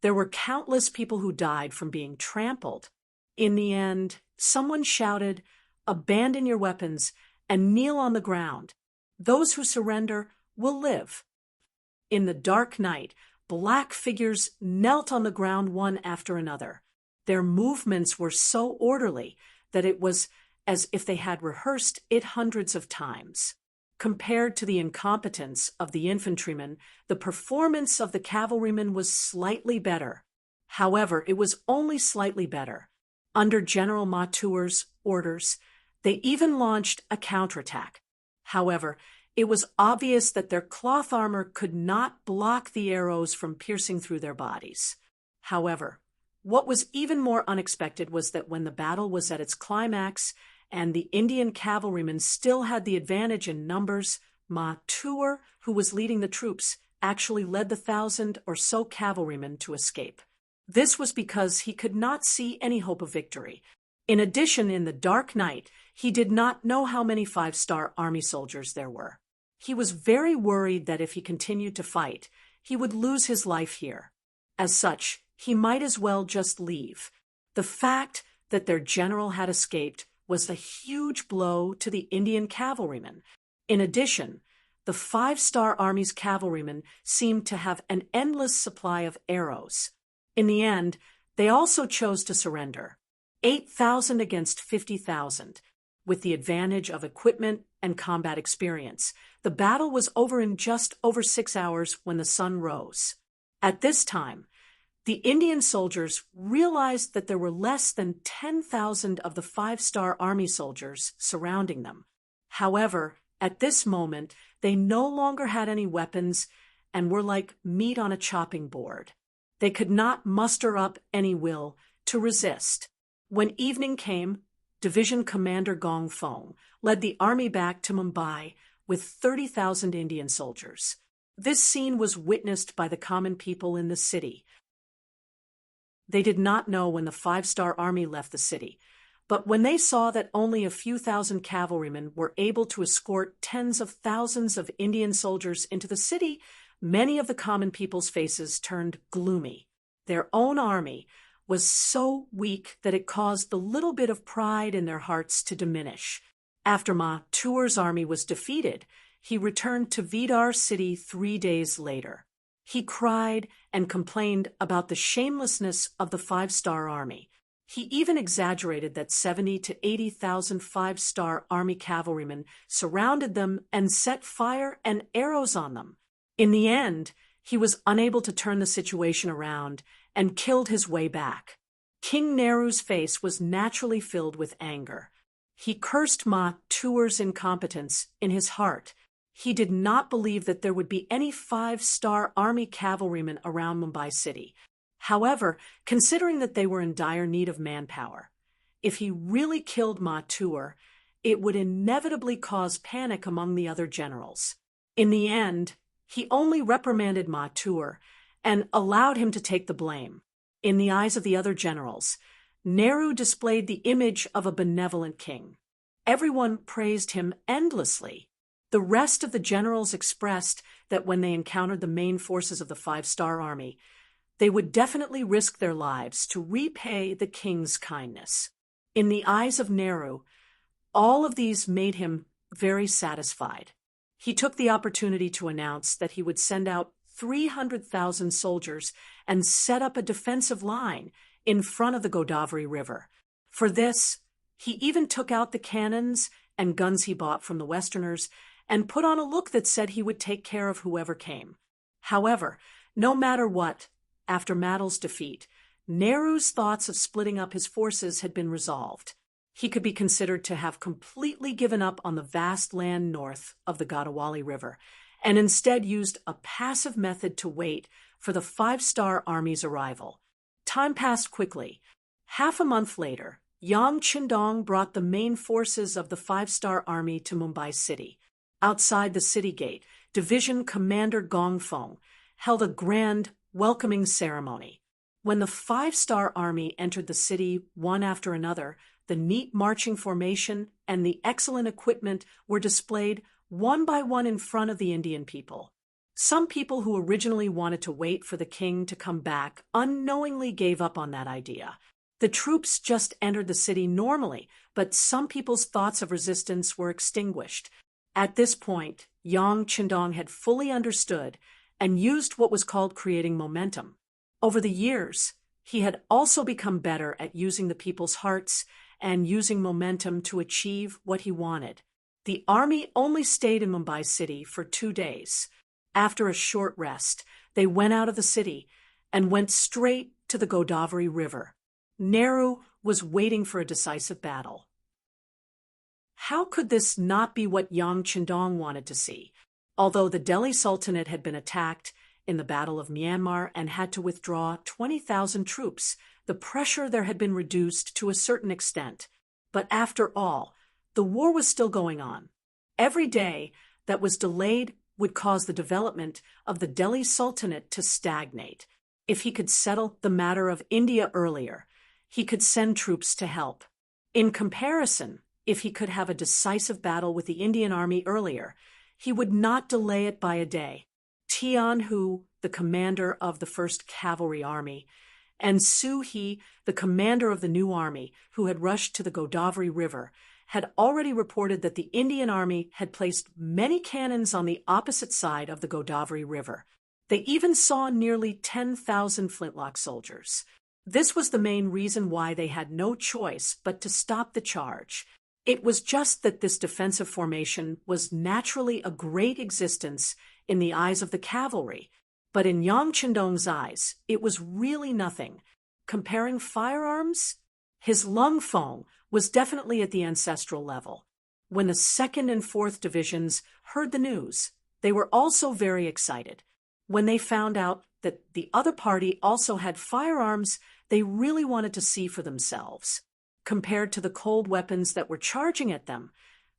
there were countless people who died from being trampled. In the end, someone shouted, "Abandon your weapons and kneel on the ground. Those who surrender will live." In the dark night, black figures knelt on the ground one after another. Their movements were so orderly that it was as if they had rehearsed it hundreds of times. Compared to the incompetence of the infantrymen, the performance of the cavalrymen was slightly better. However, it was only slightly better. Under General Ma Tuer's orders, they even launched a counterattack. However, It was obvious that their cloth armor could not block the arrows from piercing through their bodies. However, what was even more unexpected was that when the battle was at its climax and the Indian cavalrymen still had the advantage in numbers, Ma Tuor, who was leading the troops, actually led the 1,000 or so cavalrymen to escape. This was because he could not see any hope of victory. In addition, in the dark night, he did not know how many 5-star army soldiers there were. He was very worried that if he continued to fight, he would lose his life here. As such, he might as well just leave. The fact that their general had escaped was a huge blow to the Indian cavalrymen. In addition, the 5-star army's cavalrymen seemed to have an endless supply of arrows. In the end, they also chose to surrender. 8,000 against 50,000. With the advantage of equipment and combat experience, the battle was over in just over 6 hours when the sun rose. At this time, the Indian soldiers realized that there were less than 10,000 of the 5-star army soldiers surrounding them. However, at this moment, they no longer had any weapons and were like meat on a chopping board. They could not muster up any will to resist. When evening came, Division Commander Gong Fong led the army back to Mumbai with 30,000 Indian soldiers. This scene was witnessed by the common people in the city. They did not know when the 5-star army left the city, but when they saw that only a few thousand cavalrymen were able to escort tens of thousands of Indian soldiers into the city, many of the common people's faces turned gloomy. Their own army was so weak that it caused the little bit of pride in their hearts to diminish. After Ma Tuor's army was defeated, he returned to Vidar city 3 days later. He cried and complained about the shamelessness of the 5-star army. He even exaggerated that 70 to 80,000 5-star army cavalrymen surrounded them and set fire and arrows on them. In the end, he was unable to turn the situation around and killed his way back. King Nehru's face was naturally filled with anger. He cursed Ma Tuor's incompetence in his heart. He did not believe that there would be any 5-star army cavalrymen around Mumbai city. However, considering that they were in dire need of manpower, if he really killed Ma Tuor, it would inevitably cause panic among the other generals. In the end, he only reprimanded Ma Tuor and allowed him to take the blame. In the eyes of the other generals, Nehru displayed the image of a benevolent king. Everyone praised him endlessly. The rest of the generals expressed that when they encountered the main forces of the 5-star army, they would definitely risk their lives to repay the king's kindness. In the eyes of Nehru, all of these made him very satisfied. He took the opportunity to announce that he would send out 300,000 soldiers and set up a defensive line in front of the Godavari River. For this, he even took out the cannons and guns he bought from the Westerners and put on a look that said he would take care of whoever came. However, no matter what, after Madal's defeat, Nehru's thoughts of splitting up his forces had been resolved. He could be considered to have completely given up on the vast land north of the Godavari River and instead used a passive method to wait for the 5-star army's arrival. Time passed quickly. Half a month later, Yang Chindong brought the main forces of the 5-star army to Mumbai city. Outside the city gate, Division Commander Gong Fong held a grand welcoming ceremony. When the 5-star army entered the city one after another, the neat marching formation and the excellent equipment were displayed one by one in front of the Indian people. Some people who originally wanted to wait for the king to come back unknowingly gave up on that idea. The troops just entered the city normally, but some people's thoughts of resistance were extinguished. At this point, Yang Chindong had fully understood and used what was called creating momentum. Over the years, he had also become better at using the people's hearts and using momentum to achieve what he wanted. The army only stayed in Mumbai city for 2 days. After a short rest, they went out of the city and went straight to the Godavari River. Nehru was waiting for a decisive battle. How could this not be what Yang Qindong wanted to see? Although the Delhi Sultanate had been attacked in the Battle of Myanmar and had to withdraw 20,000 troops, the pressure there had been reduced to a certain extent. But after all, the war was still going on. Every day that was delayed would cause the development of the Delhi Sultanate to stagnate. If he could settle the matter of India earlier, he could send troops to help. In comparison, if he could have a decisive battle with the Indian army earlier, he would not delay it by a day. Tian Hu, the commander of the 1st Cavalry Army, and Su He, the commander of the new army, who had rushed to the Godavari River, had already reported that the Indian army had placed many cannons on the opposite side of the Godavari River. They even saw nearly 10,000 flintlock soldiers. This was the main reason why they had no choice but to stop the charge. It was just that this defensive formation was naturally a great existence in the eyes of the cavalry, but in Yang Qindong's eyes, it was really nothing. Comparing firearms, his lung feng was definitely at the ancestral level. When the 2nd and 4th Divisions heard the news, they were also very excited. When they found out that the other party also had firearms, they really wanted to see for themselves. Compared to the cold weapons that were charging at them,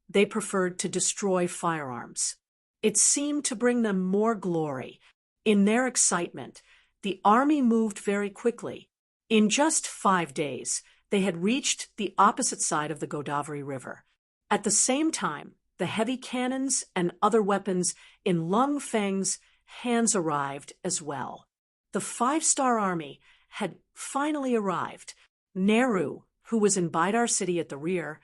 they preferred to destroy firearms. It seemed to bring them more glory. In their excitement, the army moved very quickly. In just 5 days, they had reached the opposite side of the Godavari River. At the same time, the heavy cannons and other weapons in Lung Feng's hands arrived as well. The 5-star army had finally arrived. Nehru, who was in Bidar city at the rear,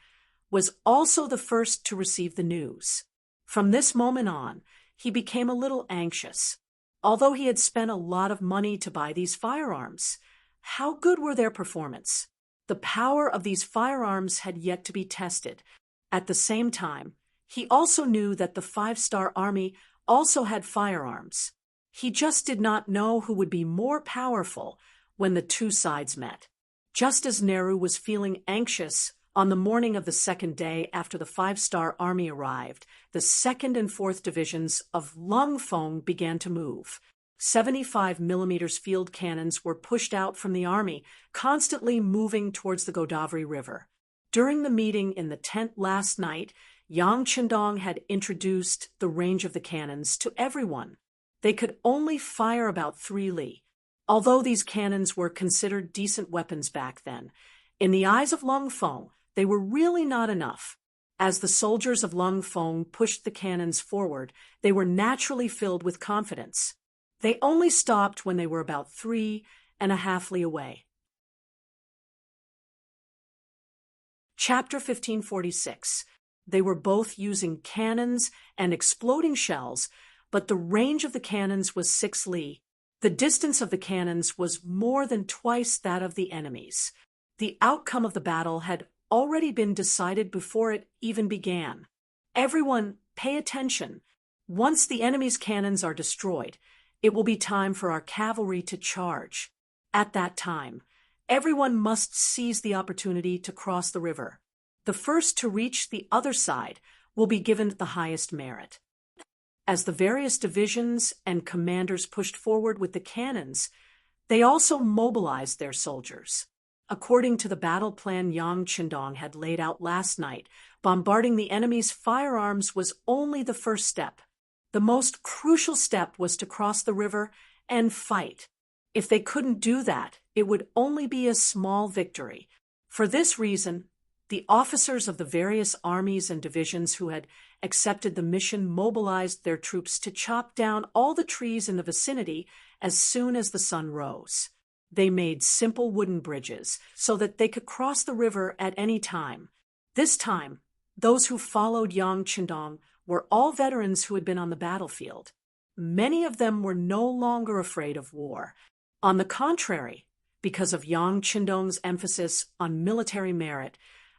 was also the first to receive the news. From this moment on, he became a little anxious. Although he had spent a lot of money to buy these firearms, how good were their performance? The power of these firearms had yet to be tested. At the same time, he also knew that the 5-star army also had firearms. He just did not know who would be more powerful when the two sides met. Just as Nehru was feeling anxious on the morning of the 2nd day after the 5-star army arrived, the 2nd and 4th Divisions of Lung Feng began to move. 75mm field cannons were pushed out from the army, constantly moving towards the Godavari River. During the meeting in the tent last night, Yang Qindong had introduced the range of the cannons to everyone. They could only fire about 3 li. Although these cannons were considered decent weapons back then, in the eyes of Lung Feng, they were really not enough. As the soldiers of Lung Feng pushed the cannons forward, they were naturally filled with confidence. They only stopped when they were about 3.5 li away. Chapter 1546. They were both using cannons and exploding shells, but the range of the cannons was 6 li. The distance of the cannons was more than twice that of the enemy's. The outcome of the battle had already been decided before it even began. Everyone, pay attention. Once the enemy's cannons are destroyed, it will be time for our cavalry to charge. At that time, everyone must seize the opportunity to cross the river. The first to reach the other side will be given the highest merit. As the various divisions and commanders pushed forward with the cannons, they also mobilized their soldiers. According to the battle plan Yang Qindong had laid out last night, bombarding the enemy's firearms was only the first step. The most crucial step was to cross the river and fight. If they couldn't do that, it would only be a small victory. For this reason, the officers of the various armies and divisions who had accepted the mission mobilized their troops to chop down all the trees in the vicinity as soon as the sun rose. They made simple wooden bridges so that they could cross the river at any time. This time, those who followed Yang Qindong were all veterans who had been on the battlefield. Many of them were no longer afraid of war. On the contrary, because of Yang Qindong's emphasis on military merit,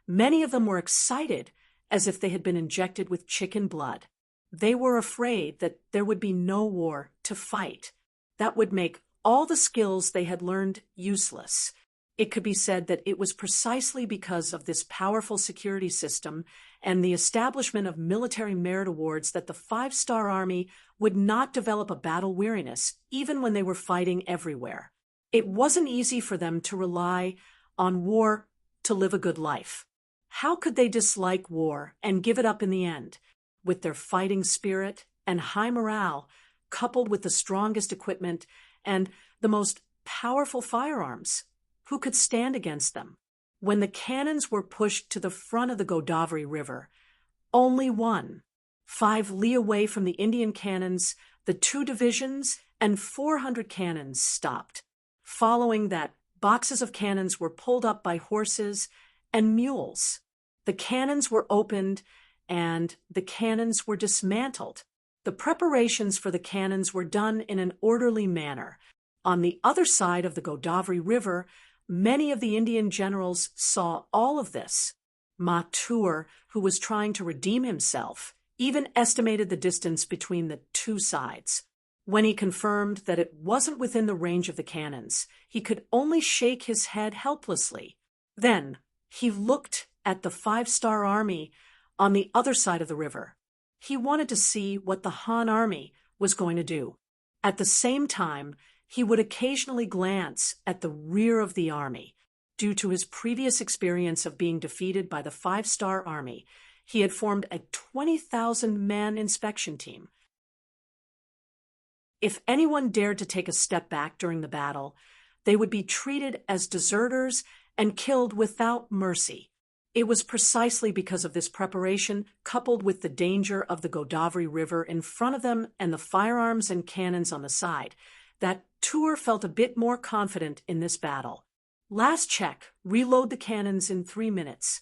many of them were excited as if they had been injected with chicken blood. They were afraid that there would be no war to fight. That would make all the skills they had learned useless. It could be said that it was precisely because of this powerful security system and the establishment of military merit awards that the five-star army would not develop a battle weariness, even when they were fighting everywhere. It wasn't easy for them to rely on war to live a good life. How could they dislike war and give it up in the end? With their fighting spirit and high morale, coupled with the strongest equipment and the most powerful firearms, who could stand against them? When the cannons were pushed to the front of the Godavari River, only 5 li away from the Indian cannons, the 2 divisions and 400 cannons stopped. Following that, boxes of cannons were pulled up by horses and mules. The cannons were opened and the cannons were dismantled. The preparations for the cannons were done in an orderly manner. On the other side of the Godavari River, many of the Indian generals saw all of this. Mathur, who was trying to redeem himself, even estimated the distance between the two sides. When he confirmed that it wasn't within the range of the cannons, he could only shake his head helplessly. Then he looked at the five-star army on the other side of the river. He wanted to see what the Han army was going to do. At the same time, he would occasionally glance at the rear of the army. Due to his previous experience of being defeated by the five-star army, he had formed a 20,000-man inspection team. If anyone dared to take a step back during the battle, they would be treated as deserters and killed without mercy. It was precisely because of this preparation, coupled with the danger of the Godavari River in front of them and the firearms and cannons on the side, that Tour felt a bit more confident in this battle. Last check, reload the cannons in 3 minutes.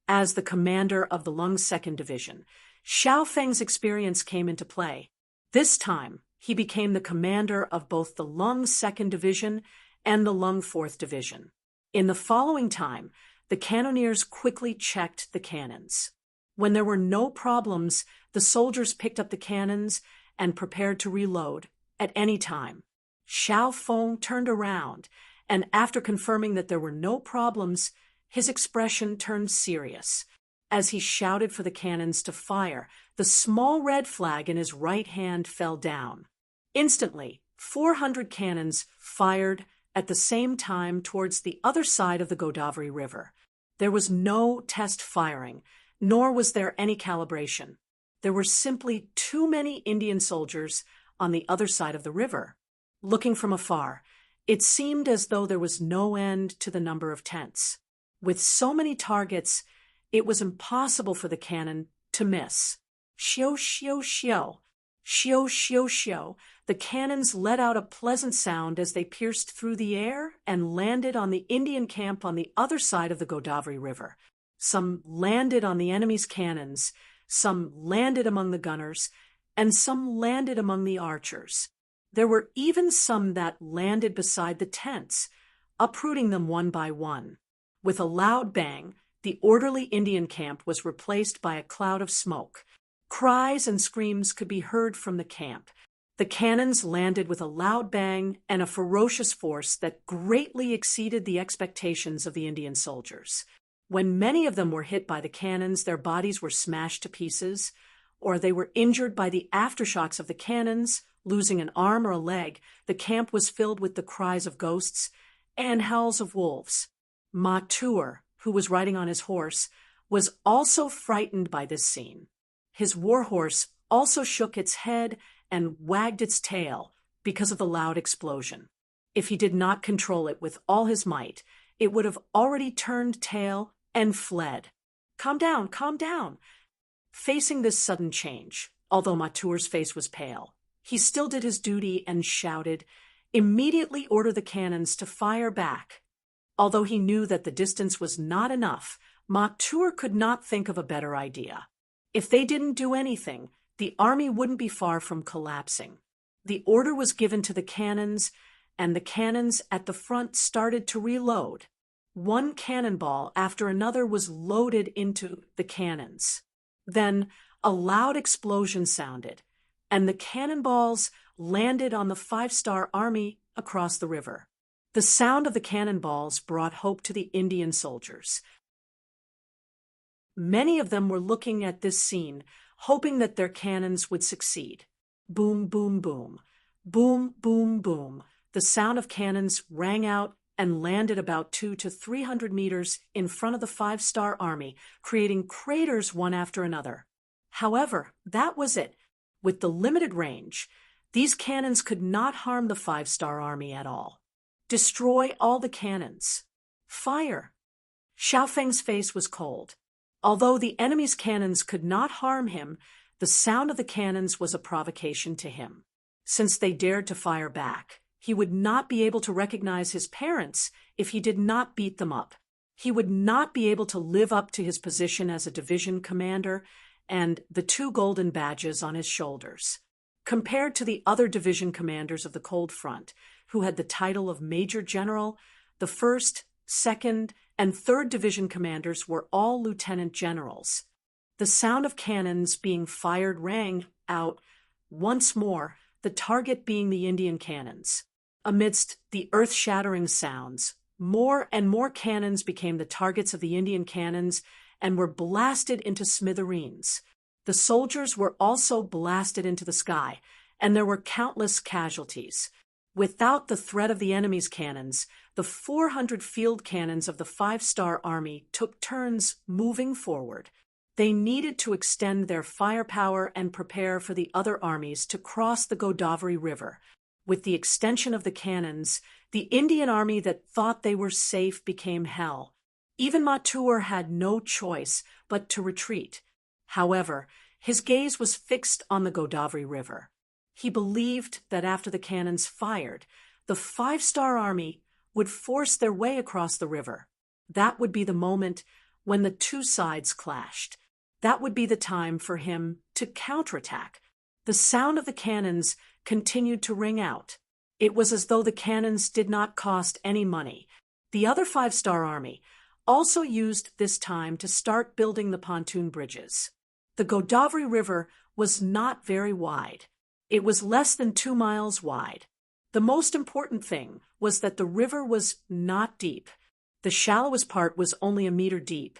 As the commander of the Lung 2nd Division, Xiao Feng's experience came into play. This time, he became the commander of both the Lung 2nd Division and the Lung 4th Division. In the following time, the cannoneers quickly checked the cannons. When there were no problems, the soldiers picked up the cannons and prepared to reload at any time. Xiao Feng turned around, and after confirming that there were no problems, his expression turned serious. As he shouted for the cannons to fire, the small red flag in his right hand fell down. Instantly, 400 cannons fired at the same time towards the other side of the Godavari River. There was no test firing, nor was there any calibration. There were simply too many Indian soldiers on the other side of the river. Looking from afar, it seemed as though there was no end to the number of tents. With so many targets, it was impossible for the cannon to miss. Xiu, xiu, xiu. Xiu, xiu, xiu. The cannons let out a pleasant sound as they pierced through the air and landed on the Indian camp on the other side of the Godavari River. Some landed on the enemy's cannons, some landed among the gunners, and some landed among the archers. There were even some that landed beside the tents, uprooting them one by one. With a loud bang, the orderly Indian camp was replaced by a cloud of smoke. Cries and screams could be heard from the camp. The cannons landed with a loud bang and a ferocious force that greatly exceeded the expectations of the Indian soldiers. When many of them were hit by the cannons, their bodies were smashed to pieces, or they were injured by the aftershocks of the cannons, losing an arm or a leg. The camp was filled with the cries of ghosts and howls of wolves. Mathur, who was riding on his horse, was also frightened by this scene. His warhorse also shook its head and wagged its tail because of the loud explosion. If he did not control it with all his might, it would have already turned tail and fled. Calm down, calm down. Facing this sudden change, although Mathur's face was pale, he still did his duty and shouted, "Immediately order the cannons to fire back." Although he knew that the distance was not enough, Mathur could not think of a better idea. If they didn't do anything, the army wouldn't be far from collapsing. The order was given to the cannons, and the cannons at the front started to reload. One cannonball after another was loaded into the cannons. Then a loud explosion sounded, and the cannonballs landed on the five-star army across the river. The sound of the cannonballs brought hope to the Indian soldiers. Many of them were looking at this scene, hoping that their cannons would succeed. Boom, boom, boom. Boom, boom, boom. The sound of cannons rang out and landed about 200 to 300 meters in front of the five-star army, creating craters one after another. However, that was it. With the limited range, these cannons could not harm the five-star army at all. Destroy all the cannons. Fire. Xiao Feng's face was cold. Although the enemy's cannons could not harm him, the sound of the cannons was a provocation to him. Since they dared to fire back, he would not be able to recognize his parents if he did not beat them up. He would not be able to live up to his position as a division commander and the 2 golden badges on his shoulders. Compared to the other division commanders of the Cold Front, who had the title of Major General, the 1st, 2nd, and 3rd Division commanders were all lieutenant generals. The sound of cannons being fired rang out once more, the target being the Indian cannons. Amidst the earth-shattering sounds, more and more cannons became the targets of the Indian cannons and were blasted into smithereens. The soldiers were also blasted into the sky, and there were countless casualties. Without the threat of the enemy's cannons, the 400 field cannons of the five-star army took turns moving forward. They needed to extend their firepower and prepare for the other armies to cross the Godavari River. With the extension of the cannons, the Indian army that thought they were safe became hell. Even Matur had no choice but to retreat. However, his gaze was fixed on the Godavari River. He believed that after the cannons fired, the five-star army would force their way across the river. That would be the moment when the 2 sides clashed. That would be the time for him to counterattack. The sound of the cannons continued to ring out. It was as though the cannons did not cost any money. The other five-star army also used this time to start building the pontoon bridges. The Godavari River was not very wide. It was less than 2 miles wide. The most important thing was that the river was not deep. The shallowest part was only 1 meter deep,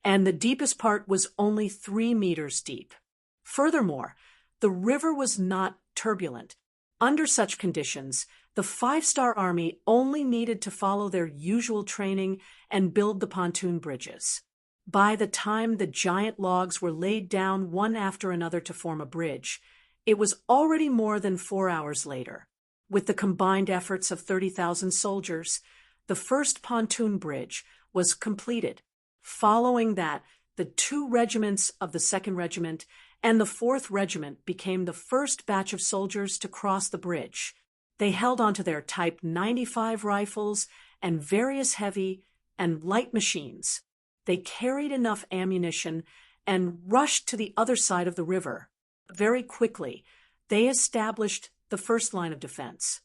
and the deepest part was only 3 meters deep. Furthermore, the river was not turbulent. Under such conditions, the five-star army only needed to follow their usual training and build the pontoon bridges. By the time the giant logs were laid down one after another to form a bridge, it was already more than 4 hours later. With the combined efforts of 30,000 soldiers, the first pontoon bridge was completed. Following that, the 2 regiments of the 2nd Regiment and the 4th Regiment became the first batch of soldiers to cross the bridge. They held onto their Type 95 rifles and various heavy and light machines. They carried enough ammunition and rushed to the other side of the river. Very quickly, they established the first line of defense.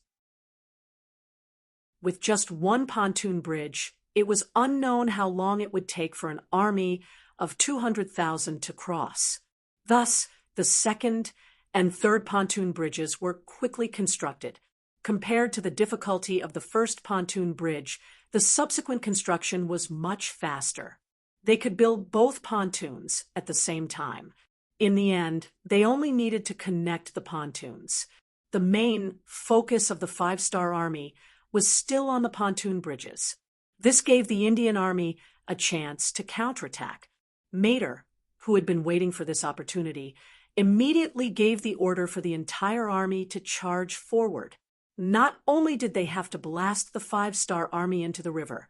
With just 1 pontoon bridge, it was unknown how long it would take for an army of 200,000 to cross. Thus, the 2nd and 3rd pontoon bridges were quickly constructed. Compared to the difficulty of the first pontoon bridge, the subsequent construction was much faster. They could build both pontoons at the same time. In the end, they only needed to connect the pontoons. The main focus of the five-star army was still on the pontoon bridges. This gave the Indian army a chance to counterattack. Mater, who had been waiting for this opportunity, immediately gave the order for the entire army to charge forward. Not only did they have to blast the five-star army into the river,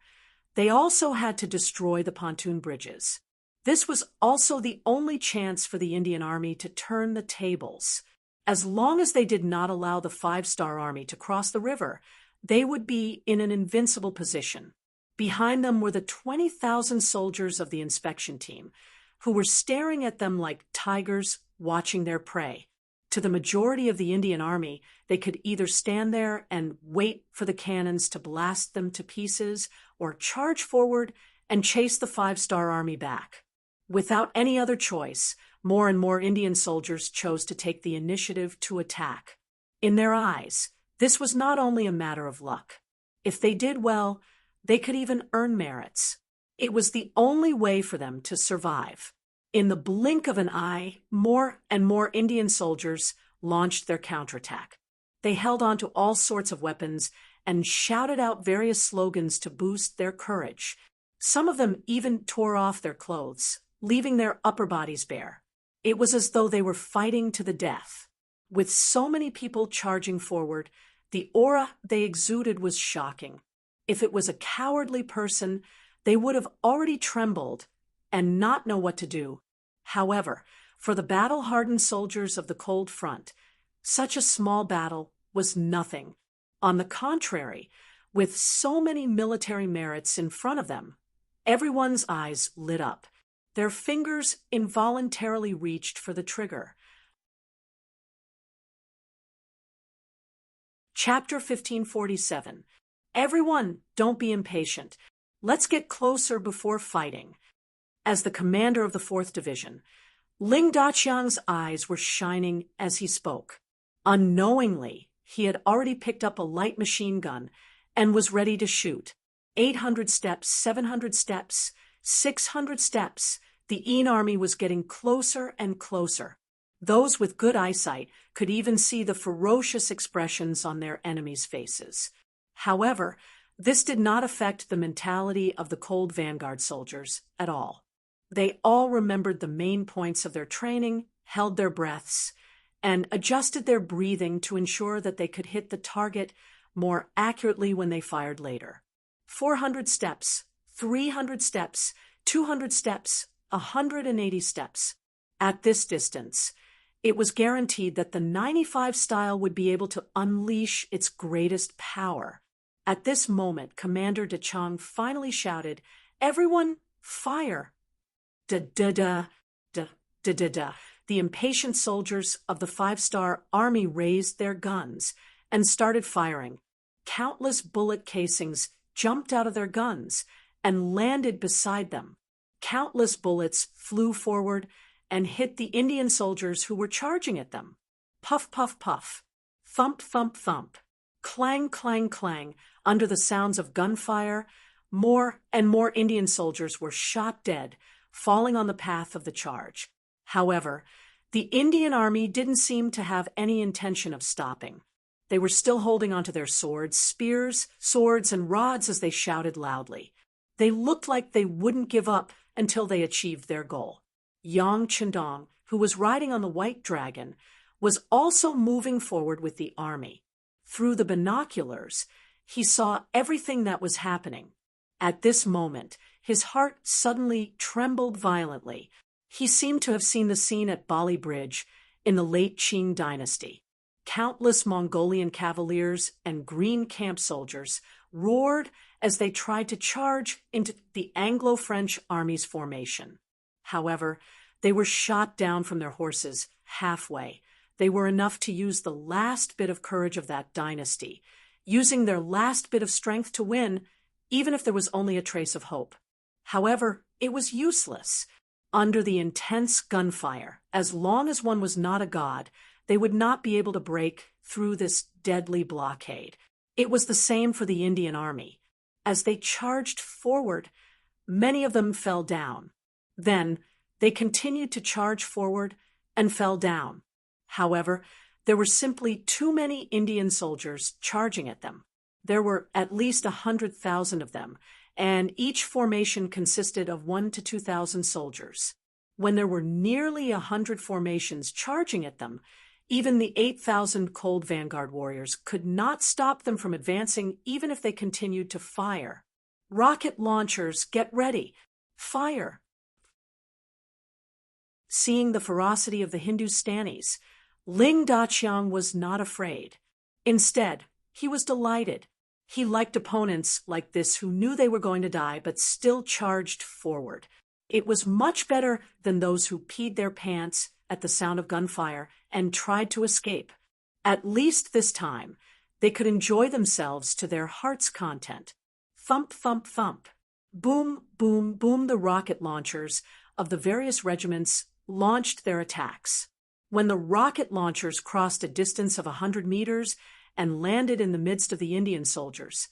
they also had to destroy the pontoon bridges. This was also the only chance for the Indian army to turn the tables. As long as they did not allow the five-star army to cross the river, they would be in an invincible position. Behind them were the 20,000 soldiers of the inspection team, who were staring at them like tigers watching their prey. To the majority of the Indian army, they could either stand there and wait for the cannons to blast them to pieces, or charge forward and chase the five-star army back. Without any other choice, more and more Indian soldiers chose to take the initiative to attack. In their eyes, this was not only a matter of luck. If they did well, they could even earn merits. It was the only way for them to survive. In the blink of an eye, more and more Indian soldiers launched their counterattack. They held on to all sorts of weapons and shouted out various slogans to boost their courage. Some of them even tore off their clothes, leaving their upper bodies bare. It was as though they were fighting to the death. With so many people charging forward, the aura they exuded was shocking. If it was a cowardly person, they would have already trembled and not know what to do. However, for the battle-hardened soldiers of the cold front, such a small battle was nothing. On the contrary, with so many military merits in front of them, everyone's eyes lit up. Their fingers involuntarily reached for the trigger. Chapter 1547. Everyone, don't be impatient. Let's get closer before fighting. As the commander of the 4th Division, Ling Daqiang's eyes were shining as he spoke. Unknowingly, he had already picked up a light machine gun and was ready to shoot. 800 steps, 700 steps, 600 steps. The Yin army was getting closer and closer. Those with good eyesight could even see the ferocious expressions on their enemies' faces. However, this did not affect the mentality of the cold vanguard soldiers at all. They all remembered the main points of their training, held their breaths, and adjusted their breathing to ensure that they could hit the target more accurately when they fired later. 400 steps, 300 steps, 200 steps, 180 steps. At this distance, it was guaranteed that the 95 style would be able to unleash its greatest power. At this moment, Commander Daqiang finally shouted, "Everyone, fire!" Da-da-da, da-da-da-da. The impatient soldiers of the 5-star army raised their guns and started firing. Countless bullet casings jumped out of their guns and landed beside them. Countless bullets flew forward and hit the Indian soldiers who were charging at them. Puff, puff, puff. Thump, thump, thump. Clang, clang, clang. Under the sounds of gunfire, more and more Indian soldiers were shot dead, falling on the path of the charge. However, the Indian army didn't seem to have any intention of stopping. They were still holding onto their swords, spears, swords, and rods as they shouted loudly. They looked like they wouldn't give up until they achieved their goal. Yang Chendong, who was riding on the white dragon, was also moving forward with the army. Through the binoculars, he saw everything that was happening. At this moment, his heart suddenly trembled violently. He seemed to have seen the scene at Bali Bridge in the late Qing dynasty. Countless Mongolian cavaliers and green camp soldiers roared as they tried to charge into the Anglo-French army's formation. However, they were shot down from their horses halfway. They were enough to use the last bit of courage of that dynasty, using their last bit of strength to win, even if there was only a trace of hope. However, it was useless. Under the intense gunfire, as long as one was not a god, they would not be able to break through this deadly blockade. It was the same for the Indian army. As they charged forward, many of them fell down. Then, they continued to charge forward and fell down. However, there were simply too many Indian soldiers charging at them. There were at least 100,000 of them, and each formation consisted of 1,000 to 2,000 soldiers. When there were nearly 100 formations charging at them, even the 8,000 cold vanguard warriors could not stop them from advancing even if they continued to fire. Rocket launchers, get ready! Fire! Seeing the ferocity of the Hindustanis, Ling Daqiang was not afraid. Instead, he was delighted. He liked opponents like this who knew they were going to die but still charged forward. It was much better than those who peed their pants at the sound of gunfire and tried to escape. At least this time, they could enjoy themselves to their heart's content. Thump, thump, thump. Boom, boom, boom, the rocket launchers of the various regiments launched their attacks. When the rocket launchers crossed a distance of 100 meters and landed in the midst of the Indian soldiers,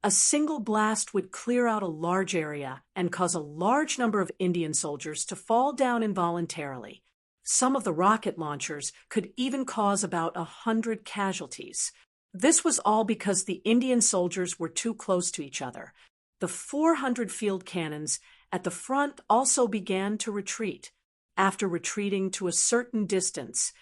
A single blast would clear out a large area and cause a large number of Indian soldiers to fall down involuntarily. Some of the rocket launchers could even cause about 100 casualties. This was all because the Indian soldiers were too close to each other. The 400 field cannons at the front also began to retreat. After retreating to a certain distance,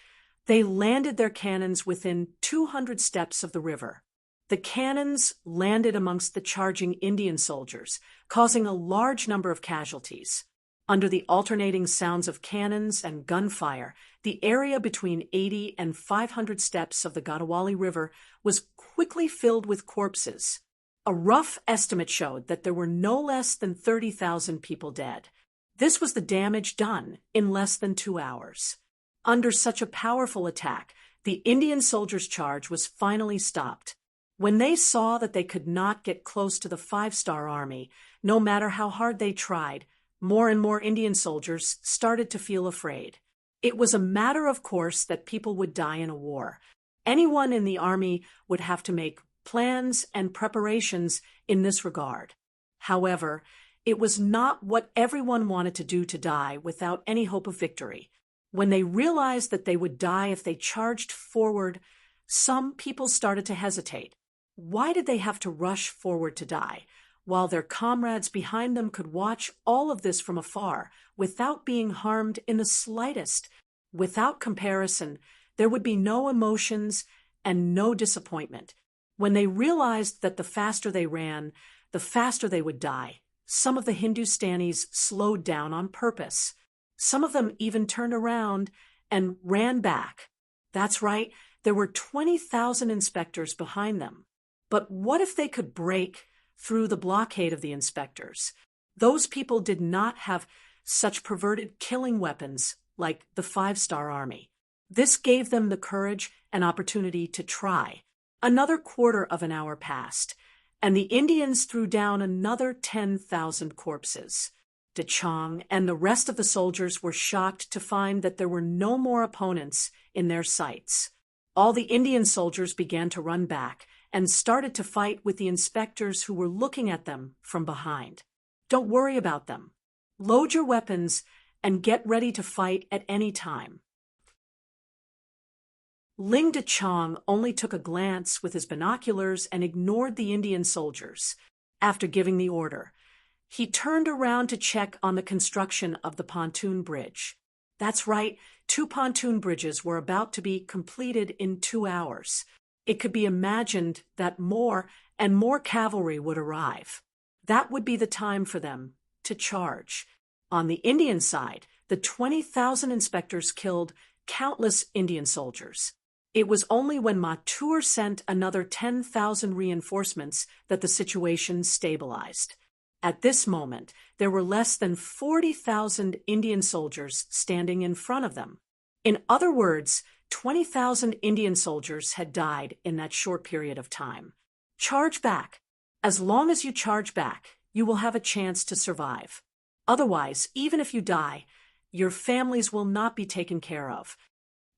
they landed their cannons within 200 steps of the river. The cannons landed amongst the charging Indian soldiers, causing a large number of casualties. Under the alternating sounds of cannons and gunfire, the area between 80 and 500 steps of the Godavari River was quickly filled with corpses. A rough estimate showed that there were no less than 30,000 people dead. This was the damage done in less than 2 hours. Under such a powerful attack, the Indian soldiers' charge was finally stopped. When they saw that they could not get close to the 5-star army, no matter how hard they tried, more and more Indian soldiers started to feel afraid. It was a matter of course that people would die in a war. Anyone in the army would have to make plans and preparations in this regard. However, it was not what everyone wanted to do, to die without any hope of victory. When they realized that they would die if they charged forward, some people started to hesitate. Why did they have to rush forward to die, while their comrades behind them could watch all of this from afar without being harmed in the slightest? Without comparison, there would be no emotions and no disappointment. When they realized that the faster they ran, the faster they would die, some of the Hindustanis slowed down on purpose. Some of them even turned around and ran back. That's right, there were 20,000 inspectors behind them. But what if they could break through the blockade of the inspectors? Those people did not have such perverted killing weapons like the 5-star army. This gave them the courage and opportunity to try. Another quarter of an hour passed, and the Indians threw down another 10,000 corpses. De Chong and the rest of the soldiers were shocked to find that there were no more opponents in their sights. All the Indian soldiers began to run back and started to fight with the inspectors who were looking at them from behind. Don't worry about them. Load your weapons and get ready to fight at any time. Ling De Chong only took a glance with his binoculars and ignored the Indian soldiers. After giving the order, he turned around to check on the construction of the pontoon bridge. That's right, 2 pontoon bridges were about to be completed in 2 hours. It could be imagined that more and more cavalry would arrive. That would be the time for them to charge. On the Indian side, the 20,000 inspectors killed countless Indian soldiers. It was only when Mathur sent another 10,000 reinforcements that the situation stabilized. At this moment, there were less than 40,000 Indian soldiers standing in front of them. In other words, 20,000 Indian soldiers had died in that short period of time. Charge back. As long as you charge back, you will have a chance to survive. Otherwise, even if you die, your families will not be taken care of.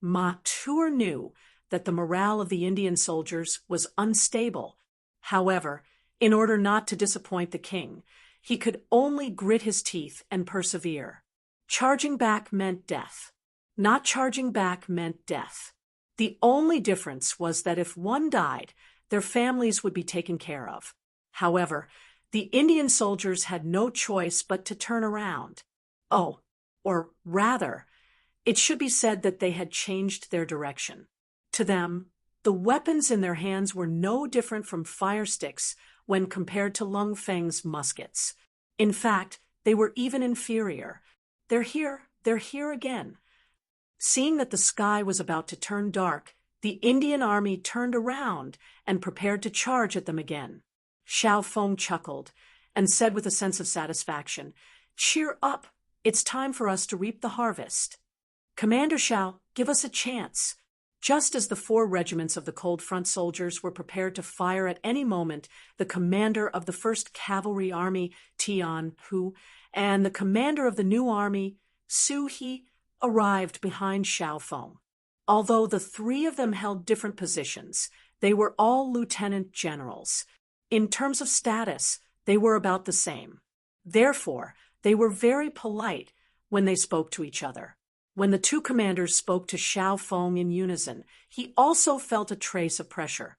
Mathur knew that the morale of the Indian soldiers was unstable. However, in order not to disappoint the king, he could only grit his teeth and persevere. Charging back meant death. Not charging back meant death. The only difference was that if one died, their families would be taken care of. However, the Indian soldiers had no choice but to turn around. Oh, or rather, it should be said that they had changed their direction. To them, the weapons in their hands were no different from fire sticks when compared to Lung Feng's muskets. In fact, they were even inferior. They're here again. Seeing that the sky was about to turn dark, the Indian army turned around and prepared to charge at them again. Xiao Feng chuckled and said with a sense of satisfaction, "Cheer up, it's time for us to reap the harvest. Commander Xiao, give us a chance." Just as the 4 regiments of the Cold Front soldiers were prepared to fire at any moment, the commander of the 1st Cavalry Army, Tian Hu, and the commander of the new army, Su He, arrived behind Xiao Feng. Although the 3 of them held different positions, they were all lieutenant generals. In terms of status, they were about the same. Therefore, they were very polite when they spoke to each other. When the two commanders spoke to Xiao Feng in unison, he also felt a trace of pressure.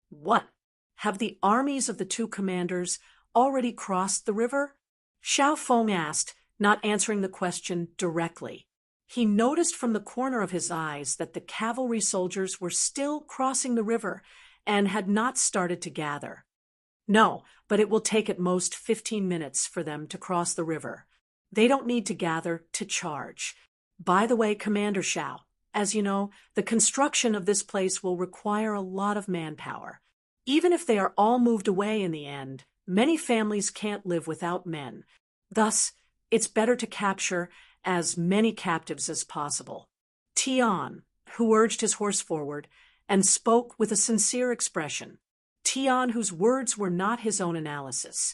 What? Have the armies of the two commanders already crossed the river? Xiao Feng asked, not answering the question directly. He noticed from the corner of his eyes that the cavalry soldiers were still crossing the river and had not started to gather. No, but it will take at most 15 minutes for them to cross the river. They don't need to gather to charge. By the way, Commander Xiao, as you know, the construction of this place will require a lot of manpower. Even if they are all moved away in the end, many families can't live without men. Thus, it's better to capture as many captives as possible. Tian, who urged his horse forward and spoke with a sincere expression. Tian, whose words were not his own analysis.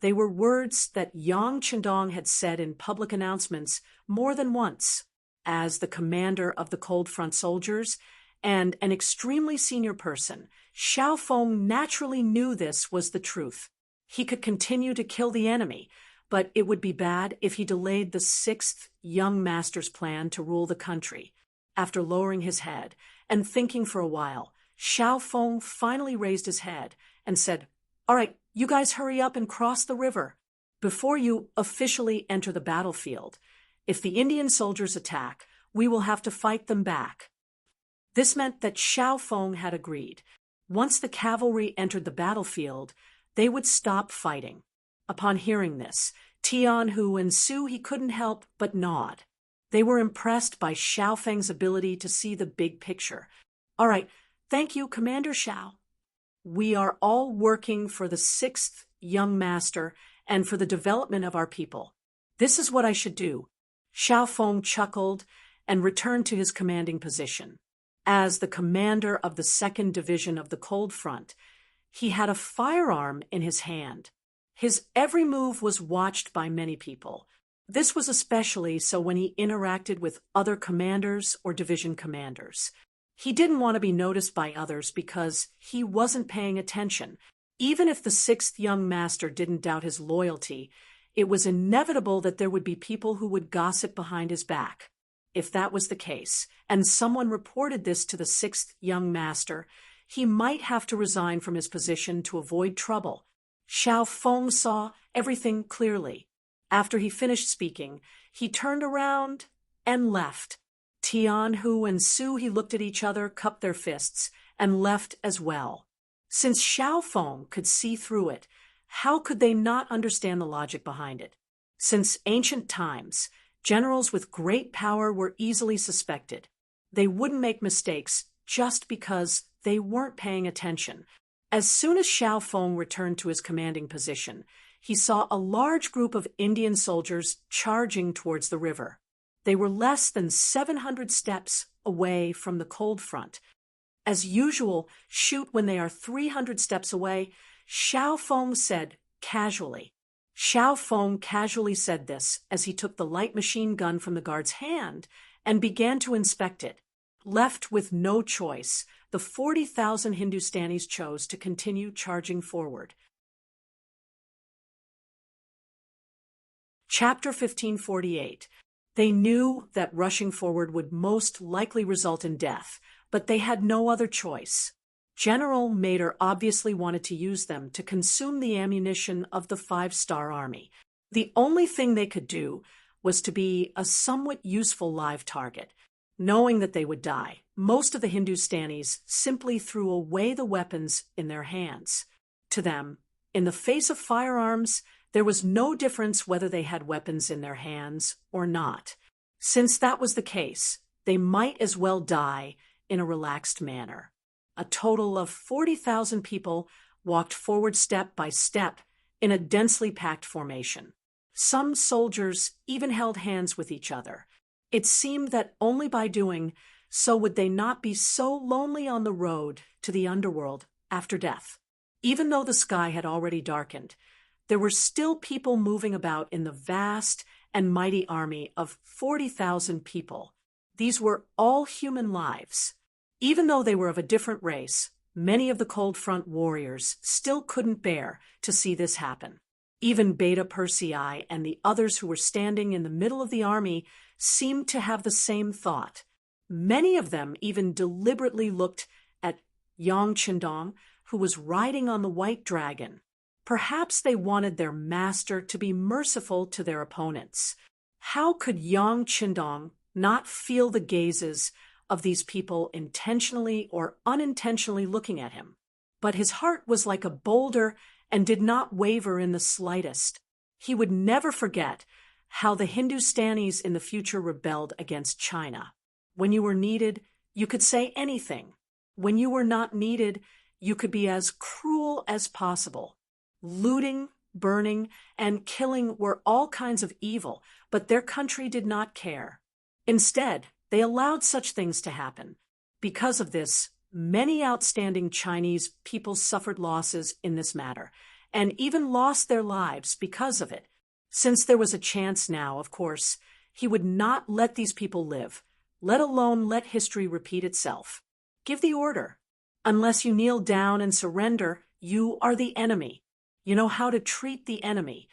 They were words that Yang Chendong had said in public announcements more than once. As the commander of the Cold Front soldiers and an extremely senior person, Xiao Feng naturally knew this was the truth. He could continue to kill the enemy, but it would be bad if he delayed the sixth young master's plan to rule the country. After lowering his head and thinking for a while, Xiao Feng finally raised his head and said, "All right, you guys hurry up and cross the river before you officially enter the battlefield. If the Indian soldiers attack, we will have to fight them back." This meant that Xiao Feng had agreed. Once the cavalry entered the battlefield, they would stop fighting. Upon hearing this, Tian, Hu, and Su he couldn't help but nod. They were impressed by Xiao Feng's ability to see the big picture. "All right, thank you, Commander Xiao. We are all working for the sixth young master and for the development of our people. This is what I should do." Xiao Feng chuckled and returned to his commanding position. As the commander of the 2nd Division of the Cold Front, he had a firearm in his hand. His every move was watched by many people. This was especially so when he interacted with other commanders or division commanders. He didn't want to be noticed by others because he wasn't paying attention. Even if the 6th young master didn't doubt his loyalty, it was inevitable that there would be people who would gossip behind his back. If that was the case, and someone reported this to the 6th young master, he might have to resign from his position to avoid trouble. Xiao Feng saw everything clearly. After he finished speaking, he turned around and left. Tian, Hu, and Su he looked at each other, cupped their fists, and left as well. Since Xiao Feng could see through it, how could they not understand the logic behind it? Since ancient times, generals with great power were easily suspected. They wouldn't make mistakes just because they weren't paying attention. As soon as Xiao Feng returned to his commanding position, he saw a large group of Indian soldiers charging towards the river. They were less than 700 steps away from the Cold Front. As usual, shoot when they are 300 steps away, Xiao Feng said casually. Xiao Feng casually said this as he took the light machine gun from the guard's hand and began to inspect it. Left with no choice, the 40,000 Hindustanis chose to continue charging forward. Chapter 1548. They knew that rushing forward would most likely result in death, but they had no other choice. General Mader obviously wanted to use them to consume the ammunition of the 5-star army. The only thing they could do was to be a somewhat useful live target. Knowing that they would die, most of the Hindustanis simply threw away the weapons in their hands. To them, in the face of firearms, there was no difference whether they had weapons in their hands or not. Since that was the case, they might as well die in a relaxed manner. A total of 40,000 people walked forward step by step in a densely packed formation. Some soldiers even held hands with each other. It seemed that only by doing so would they not be so lonely on the road to the underworld after death. Even though the sky had already darkened, there were still people moving about in the vast and mighty army of 40,000 people. These were all human lives. Even though they were of a different race, Many of the Cold Front warriors still couldn't bear to see this happen. Even Beta Persei and the others who were standing in the middle of the army seemed to have the same thought. Many of them even deliberately looked at Yang Qindong, who was riding on the white dragon. Perhaps they wanted their master to be merciful to their opponents. How could Yang Qindong not feel the gazes of these people intentionally or unintentionally looking at him? But his heart was like a boulder and did not waver in the slightest. He would never forget how the Hindustanis in the future rebelled against China. When you were needed, you could say anything. When you were not needed, you could be as cruel as possible. Looting, burning, and killing were all kinds of evil, but their country did not care. Instead, they allowed such things to happen. Because of this, many outstanding Chinese people suffered losses in this matter, and even lost their lives because of it. Since there was a chance now, of course, he would not let these people live, let alone let history repeat itself. Give the order. Unless you kneel down and surrender, you are the enemy. You know how to treat the enemy.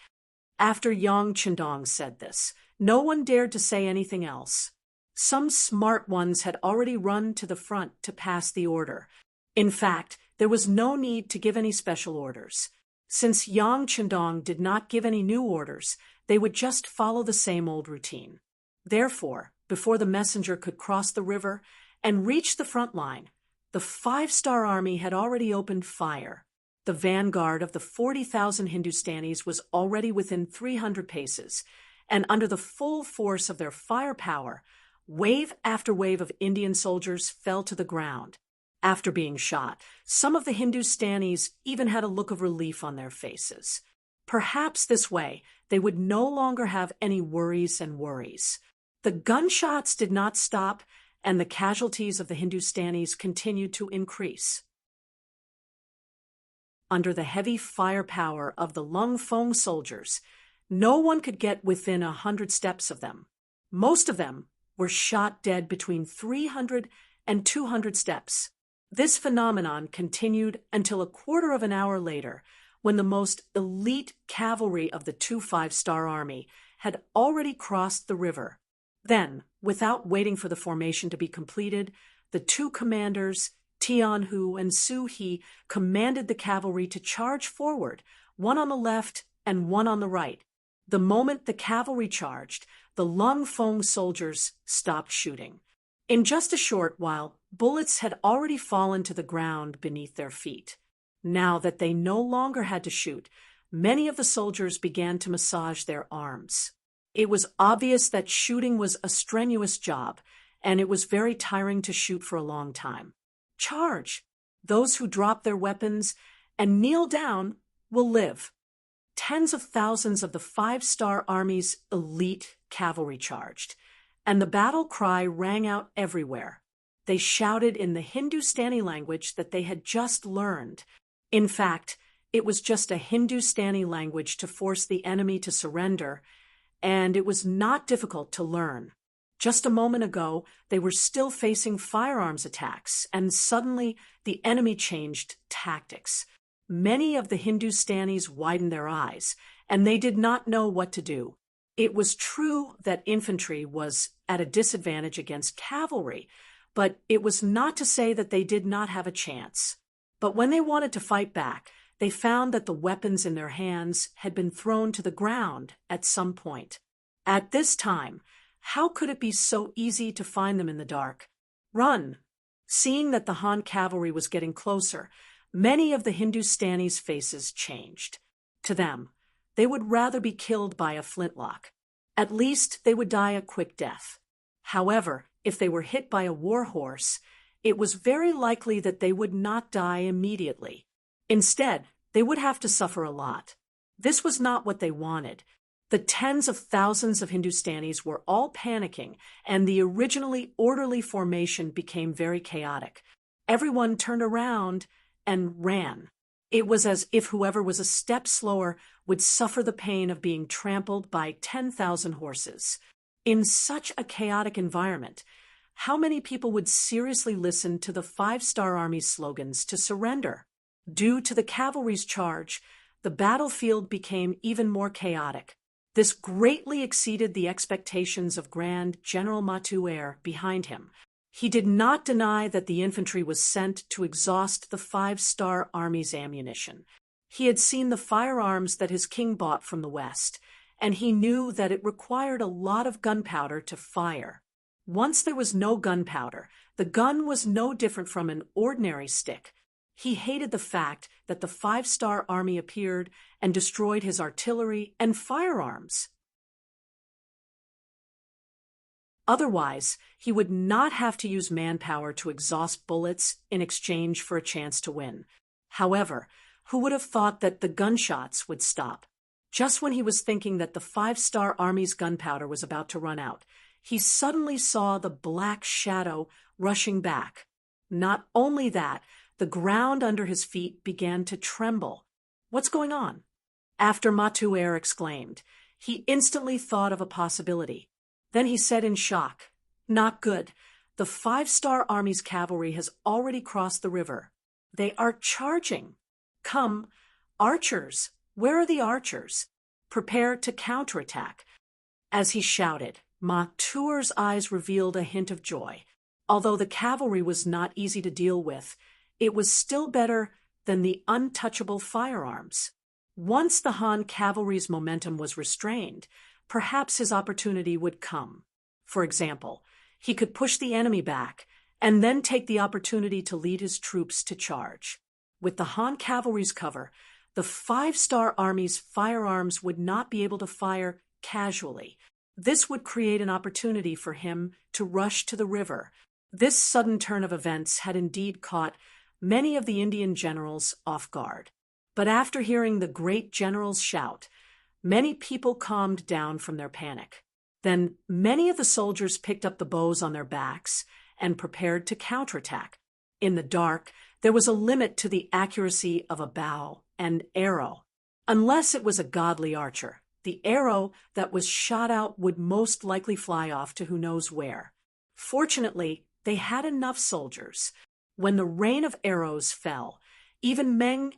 After Yang Qindong said this, no one dared to say anything else. Some smart ones had already run to the front to pass the order. In fact, there was no need to give any special orders. Since Yang Qindong did not give any new orders, they would just follow the same old routine. Therefore, before the messenger could cross the river and reach the front line, the 5-star army had already opened fire. The vanguard of the 40,000 Hindustanis was already within 300 paces, and under the full force of their firepower, wave after wave of Indian soldiers fell to the ground. After being shot, some of the Hindustanis even had a look of relief on their faces. Perhaps this way they would no longer have any worries and worries. The gunshots did not stop, and the casualties of the Hindustanis continued to increase. Under the heavy firepower of the Lung Feng soldiers, no one could get within 100 steps of them. Most of them were shot dead between 300 and 200 steps. This phenomenon continued until a quarter of an hour later, when the most elite cavalry of the 5-star army had already crossed the river. Then, without waiting for the formation to be completed, the two commanders, Tian Hu and Su He, commanded the cavalry to charge forward, one on the left and one on the right. The moment the cavalry charged, the Lung Feng soldiers stopped shooting. In just a short while, bullets had already fallen to the ground beneath their feet. Now that they no longer had to shoot, many of the soldiers began to massage their arms. It was obvious that shooting was a strenuous job, and it was very tiring to shoot for a long time. Charge! Those who drop their weapons and kneel down will live. Tens of thousands of the 5-star army's elite cavalry charged, and the battle cry rang out everywhere. They shouted in the Hindustani language that they had just learned. In fact, it was just a Hindustani language to force the enemy to surrender, and it was not difficult to learn. Just a moment ago, they were still facing firearms attacks, and suddenly the enemy changed tactics. Many of the Hindustanis widened their eyes, and they did not know what to do. It was true that infantry was at a disadvantage against cavalry, but it was not to say that they did not have a chance. But when they wanted to fight back, they found that the weapons in their hands had been thrown to the ground at some point. At this time, how could it be so easy to find them in the dark? Run! Seeing that the Han cavalry was getting closer, many of the Hindustanis' faces changed. To them, they would rather be killed by a flintlock. At least they would die a quick death. However, if they were hit by a war horse, it was very likely that they would not die immediately. Instead, they would have to suffer a lot. This was not what they wanted. The tens of thousands of Hindustanis were all panicking, and the originally orderly formation became very chaotic. Everyone turned around and ran. It was as if whoever was a step slower would suffer the pain of being trampled by 10,000 horses. In such a chaotic environment, how many people would seriously listen to the Five-Star Army's slogans to surrender? Due to the cavalry's charge, the battlefield became even more chaotic. This greatly exceeded the expectations of Grand General Matuer behind him. He did not deny that the infantry was sent to exhaust the Five-Star Army's ammunition. He had seen the firearms that his king bought from the West, and he knew that it required a lot of gunpowder to fire. Once there was no gunpowder, the gun was no different from an ordinary stick. He hated the fact that the Five-Star Army appeared and destroyed his artillery and firearms. Otherwise, he would not have to use manpower to exhaust bullets in exchange for a chance to win. However, who would have thought that the gunshots would stop? Just when he was thinking that the Five-Star Army's gunpowder was about to run out, he suddenly saw the black shadow rushing back. Not only that, the ground under his feet began to tremble. What's going on? After Matuer exclaimed, he instantly thought of a possibility. Then he said in shock, "Not good. The Five-Star Army's cavalry has already crossed the river. They are charging. Come, archers, where are the archers? Prepare to counterattack." As he shouted, Matuer's eyes revealed a hint of joy. Although the cavalry was not easy to deal with, it was still better than the untouchable firearms. Once the Han cavalry's momentum was restrained, perhaps his opportunity would come. For example, he could push the enemy back and then take the opportunity to lead his troops to charge. With the Han cavalry's cover, the Five-Star Army's firearms would not be able to fire casually. This would create an opportunity for him to rush to the river. This sudden turn of events had indeed caught many of the Indian generals off guard. But after hearing the great general's shout, many people calmed down from their panic. Then many of the soldiers picked up the bows on their backs and prepared to counterattack. In the dark, there was a limit to the accuracy of a bow and arrow. Unless it was a godly archer, the arrow that was shot out would most likely fly off to who knows where. Fortunately, they had enough soldiers. When the rain of arrows fell, even Ming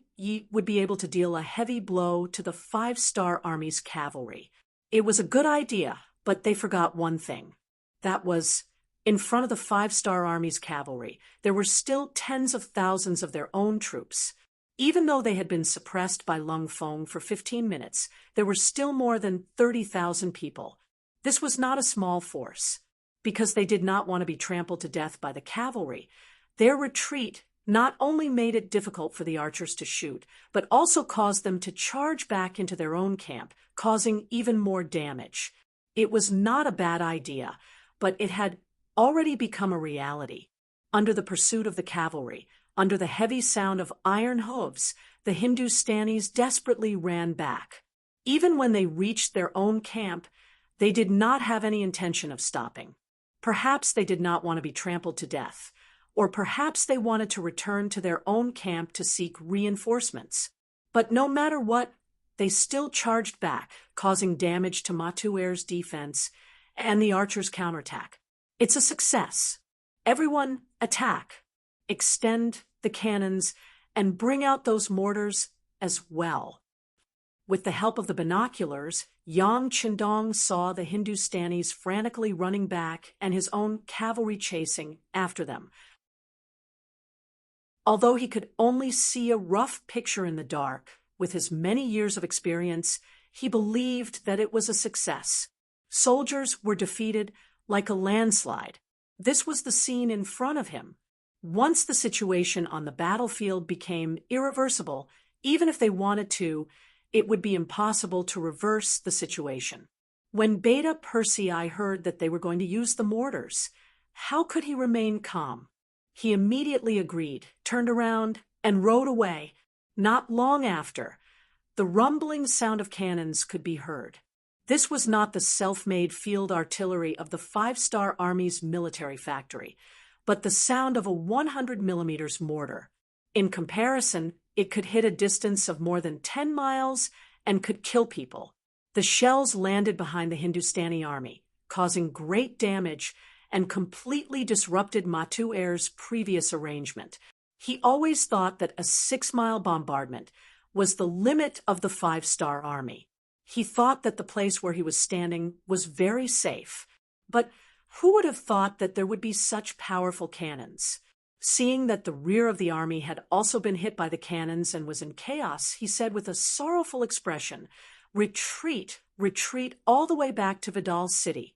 would be able to deal a heavy blow to the Five-Star Army's cavalry. It was a good idea, but they forgot one thing. That was, in front of the Five-Star Army's cavalry, there were still tens of thousands of their own troops. Even though they had been suppressed by Lung Feng for 15 minutes, there were still more than 30,000 people. This was not a small force. Because they did not want to be trampled to death by the cavalry, their retreat not only made it difficult for the archers to shoot, but also caused them to charge back into their own camp, causing even more damage. It was not a bad idea, but it had already become a reality. Under the pursuit of the cavalry, under the heavy sound of iron hooves, the Hindustanis desperately ran back. Even when they reached their own camp, they did not have any intention of stopping. Perhaps they did not want to be trampled to death, or perhaps they wanted to return to their own camp to seek reinforcements. But no matter what, they still charged back, causing damage to Matuer's defense and the archers' counterattack. It's a success. Everyone attack, extend the cannons, and bring out those mortars as well. With the help of the binoculars, Yang Qindong saw the Hindustanis frantically running back and his own cavalry chasing after them. Although he could only see a rough picture in the dark, with his many years of experience, he believed that it was a success. Soldiers were defeated like a landslide. This was the scene in front of him. Once the situation on the battlefield became irreversible, even if they wanted to, it would be impossible to reverse the situation. When Beta Persei heard that they were going to use the mortars, how could he remain calm? He immediately agreed, turned around, and rode away. Not long after, the rumbling sound of cannons could be heard. This was not the self-made field artillery of the Five-Star Army's military factory, but the sound of a 100mm mortar. In comparison, it could hit a distance of more than 10 miles and could kill people. The shells landed behind the Hindustani army, causing great damage and completely disrupted Matuer's previous arrangement. He always thought that a 6-mile bombardment was the limit of the 5-star army. He thought that the place where he was standing was very safe. But who would have thought that there would be such powerful cannons? Seeing that the rear of the army had also been hit by the cannons and was in chaos, he said with a sorrowful expression, "Retreat, retreat all the way back to Vidal's city."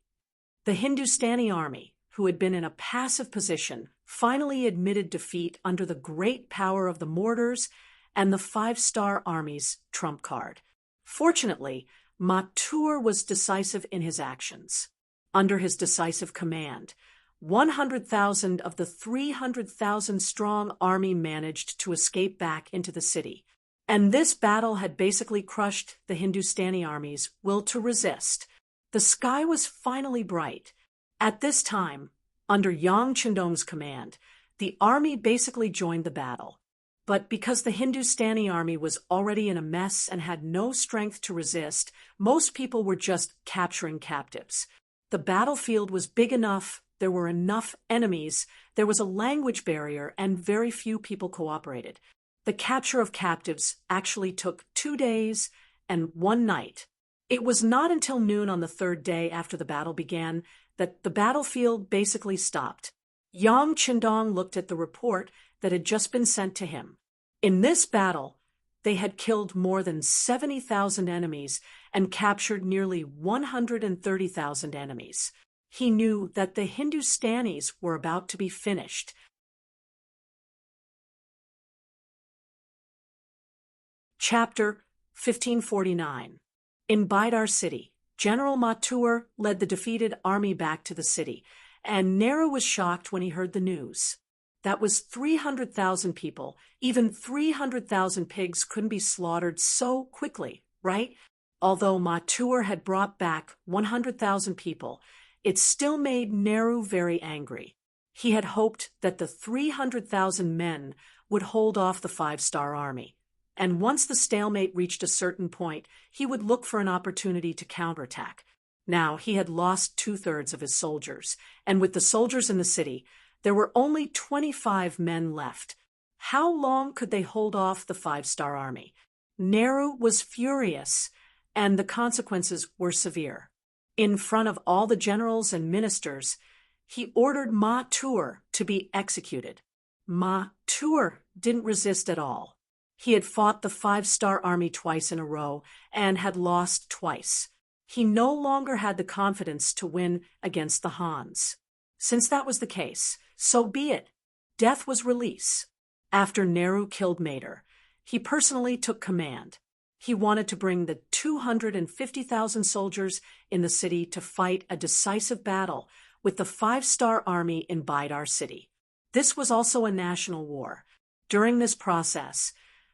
The Hindustani army, who had been in a passive position, finally admitted defeat under the great power of the mortars and the 5-star army's trump card. Fortunately, Matur was decisive in his actions. Under his decisive command, 100,000 of the 300,000-strong army managed to escape back into the city. And this battle had basically crushed the Hindustani army's will to resist. The sky was finally bright. At this time, under Yang Chendong's command, the army basically joined the battle. But because the Hindustani army was already in a mess and had no strength to resist, most people were just capturing captives. The battlefield was big enough, there were enough enemies, there was a language barrier, and very few people cooperated. The capture of captives actually took 2 days and 1 night. It was not until noon on the 3rd day after the battle began that the battlefield basically stopped. Yang Chendong looked at the report that had just been sent to him. In this battle, they had killed more than 70,000 enemies and captured nearly 130,000 enemies. He knew that the Hindustanis were about to be finished. Chapter 1549. In Bidar city, General Matur led the defeated army back to the city, and Nehru was shocked when he heard the news. That was 300,000 people. Even 300,000 pigs couldn't be slaughtered so quickly, right? Although Matur had brought back 100,000 people, it still made Nehru very angry. He had hoped that the 300,000 men would hold off the 5-star army. And once the stalemate reached a certain point, he would look for an opportunity to counterattack. Now, he had lost 2/3 of his soldiers, and with the soldiers in the city, there were only 25 men left. How long could they hold off the 5-star army? Nehru was furious, and the consequences were severe. In front of all the generals and ministers, he ordered Matur to be executed. Matur didn't resist at all. He had fought the 5-star army twice in a row and had lost twice. He no longer had the confidence to win against the Hans. Since that was the case, so be it. Death was release. After Nehru killed Matur, he personally took command. He wanted to bring the 250,000 soldiers in the city to fight a decisive battle with the 5-star army in Bidar city. This was also a national war. During this process,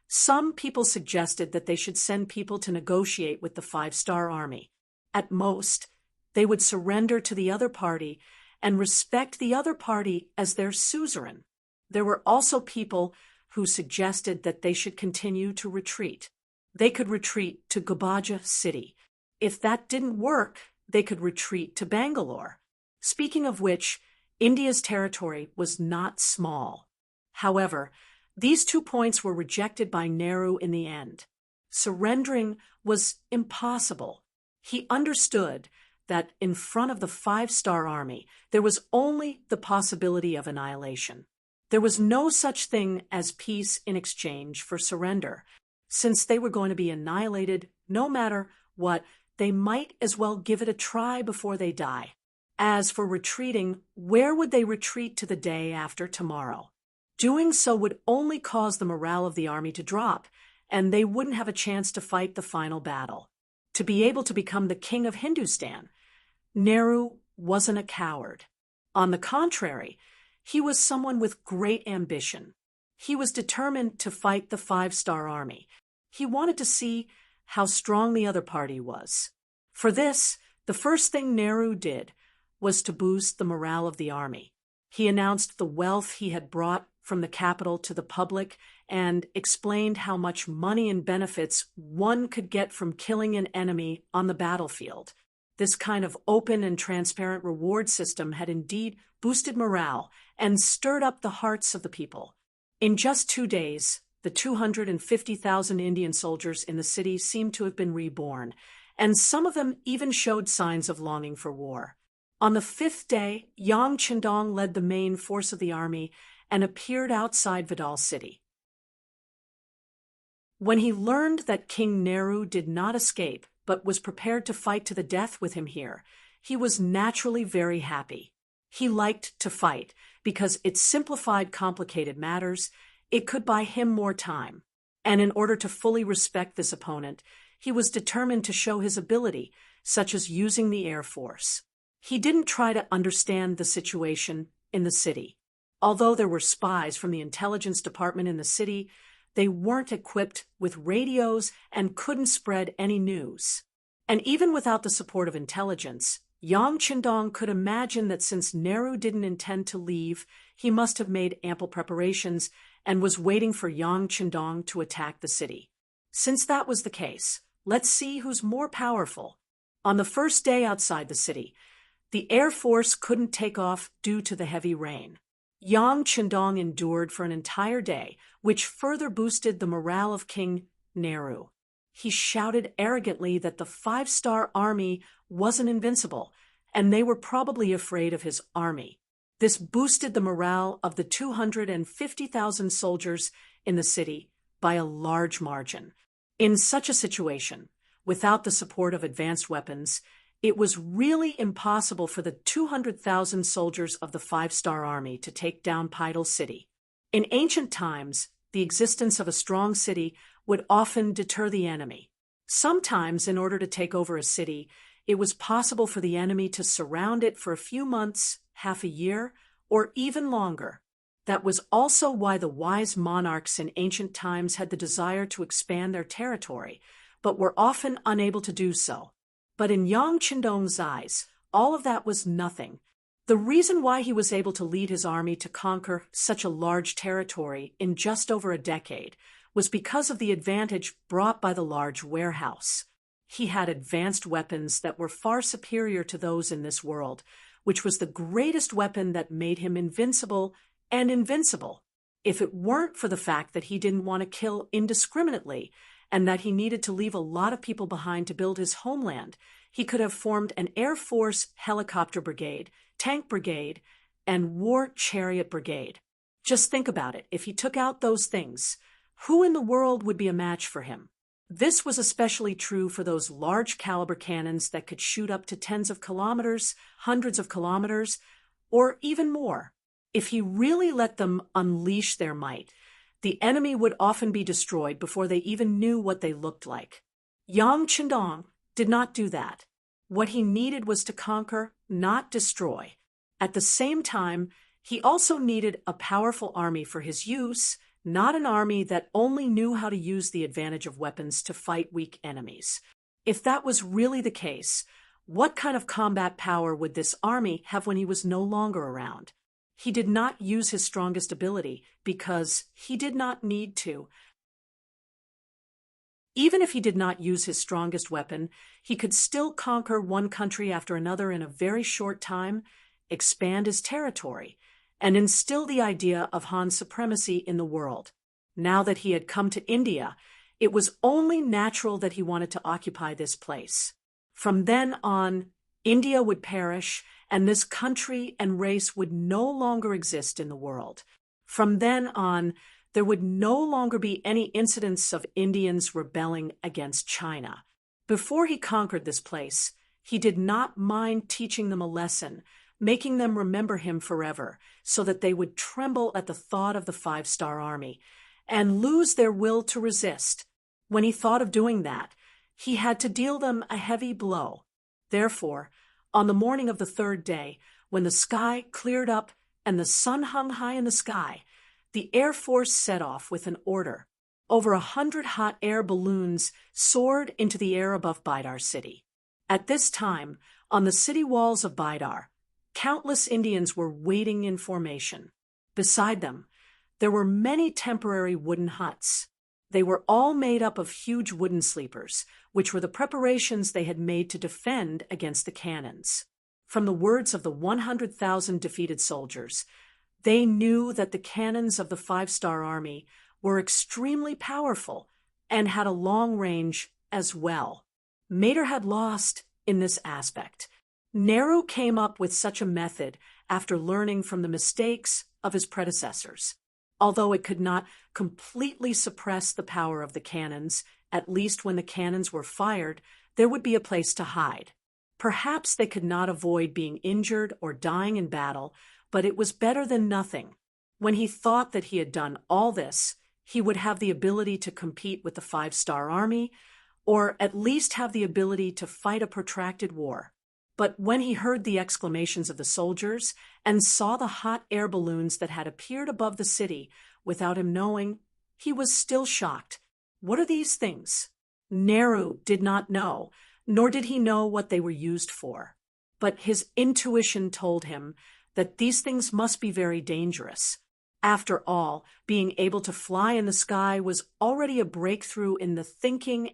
some people suggested that they should send people to negotiate with the 5-star army. At most, they would surrender to the other party and respect the other party as their suzerain. There were also people who suggested that they should continue to retreat. They could retreat to Gubaja city. If that didn't work, they could retreat to Bangalore. Speaking of which, India's territory was not small. However, these 2 points were rejected by Nehru in the end. Surrendering was impossible. He understood that in front of the 5-star army, there was only the possibility of annihilation. There was no such thing as peace in exchange for surrender. Since they were going to be annihilated no matter what, they might as well give it a try before they die. As for retreating, where would they retreat to the day after tomorrow? Doing so would only cause the morale of the army to drop, and they wouldn't have a chance to fight the final battle. To be able to become the king of Hindustan, Nehru wasn't a coward. On the contrary, he was someone with great ambition. He was determined to fight the 5-star army. He wanted to see how strong the other party was. For this, the first thing Nehru did was to boost the morale of the army. He announced the wealth he had brought from the capital to the public and explained how much money and benefits one could get from killing an enemy on the battlefield. This kind of open and transparent reward system had indeed boosted morale and stirred up the hearts of the people. In just 2 days, the 250,000 Indian soldiers in the city seemed to have been reborn, and some of them even showed signs of longing for war. On the 5th day, Yang Qindong led the main force of the army and appeared outside Vidal City. When he learned that King Nehru did not escape but was prepared to fight to the death with him here, he was naturally very happy. He liked to fight because it simplified complicated matters, it could buy him more time, and in order to fully respect this opponent, he was determined to show his ability, such as using the Air Force. He didn't try to understand the situation in the city. Although there were spies from the intelligence department in the city, they weren't equipped with radios and couldn't spread any news. And even without the support of intelligence, Yang Qindong could imagine that since Nehru didn't intend to leave, he must have made ample preparations and was waiting for Yang Qindong to attack the city. Since that was the case, let's see who's more powerful. On the first day outside the city, the Air Force couldn't take off due to the heavy rain. Yang Qindong endured for an entire day, which further boosted the morale of King Nehru. He shouted arrogantly that the 5-star army wasn't invincible, and they were probably afraid of his army. This boosted the morale of the 250,000 soldiers in the city by a large margin. In such a situation, without the support of advanced weapons, it was really impossible for the 200,000 soldiers of the 5-star army to take down Pidal City. In ancient times, the existence of a strong city would often deter the enemy. Sometimes, in order to take over a city, it was possible for the enemy to surround it for a few months, half a year, or even longer. That was also why the wise monarchs in ancient times had the desire to expand their territory, but were often unable to do so. But in Yang Qindong's eyes, all of that was nothing. The reason why he was able to lead his army to conquer such a large territory in just over a decade was because of the advantage brought by the large warehouse. He had advanced weapons that were far superior to those in this world, which was the greatest weapon that made him invincible and invincible. If it weren't for the fact that he didn't want to kill indiscriminately and that he needed to leave a lot of people behind to build his homeland, he could have formed an Air Force helicopter brigade, tank brigade, and war chariot brigade. Just think about it. If he took out those things, who in the world would be a match for him? This was especially true for those large caliber cannons that could shoot up to tens of kilometers, hundreds of kilometers, or even more. If he really let them unleash their might, the enemy would often be destroyed before they even knew what they looked like. Yang Qindong did not do that. What he needed was to conquer, not destroy. At the same time, he also needed a powerful army for his use, not an army that only knew how to use the advantage of weapons to fight weak enemies. If that was really the case, what kind of combat power would this army have when he was no longer around? He did not use his strongest ability because he did not need to. Even if he did not use his strongest weapon, he could still conquer one country after another in a very short time, expand his territory, and instill the idea of Han supremacy in the world. Now that he had come to India, it was only natural that he wanted to occupy this place. From then on, India would perish, and this country and race would no longer exist in the world. From then on, there would no longer be any incidents of Indians rebelling against China. Before he conquered this place, he did not mind teaching them a lesson, making them remember him forever, so that they would tremble at the thought of the 5-star army and lose their will to resist. When he thought of doing that, he had to deal them a heavy blow. Therefore, on the morning of the 3rd day, when the sky cleared up and the sun hung high in the sky, the Air Force set off with an order. Over 100 hot air balloons soared into the air above Bidar city. At this time, on the city walls of Bidar, countless Indians were waiting in formation. Beside them, there were many temporary wooden huts. They were all made up of huge wooden sleepers, which were the preparations they had made to defend against the cannons. From the words of the 100,000 defeated soldiers, they knew that the cannons of the Five-Star Army were extremely powerful and had a long range as well. Mater had lost in this aspect. Nehru came up with such a method after learning from the mistakes of his predecessors. Although it could not completely suppress the power of the cannons, at least when the cannons were fired, there would be a place to hide. Perhaps they could not avoid being injured or dying in battle, but it was better than nothing. When he thought that he had done all this, he would have the ability to compete with the Five-Star Army, or at least have the ability to fight a protracted war. But when he heard the exclamations of the soldiers and saw the hot air balloons that had appeared above the city without him knowing, he was still shocked. What are these things? Nehru did not know, nor did he know what they were used for. But his intuition told him that these things must be very dangerous. After all, being able to fly in the sky was already a breakthrough in the thinking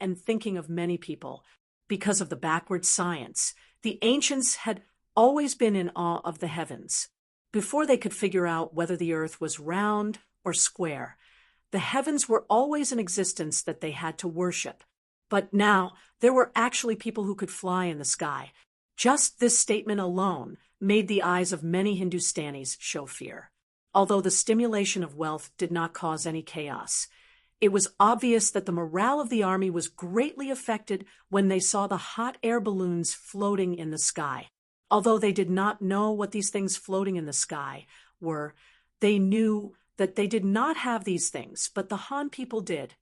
of many people. Because of the backward science, the ancients had always been in awe of the heavens. Before they could figure out whether the earth was round or square, the heavens were always in existence that they had to worship. But now there were actually people who could fly in the sky. Just this statement alone made the eyes of many Hindustanis show fear. Although the stimulation of wealth did not cause any chaos, it was obvious that the morale of the army was greatly affected when they saw the hot air balloons floating in the sky. Although they did not know what these things floating in the sky were, they knew that they did not have these things, but the Han people did.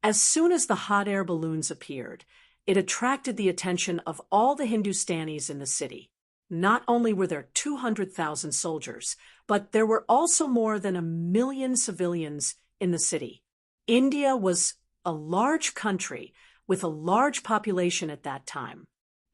As soon as the hot air balloons appeared, it attracted the attention of all the Hindustanis in the city. Not only were there 200,000 soldiers, but there were also more than 1 million civilians in the city. India was a large country with a large population at that time.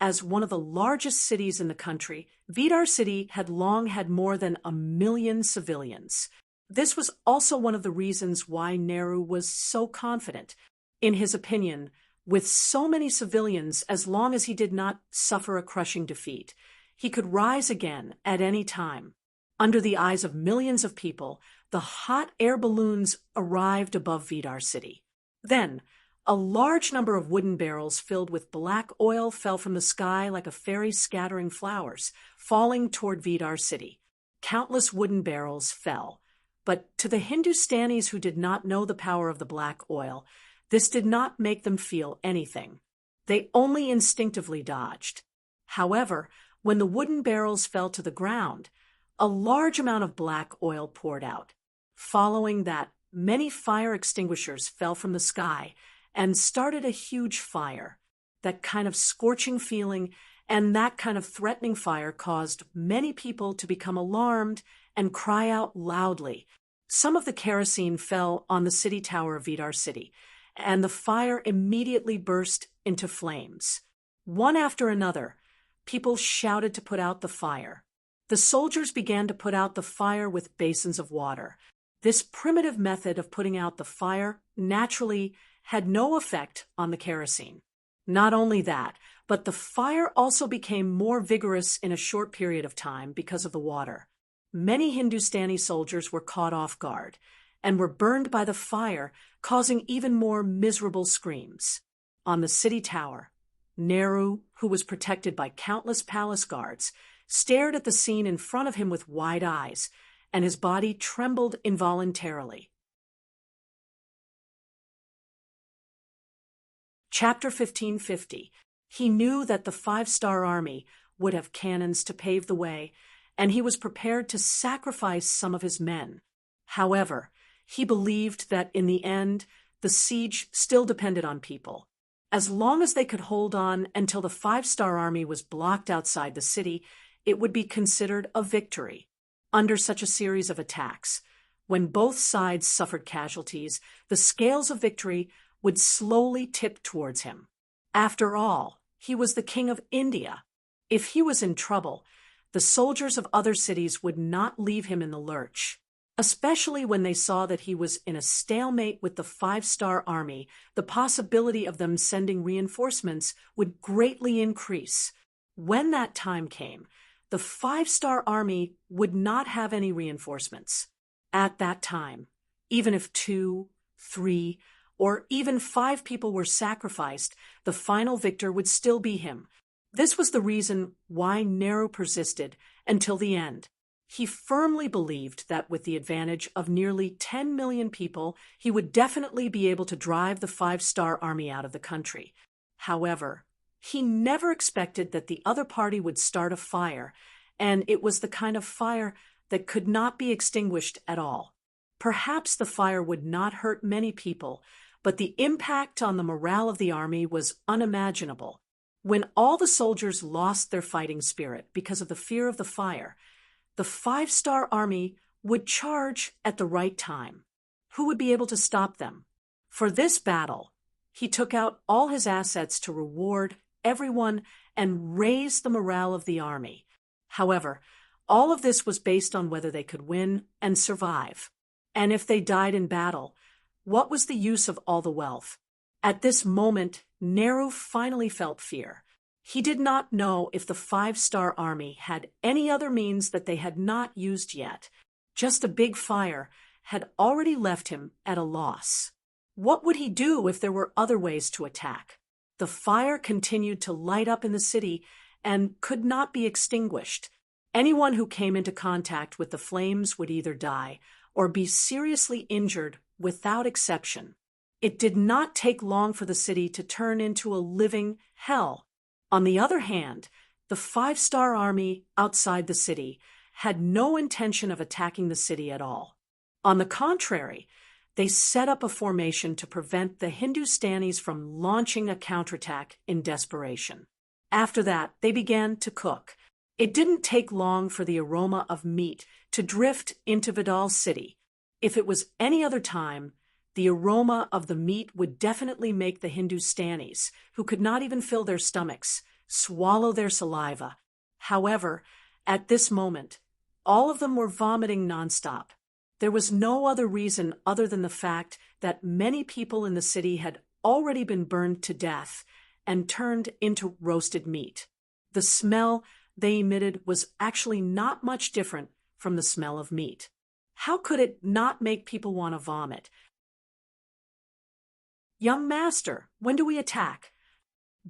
As one of the largest cities in the country, Vidar city had long had more than 1 million civilians. This was also one of the reasons why Nehru was so confident. In his opinion, with so many civilians, as long as he did not suffer a crushing defeat, he could rise again at any time. Under the eyes of millions of people, the hot air balloons arrived above Vidar city. Then, a large number of wooden barrels filled with black oil fell from the sky like a fairy scattering flowers, falling toward Vidar city. Countless wooden barrels fell. But to the Hindustanis who did not know the power of the black oil, this did not make them feel anything. They only instinctively dodged. However, when the wooden barrels fell to the ground, a large amount of black oil poured out. Following that, many fire extinguishers fell from the sky and started a huge fire. That kind of scorching feeling and that kind of threatening fire caused many people to become alarmed and cry out loudly. Some of the kerosene fell on the city tower of Vidar city, and the fire immediately burst into flames. One after another, people shouted to put out the fire. The soldiers began to put out the fire with basins of water. This primitive method of putting out the fire naturally had no effect on the kerosene. Not only that, but the fire also became more vigorous in a short period of time because of the water. Many Hindustani soldiers were caught off guard and were burned by the fire, causing even more miserable screams. On the city tower, Nehru, who was protected by countless palace guards, stared at the scene in front of him with wide eyes, and his body trembled involuntarily. Chapter 1550. He knew that the Five-Star Army would have cannons to pave the way, and he was prepared to sacrifice some of his men. However, he believed that in the end, the siege still depended on people. As long as they could hold on until the Five-Star Army was blocked outside the city, it would be considered a victory. Under such a series of attacks, when both sides suffered casualties, the scales of victory would slowly tip towards him. After all, he was the king of India. If he was in trouble, the soldiers of other cities would not leave him in the lurch. especially when they saw that he was in a stalemate with the five-star army. The possibility of them sending reinforcements would greatly increase. When that time came, the five-star army would not have any reinforcements. At that time, even if 2, 3, or even 5 people were sacrificed, the final victor would still be him. This was the reason why Nehru persisted until the end. He firmly believed that with the advantage of nearly 10 million people, he would definitely be able to drive the five-star army out of the country. However, he never expected that the other party would start a fire, and it was the kind of fire that could not be extinguished at all. Perhaps the fire would not hurt many people, but the impact on the morale of the army was unimaginable. When all the soldiers lost their fighting spirit because of the fear of the fire, the five-star army would charge at the right time. Who would be able to stop them? For this battle, he took out all his assets to reward everyone and raise the morale of the army. However, all of this was based on whether they could win and survive. And if they died in battle, what was the use of all the wealth? At this moment, Nehru finally felt fear. He did not know if the five-star army had any other means that they had not used yet. Just a big fire had already left him at a loss. What would he do if there were other ways to attack? The fire continued to light up in the city and could not be extinguished. Anyone who came into contact with the flames would either die or be seriously injured without exception. It did not take long for the city to turn into a living hell. On the other hand, the five-star army outside the city had no intention of attacking the city at all. On the contrary, they set up a formation to prevent the Hindustanis from launching a counterattack in desperation. After that, they began to cook. It didn't take long for the aroma of meat to drift into Vidal City. If it was any other time, the aroma of the meat would definitely make the Hindustanis, who could not even fill their stomachs, swallow their saliva. However, at this moment, all of them were vomiting nonstop. There was no other reason other than the fact that many people in the city had already been burned to death and turned into roasted meat. The smell they emitted was actually not much different from the smell of meat. How could it not make people want to vomit? "Young master, when do we attack?"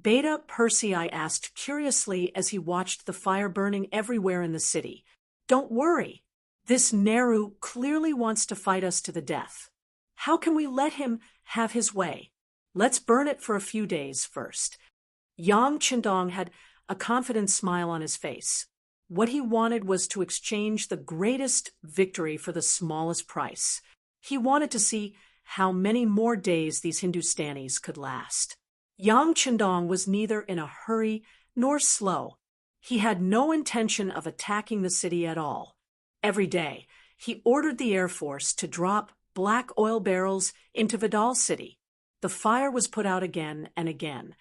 Beta Persei asked curiously as he watched the fire burning everywhere in the city. "Don't worry. This Nehru clearly wants to fight us to the death. How can we let him have his way? Let's burn it for a few days first." Yang Qindong had a confident smile on his face. What he wanted was to exchange the greatest victory for the smallest price. He wanted to see how many more days these Hindustanis could last. Yang Qindong was neither in a hurry nor slow. He had no intention of attacking the city at all. Every day, he ordered the Air Force to drop black oil barrels into Vidal City. The fire was put out again and again,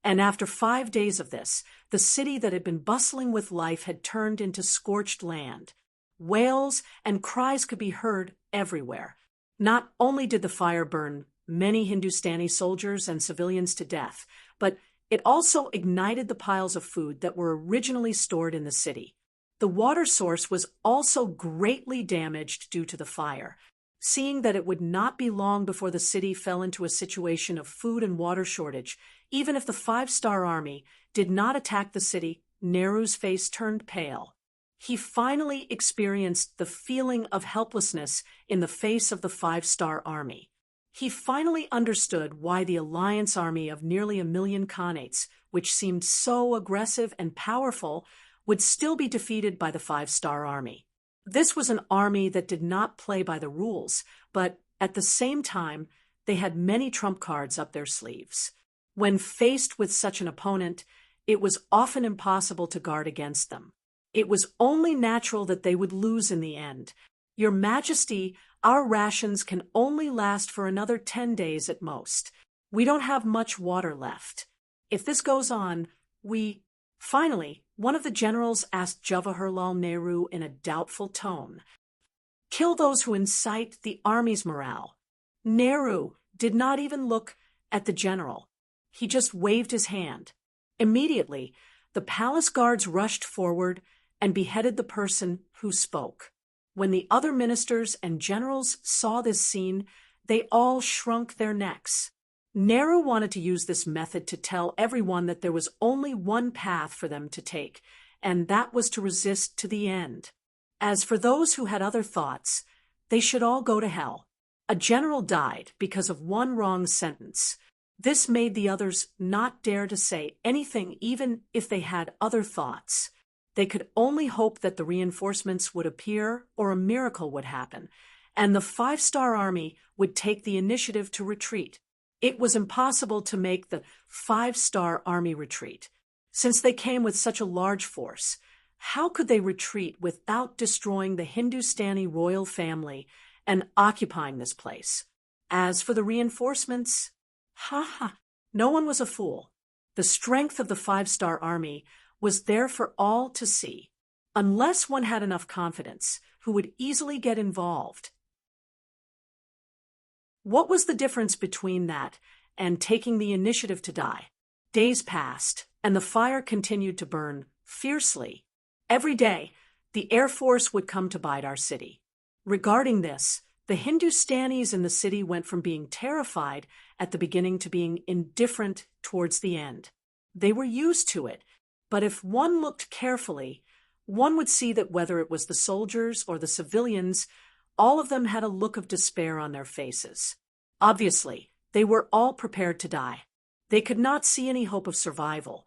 and after 5 days of this, the city that had been bustling with life had turned into scorched land. Wails and cries could be heard everywhere. Not only did the fire burn many Hindustani soldiers and civilians to death, but it also ignited the piles of food that were originally stored in the city. The water source was also greatly damaged due to the fire. Seeing that it would not be long before the city fell into a situation of food and water shortage, even if the five-star army did not attack the city, Nehru's face turned pale. He finally experienced the feeling of helplessness in the face of the five-star army. He finally understood why the alliance army of nearly 1 million Khanates, which seemed so aggressive and powerful, would still be defeated by the five-star army. This was an army that did not play by the rules, but at the same time, they had many trump cards up their sleeves. When faced with such an opponent, it was often impossible to guard against them. It was only natural that they would lose in the end. "Your Majesty, our rations can only last for another 10 days at most. We don't have much water left. If this goes on, we—" Finally, one of the generals asked Jawaharlal Nehru in a doubtful tone, Kill those who incite the army's morale. Nehru did not even look at the general. He just waved his hand. Immediately, the palace guards rushed forward and beheaded the person who spoke. When the other ministers and generals saw this scene, they all shrunk their necks. Nehru wanted to use this method to tell everyone that there was only one path for them to take, and that was to resist to the end. As for those who had other thoughts, they should all go to hell. A general died because of one wrong sentence. This made the others not dare to say anything even if they had other thoughts. They could only hope that the reinforcements would appear or a miracle would happen, and the five-star army would take the initiative to retreat. It was impossible to make the five-star army retreat. Since they came with such a large force, how could they retreat without destroying the Hindustani royal family and occupying this place? As for the reinforcements, no one was a fool. The strength of the five-star army was there for all to see. Unless one had enough confidence, who would easily get involved. What was the difference between that and taking the initiative to die? Days passed, and the fire continued to burn fiercely. Every day, the Air Force would come to Bidar city. Regarding this, the Hindustanis in the city went from being terrified at the beginning to being indifferent towards the end. They were used to it, but if one looked carefully, one would see that whether it was the soldiers or the civilians, all of them had a look of despair on their faces. Obviously, they were all prepared to die. They could not see any hope of survival.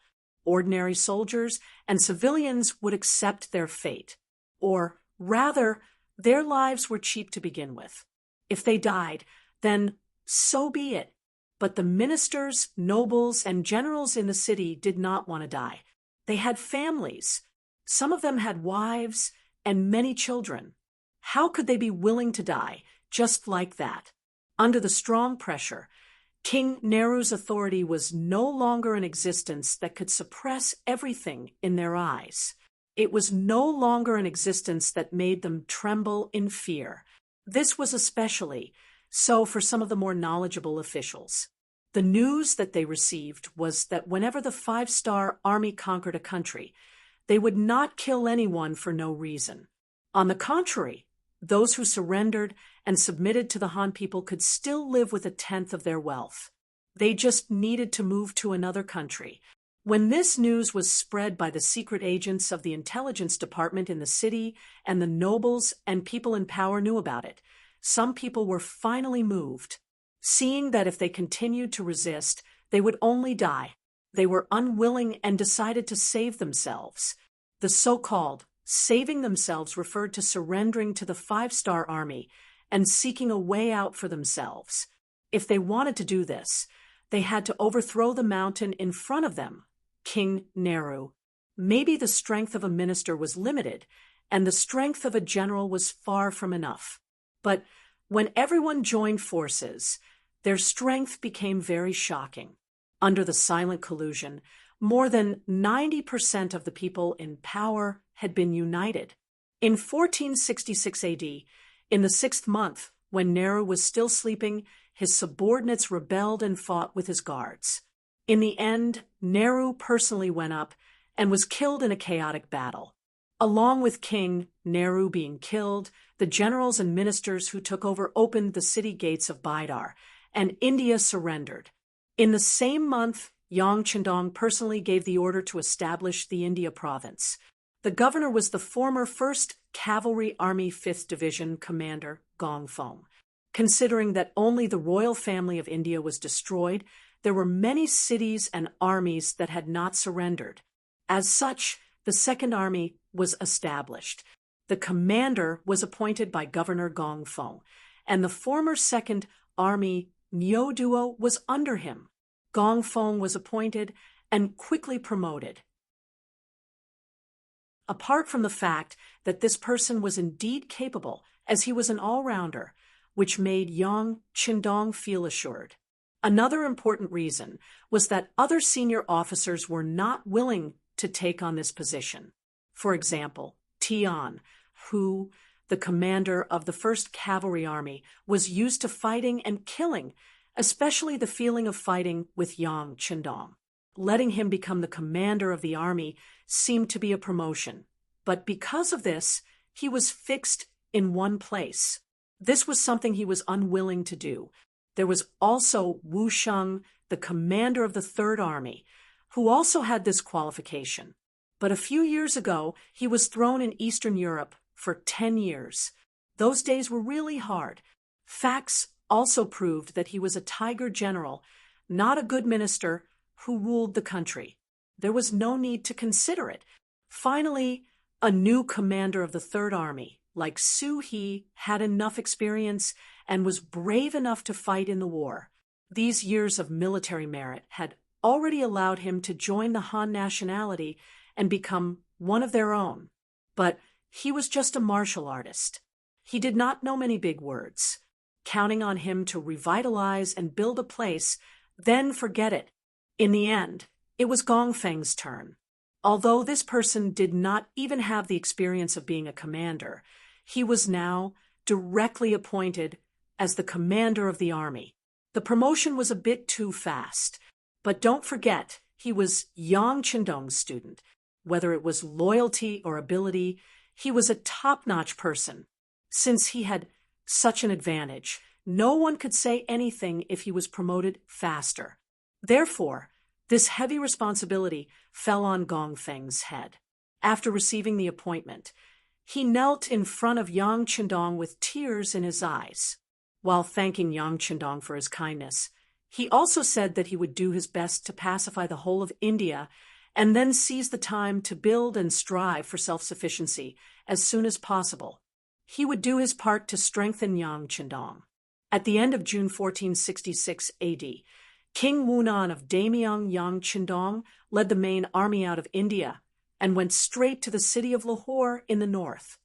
Ordinary soldiers and civilians would accept their fate. Or, rather, their lives were cheap to begin with. If they died, then so be it. But the ministers, nobles, and generals in the city did not want to die. They had families. Some of them had wives and many children. How could they be willing to die just like that? Under the strong pressure, King Nehru's authority was no longer an existence that could suppress everything in their eyes. It was no longer an existence that made them tremble in fear. This was especially so for some of the more knowledgeable officials. The news that they received was that whenever the five-star army conquered a country, they would not kill anyone for no reason. On the contrary, those who surrendered and submitted to the Han people could still live with a tenth of their wealth. They just needed to move to another country. When this news was spread by the secret agents of the intelligence department in the city, and the nobles and people in power knew about it, some people were finally moved. Seeing that if they continued to resist, they would only die, they were unwilling and decided to save themselves. The so-called saving themselves referred to surrendering to the five-star army and seeking a way out for themselves. If they wanted to do this, they had to overthrow the mountain in front of them, King Nehru. Maybe the strength of a minister was limited, and the strength of a general was far from enough. But when everyone joined forces, their strength became very shocking. Under the silent collusion, more than 90% of the people in power had been united. In 1466 AD, in the 6th month, when Nehru was still sleeping, his subordinates rebelled and fought with his guards. In the end, Nehru personally went up and was killed in a chaotic battle. Along with King Nehru being killed, the generals and ministers who took over opened the city gates of Bidar, and India surrendered. In the same month, Yang Chendong personally gave the order to establish the India province. The governor was the former 1st Cavalry Army 5th Division commander, Gong Fong. Considering that only the royal family of India was destroyed, there were many cities and armies that had not surrendered. As such, the Second Army was established. The commander was appointed by Governor Gong Fong, and the former Second Army Nyo Duo was under him. Gong Fong was appointed and quickly promoted. Apart from the fact that this person was indeed capable, as he was an all-rounder, which made Yang Chendong feel assured. Another important reason was that other senior officers were not willing to take on this position. For example, Tian, who, the commander of the 1st Cavalry Army, was used to fighting and killing, especially the feeling of fighting with Yang Qindong. Letting him become the commander of the army seemed to be a promotion, but because of this, he was fixed in one place. This was something he was unwilling to do. There was also Wu Sheng, the commander of the 3rd Army, who also had this qualification. But a few years ago, he was thrown in Eastern Europe for 10 years. Those days were really hard. Facts also proved that he was a tiger general, not a good minister who ruled the country. There was no need to consider it. Finally, a new commander of the 3rd Army, like Su He, had enough experience and was brave enough to fight in the war. These years of military merit had already allowed him to join the Han nationality and become one of their own. But he was just a martial artist. He did not know many big words. Counting on him to revitalize and build a place, then forget it. In the end, it was Gongfeng's turn. Although this person did not even have the experience of being a commander, he was now directly appointed as the commander of the army. The promotion was a bit too fast, but don't forget, he was Yang Qindong's student. Whether it was loyalty or ability, he was a top-notch person. Since he had such an advantage, no one could say anything if he was promoted faster. Therefore, this heavy responsibility fell on Gongfeng's head. After receiving the appointment, he knelt in front of Yang Qindong with tears in his eyes. While thanking Yang Qindong for his kindness, he also said that he would do his best to pacify the whole of India and then seize the time to build and strive for self-sufficiency as soon as possible. He would do his part to strengthen Yang Qindong. At the end of June 1466 AD, King Wunan of Daimyong Yang Qindong led the main army out of India and went straight to the city of Lahore in the north.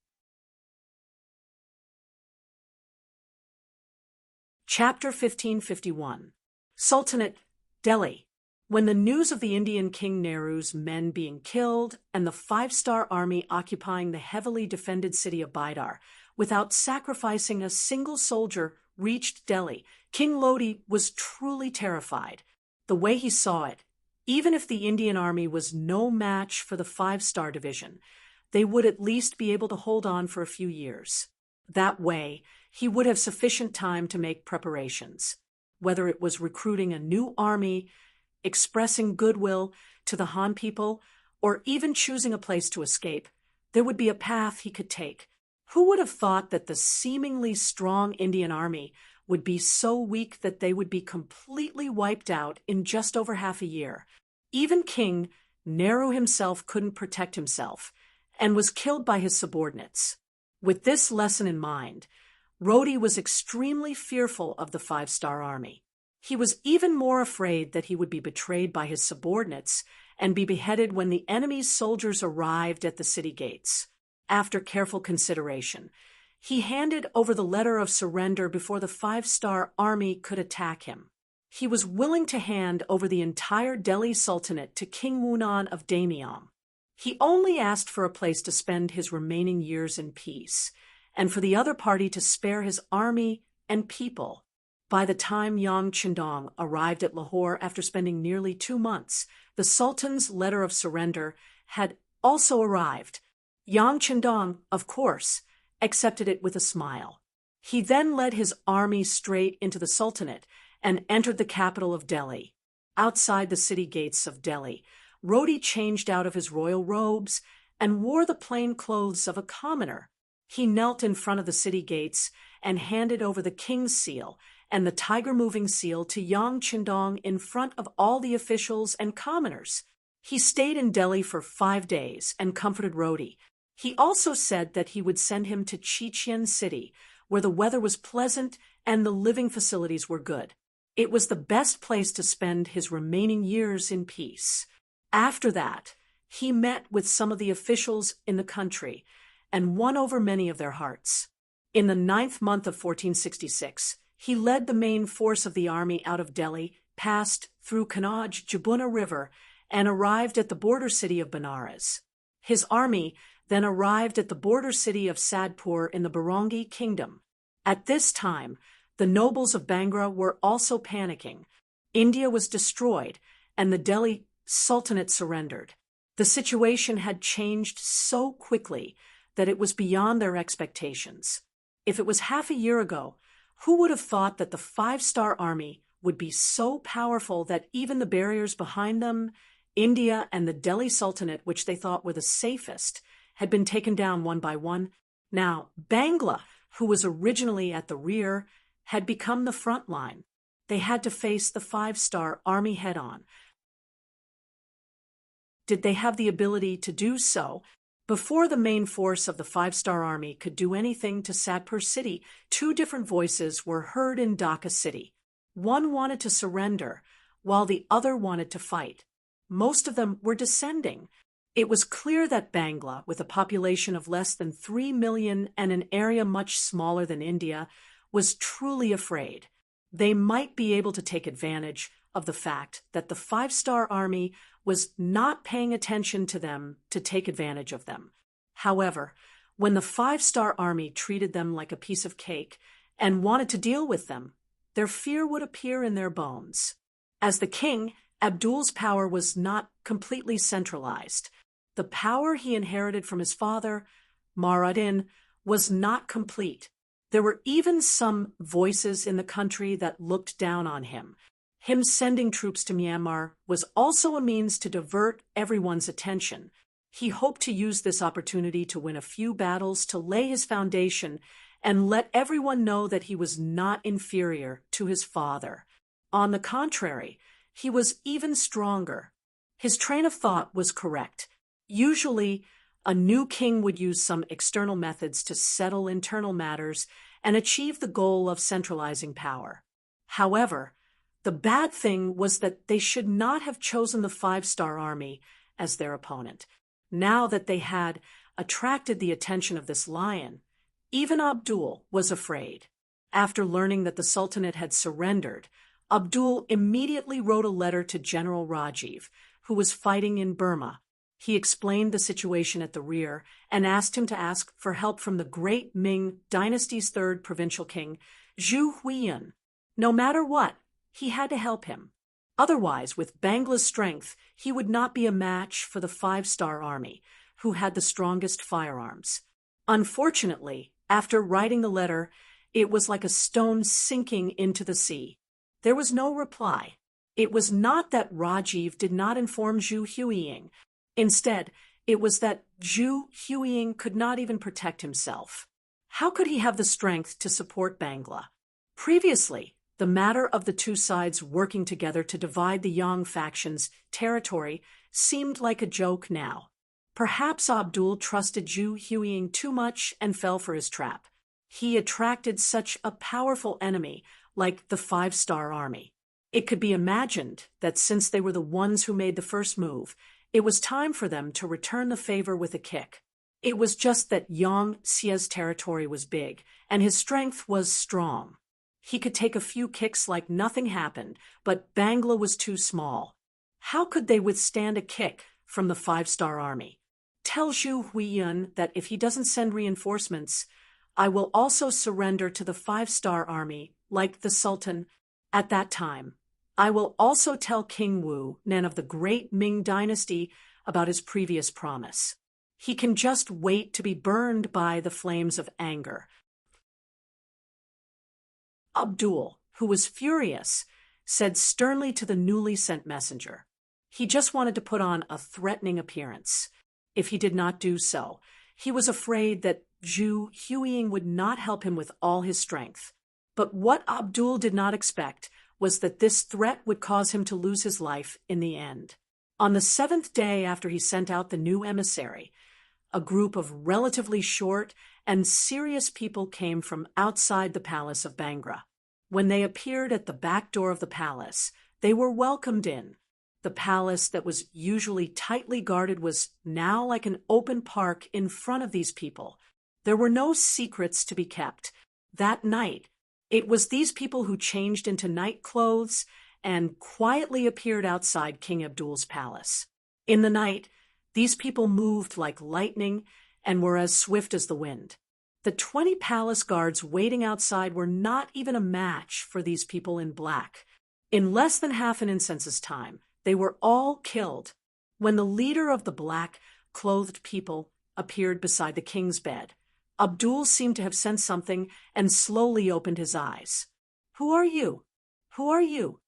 Chapter 1551. Sultanate, Delhi. When the news of the Indian King Nehru's men being killed and the 5-star army occupying the heavily defended city of Bidar without sacrificing a single soldier reached Delhi, King Lodi was truly terrified. The way he saw it, even if the Indian army was no match for the 5-star division, they would at least be able to hold on for a few years. That way, he would have sufficient time to make preparations. Whether it was recruiting a new army, expressing goodwill to the Han people, or even choosing a place to escape, there would be a path he could take. Who would have thought that the seemingly strong Indian army would be so weak that they would be completely wiped out in just over half a year? Even King Nehru himself couldn't protect himself and was killed by his subordinates. With this lesson in mind, Rodi was extremely fearful of the 5-star army. He was even more afraid that he would be betrayed by his subordinates and be beheaded when the enemy's soldiers arrived at the city gates. After careful consideration, he handed over the letter of surrender before the 5-star army could attack him. He was willing to hand over the entire Delhi Sultanate to King Wunan of Daimyong. He only asked for a place to spend his remaining years in peace, and for the other party to spare his army and people. By the time Yang Qindong arrived at Lahore after spending nearly 2 months, the Sultan's letter of surrender had also arrived. Yang Qindong, of course, accepted it with a smile. He then led his army straight into the Sultanate and entered the capital of Delhi. Outside the city gates of Delhi, Rodi changed out of his royal robes and wore the plain clothes of a commoner. He knelt in front of the city gates and handed over the king's seal and the tiger-moving seal to Yang Qindong in front of all the officials and commoners. He stayed in Delhi for 5 days and comforted Rodi. He also said that he would send him to Chichen City, where the weather was pleasant and the living facilities were good. It was the best place to spend his remaining years in peace. After that, he met with some of the officials in the country and won over many of their hearts. In the 9th month of 1466, he led the main force of the army out of Delhi, passed through Kanauj Jabuna River, and arrived at the border city of Benares. His army then arrived at the border city of Sadpur in the Barangi kingdom. At this time, the nobles of Bangra were also panicking. India was destroyed, and the Delhi Sultanate surrendered. The situation had changed so quickly that it was beyond their expectations. If it was half a year ago, who would have thought that the five-star army would be so powerful that even the barriers behind them, India and the Delhi Sultanate, which they thought were the safest, had been taken down one by one? Now, Bangla, who was originally at the rear, had become the front line. They had to face the five-star army head-on. Did they have the ability to do so? Before the main force of the five-star army could do anything to Sadpur city, two different voices were heard in Dhaka city. One wanted to surrender, while the other wanted to fight. Most of them were descending. It was clear that Bangla, with a population of less than 3 million and an area much smaller than India, was truly afraid. They might be able to take advantage of the fact that the five-star army was not paying attention to them to take advantage of them. However, when the five-star army treated them like a piece of cake and wanted to deal with them, their fear would appear in their bones. As the king, Abdul's power was not completely centralized. The power he inherited from his father, Muradin, was not complete. There were even some voices in the country that looked down on him. Him sending troops to Myanmar was also a means to divert everyone's attention. He hoped to use this opportunity to win a few battles to lay his foundation and let everyone know that he was not inferior to his father. On the contrary, he was even stronger. His train of thought was correct. Usually, a new king would use some external methods to settle internal matters and achieve the goal of centralizing power. However, the bad thing was that they should not have chosen the five-star army as their opponent. Now that they had attracted the attention of this lion, even Abdul was afraid. After learning that the Sultanate had surrendered, Abdul immediately wrote a letter to General Rajiv, who was fighting in Burma. He explained the situation at the rear and asked him to ask for help from the great Ming dynasty's third provincial king, Zhu Huiyan. No matter what, he had to help him. Otherwise, with Bangla's strength, he would not be a match for the five-star army, who had the strongest firearms. Unfortunately, after writing the letter, it was like a stone sinking into the sea. There was no reply. It was not that Rajiv did not inform Zhu Huiying. Instead, it was that Zhu Huiying could not even protect himself. How could he have the strength to support Bangla? Previously, the matter of the two sides working together to divide the Yang faction's territory seemed like a joke now. Perhaps Abdul trusted Zhu Huiying too much and fell for his trap. He attracted such a powerful enemy like the five-star army. It could be imagined that since they were the ones who made the first move, it was time for them to return the favor with a kick. It was just that Yang Xia's territory was big, and his strength was strong. He could take a few kicks like nothing happened, but Bangla was too small. How could they withstand a kick from the five-star army? Tell Zhu Huiyan that if he doesn't send reinforcements, I will also surrender to the five-star army, like the Sultan. At that time, I will also tell King Wu Nan of the great Ming dynasty about his previous promise. He can just wait to be burned by the flames of anger. Abdul, who was furious, said sternly to the newly sent messenger. He just wanted to put on a threatening appearance. If he did not do so, he was afraid that Zhu Huiying would not help him with all his strength. But what Abdul did not expect was that this threat would cause him to lose his life in the end. On the 7th day after he sent out the new emissary, a group of relatively short and serious people came from outside the palace of Bangra. When they appeared at the back door of the palace, they were welcomed in. The palace that was usually tightly guarded was now like an open park in front of these people. There were no secrets to be kept. That night, it was these people who changed into night clothes and quietly appeared outside King Abdul's palace. In the night, these people moved like lightning and were as swift as the wind. The 20 palace guards waiting outside were not even a match for these people in black. In less than half an instant's time, they were all killed. When the leader of the black-clothed people appeared beside the king's bed, Abdul seemed to have sensed something and slowly opened his eyes. "Who are you? Who are you?"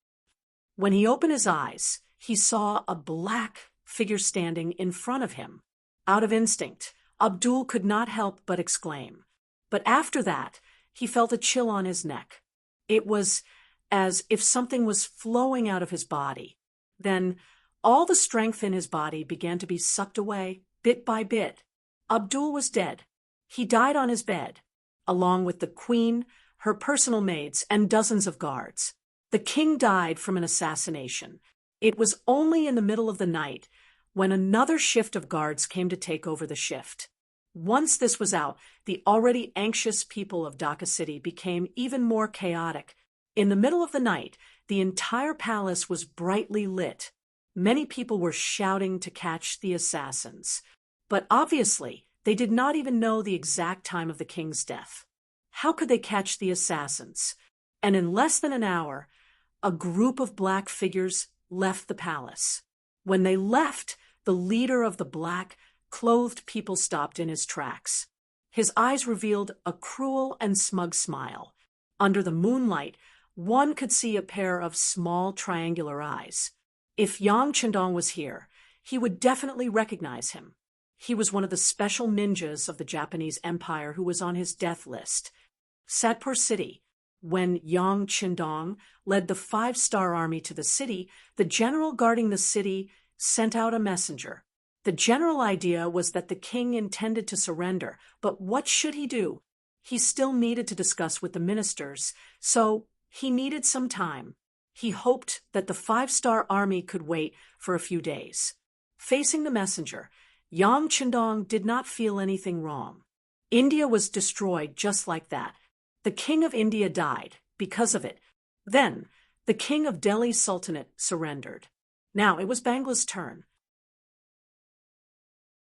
When he opened his eyes, he saw a black figure standing in front of him. Out of instinct, Abdul could not help but exclaim. But after that, he felt a chill on his neck. It was as if something was flowing out of his body. Then, all the strength in his body began to be sucked away, bit by bit. Abdul was dead. He died on his bed, along with the queen, her personal maids, and dozens of guards. The king died from an assassination. It was only in the middle of the night when another shift of guards came to take over the shift. Once this was out, the already anxious people of Dhaka City became even more chaotic. In the middle of the night, the entire palace was brightly lit. Many people were shouting to catch the assassins. But obviously, they did not even know the exact time of the king's death. How could they catch the assassins? And in less than an hour, a group of black figures left the palace. When they left, the leader of the black-clothed people stopped in his tracks. His eyes revealed a cruel and smug smile. Under the moonlight, one could see a pair of small triangular eyes. If Yang Chendong was here, he would definitely recognize him. He was one of the special ninjas of the Japanese Empire who was on his death list. Satpur City. When Yang Chendong led the 5-star army to the city, the general guarding the city sent out a messenger. The general idea was that the king intended to surrender, but what should he do? He still needed to discuss with the ministers, so he needed some time. He hoped that the 5-star army could wait for a few days. Facing the messenger, Yang Chendong did not feel anything wrong. India was destroyed just like that. The king of India died because of it. Then, the king of Delhi Sultanate surrendered. Now it was Bangla's turn.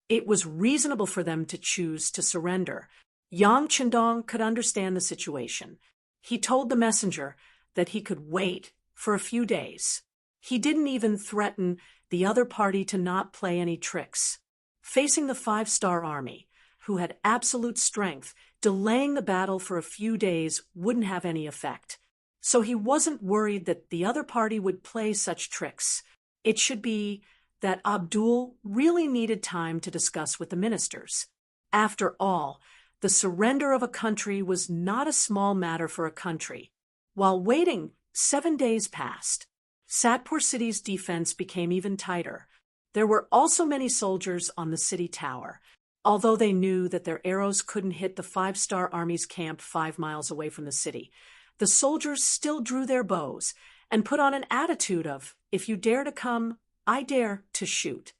It was reasonable for them to choose to surrender. Yang Chendong could understand the situation. He told the messenger that he could wait for a few days. He didn't even threaten the other party to not play any tricks. Facing the 5-star army, who had absolute strength, delaying the battle for a few days wouldn't have any effect. So he wasn't worried that the other party would play such tricks. It should be that Abdul really needed time to discuss with the ministers. After all, the surrender of a country was not a small matter for a country. While waiting, 7 days passed. Satpur City's defense became even tighter. There were also many soldiers on the city tower. Although they knew that their arrows couldn't hit the 5-star army's camp 5 miles away from the city, the soldiers still drew their bows and put on an attitude of, "If you dare to come, I dare to shoot."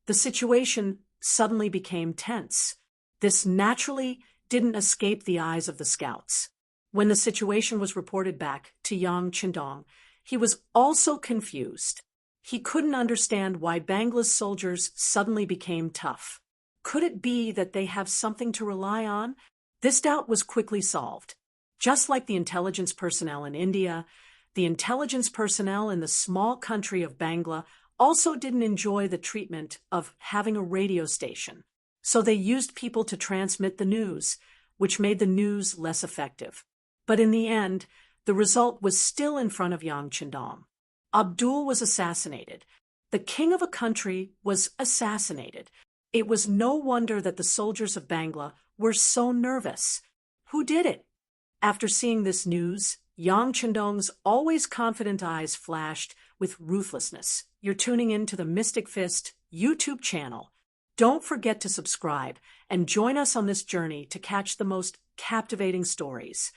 The situation suddenly became tense. This naturally didn't escape the eyes of the scouts. When the situation was reported back to Yang Chendong, he was also confused. He couldn't understand why Bangla's soldiers suddenly became tough. Could it be that they have something to rely on? This doubt was quickly solved. Just like the intelligence personnel in India, the intelligence personnel in the small country of Bangla also didn't enjoy the treatment of having a radio station. So they used people to transmit the news, which made the news less effective. But in the end, the result was still in front of Yang Chendong. Abdul was assassinated. The king of a country was assassinated. It was no wonder that the soldiers of Bangla were so nervous. Who did it? After seeing this news, Yang Chendong's always confident eyes flashed with ruthlessness. You're tuning in to the Mystic Fist YouTube channel. Don't forget to subscribe and join us on this journey to catch the most captivating stories.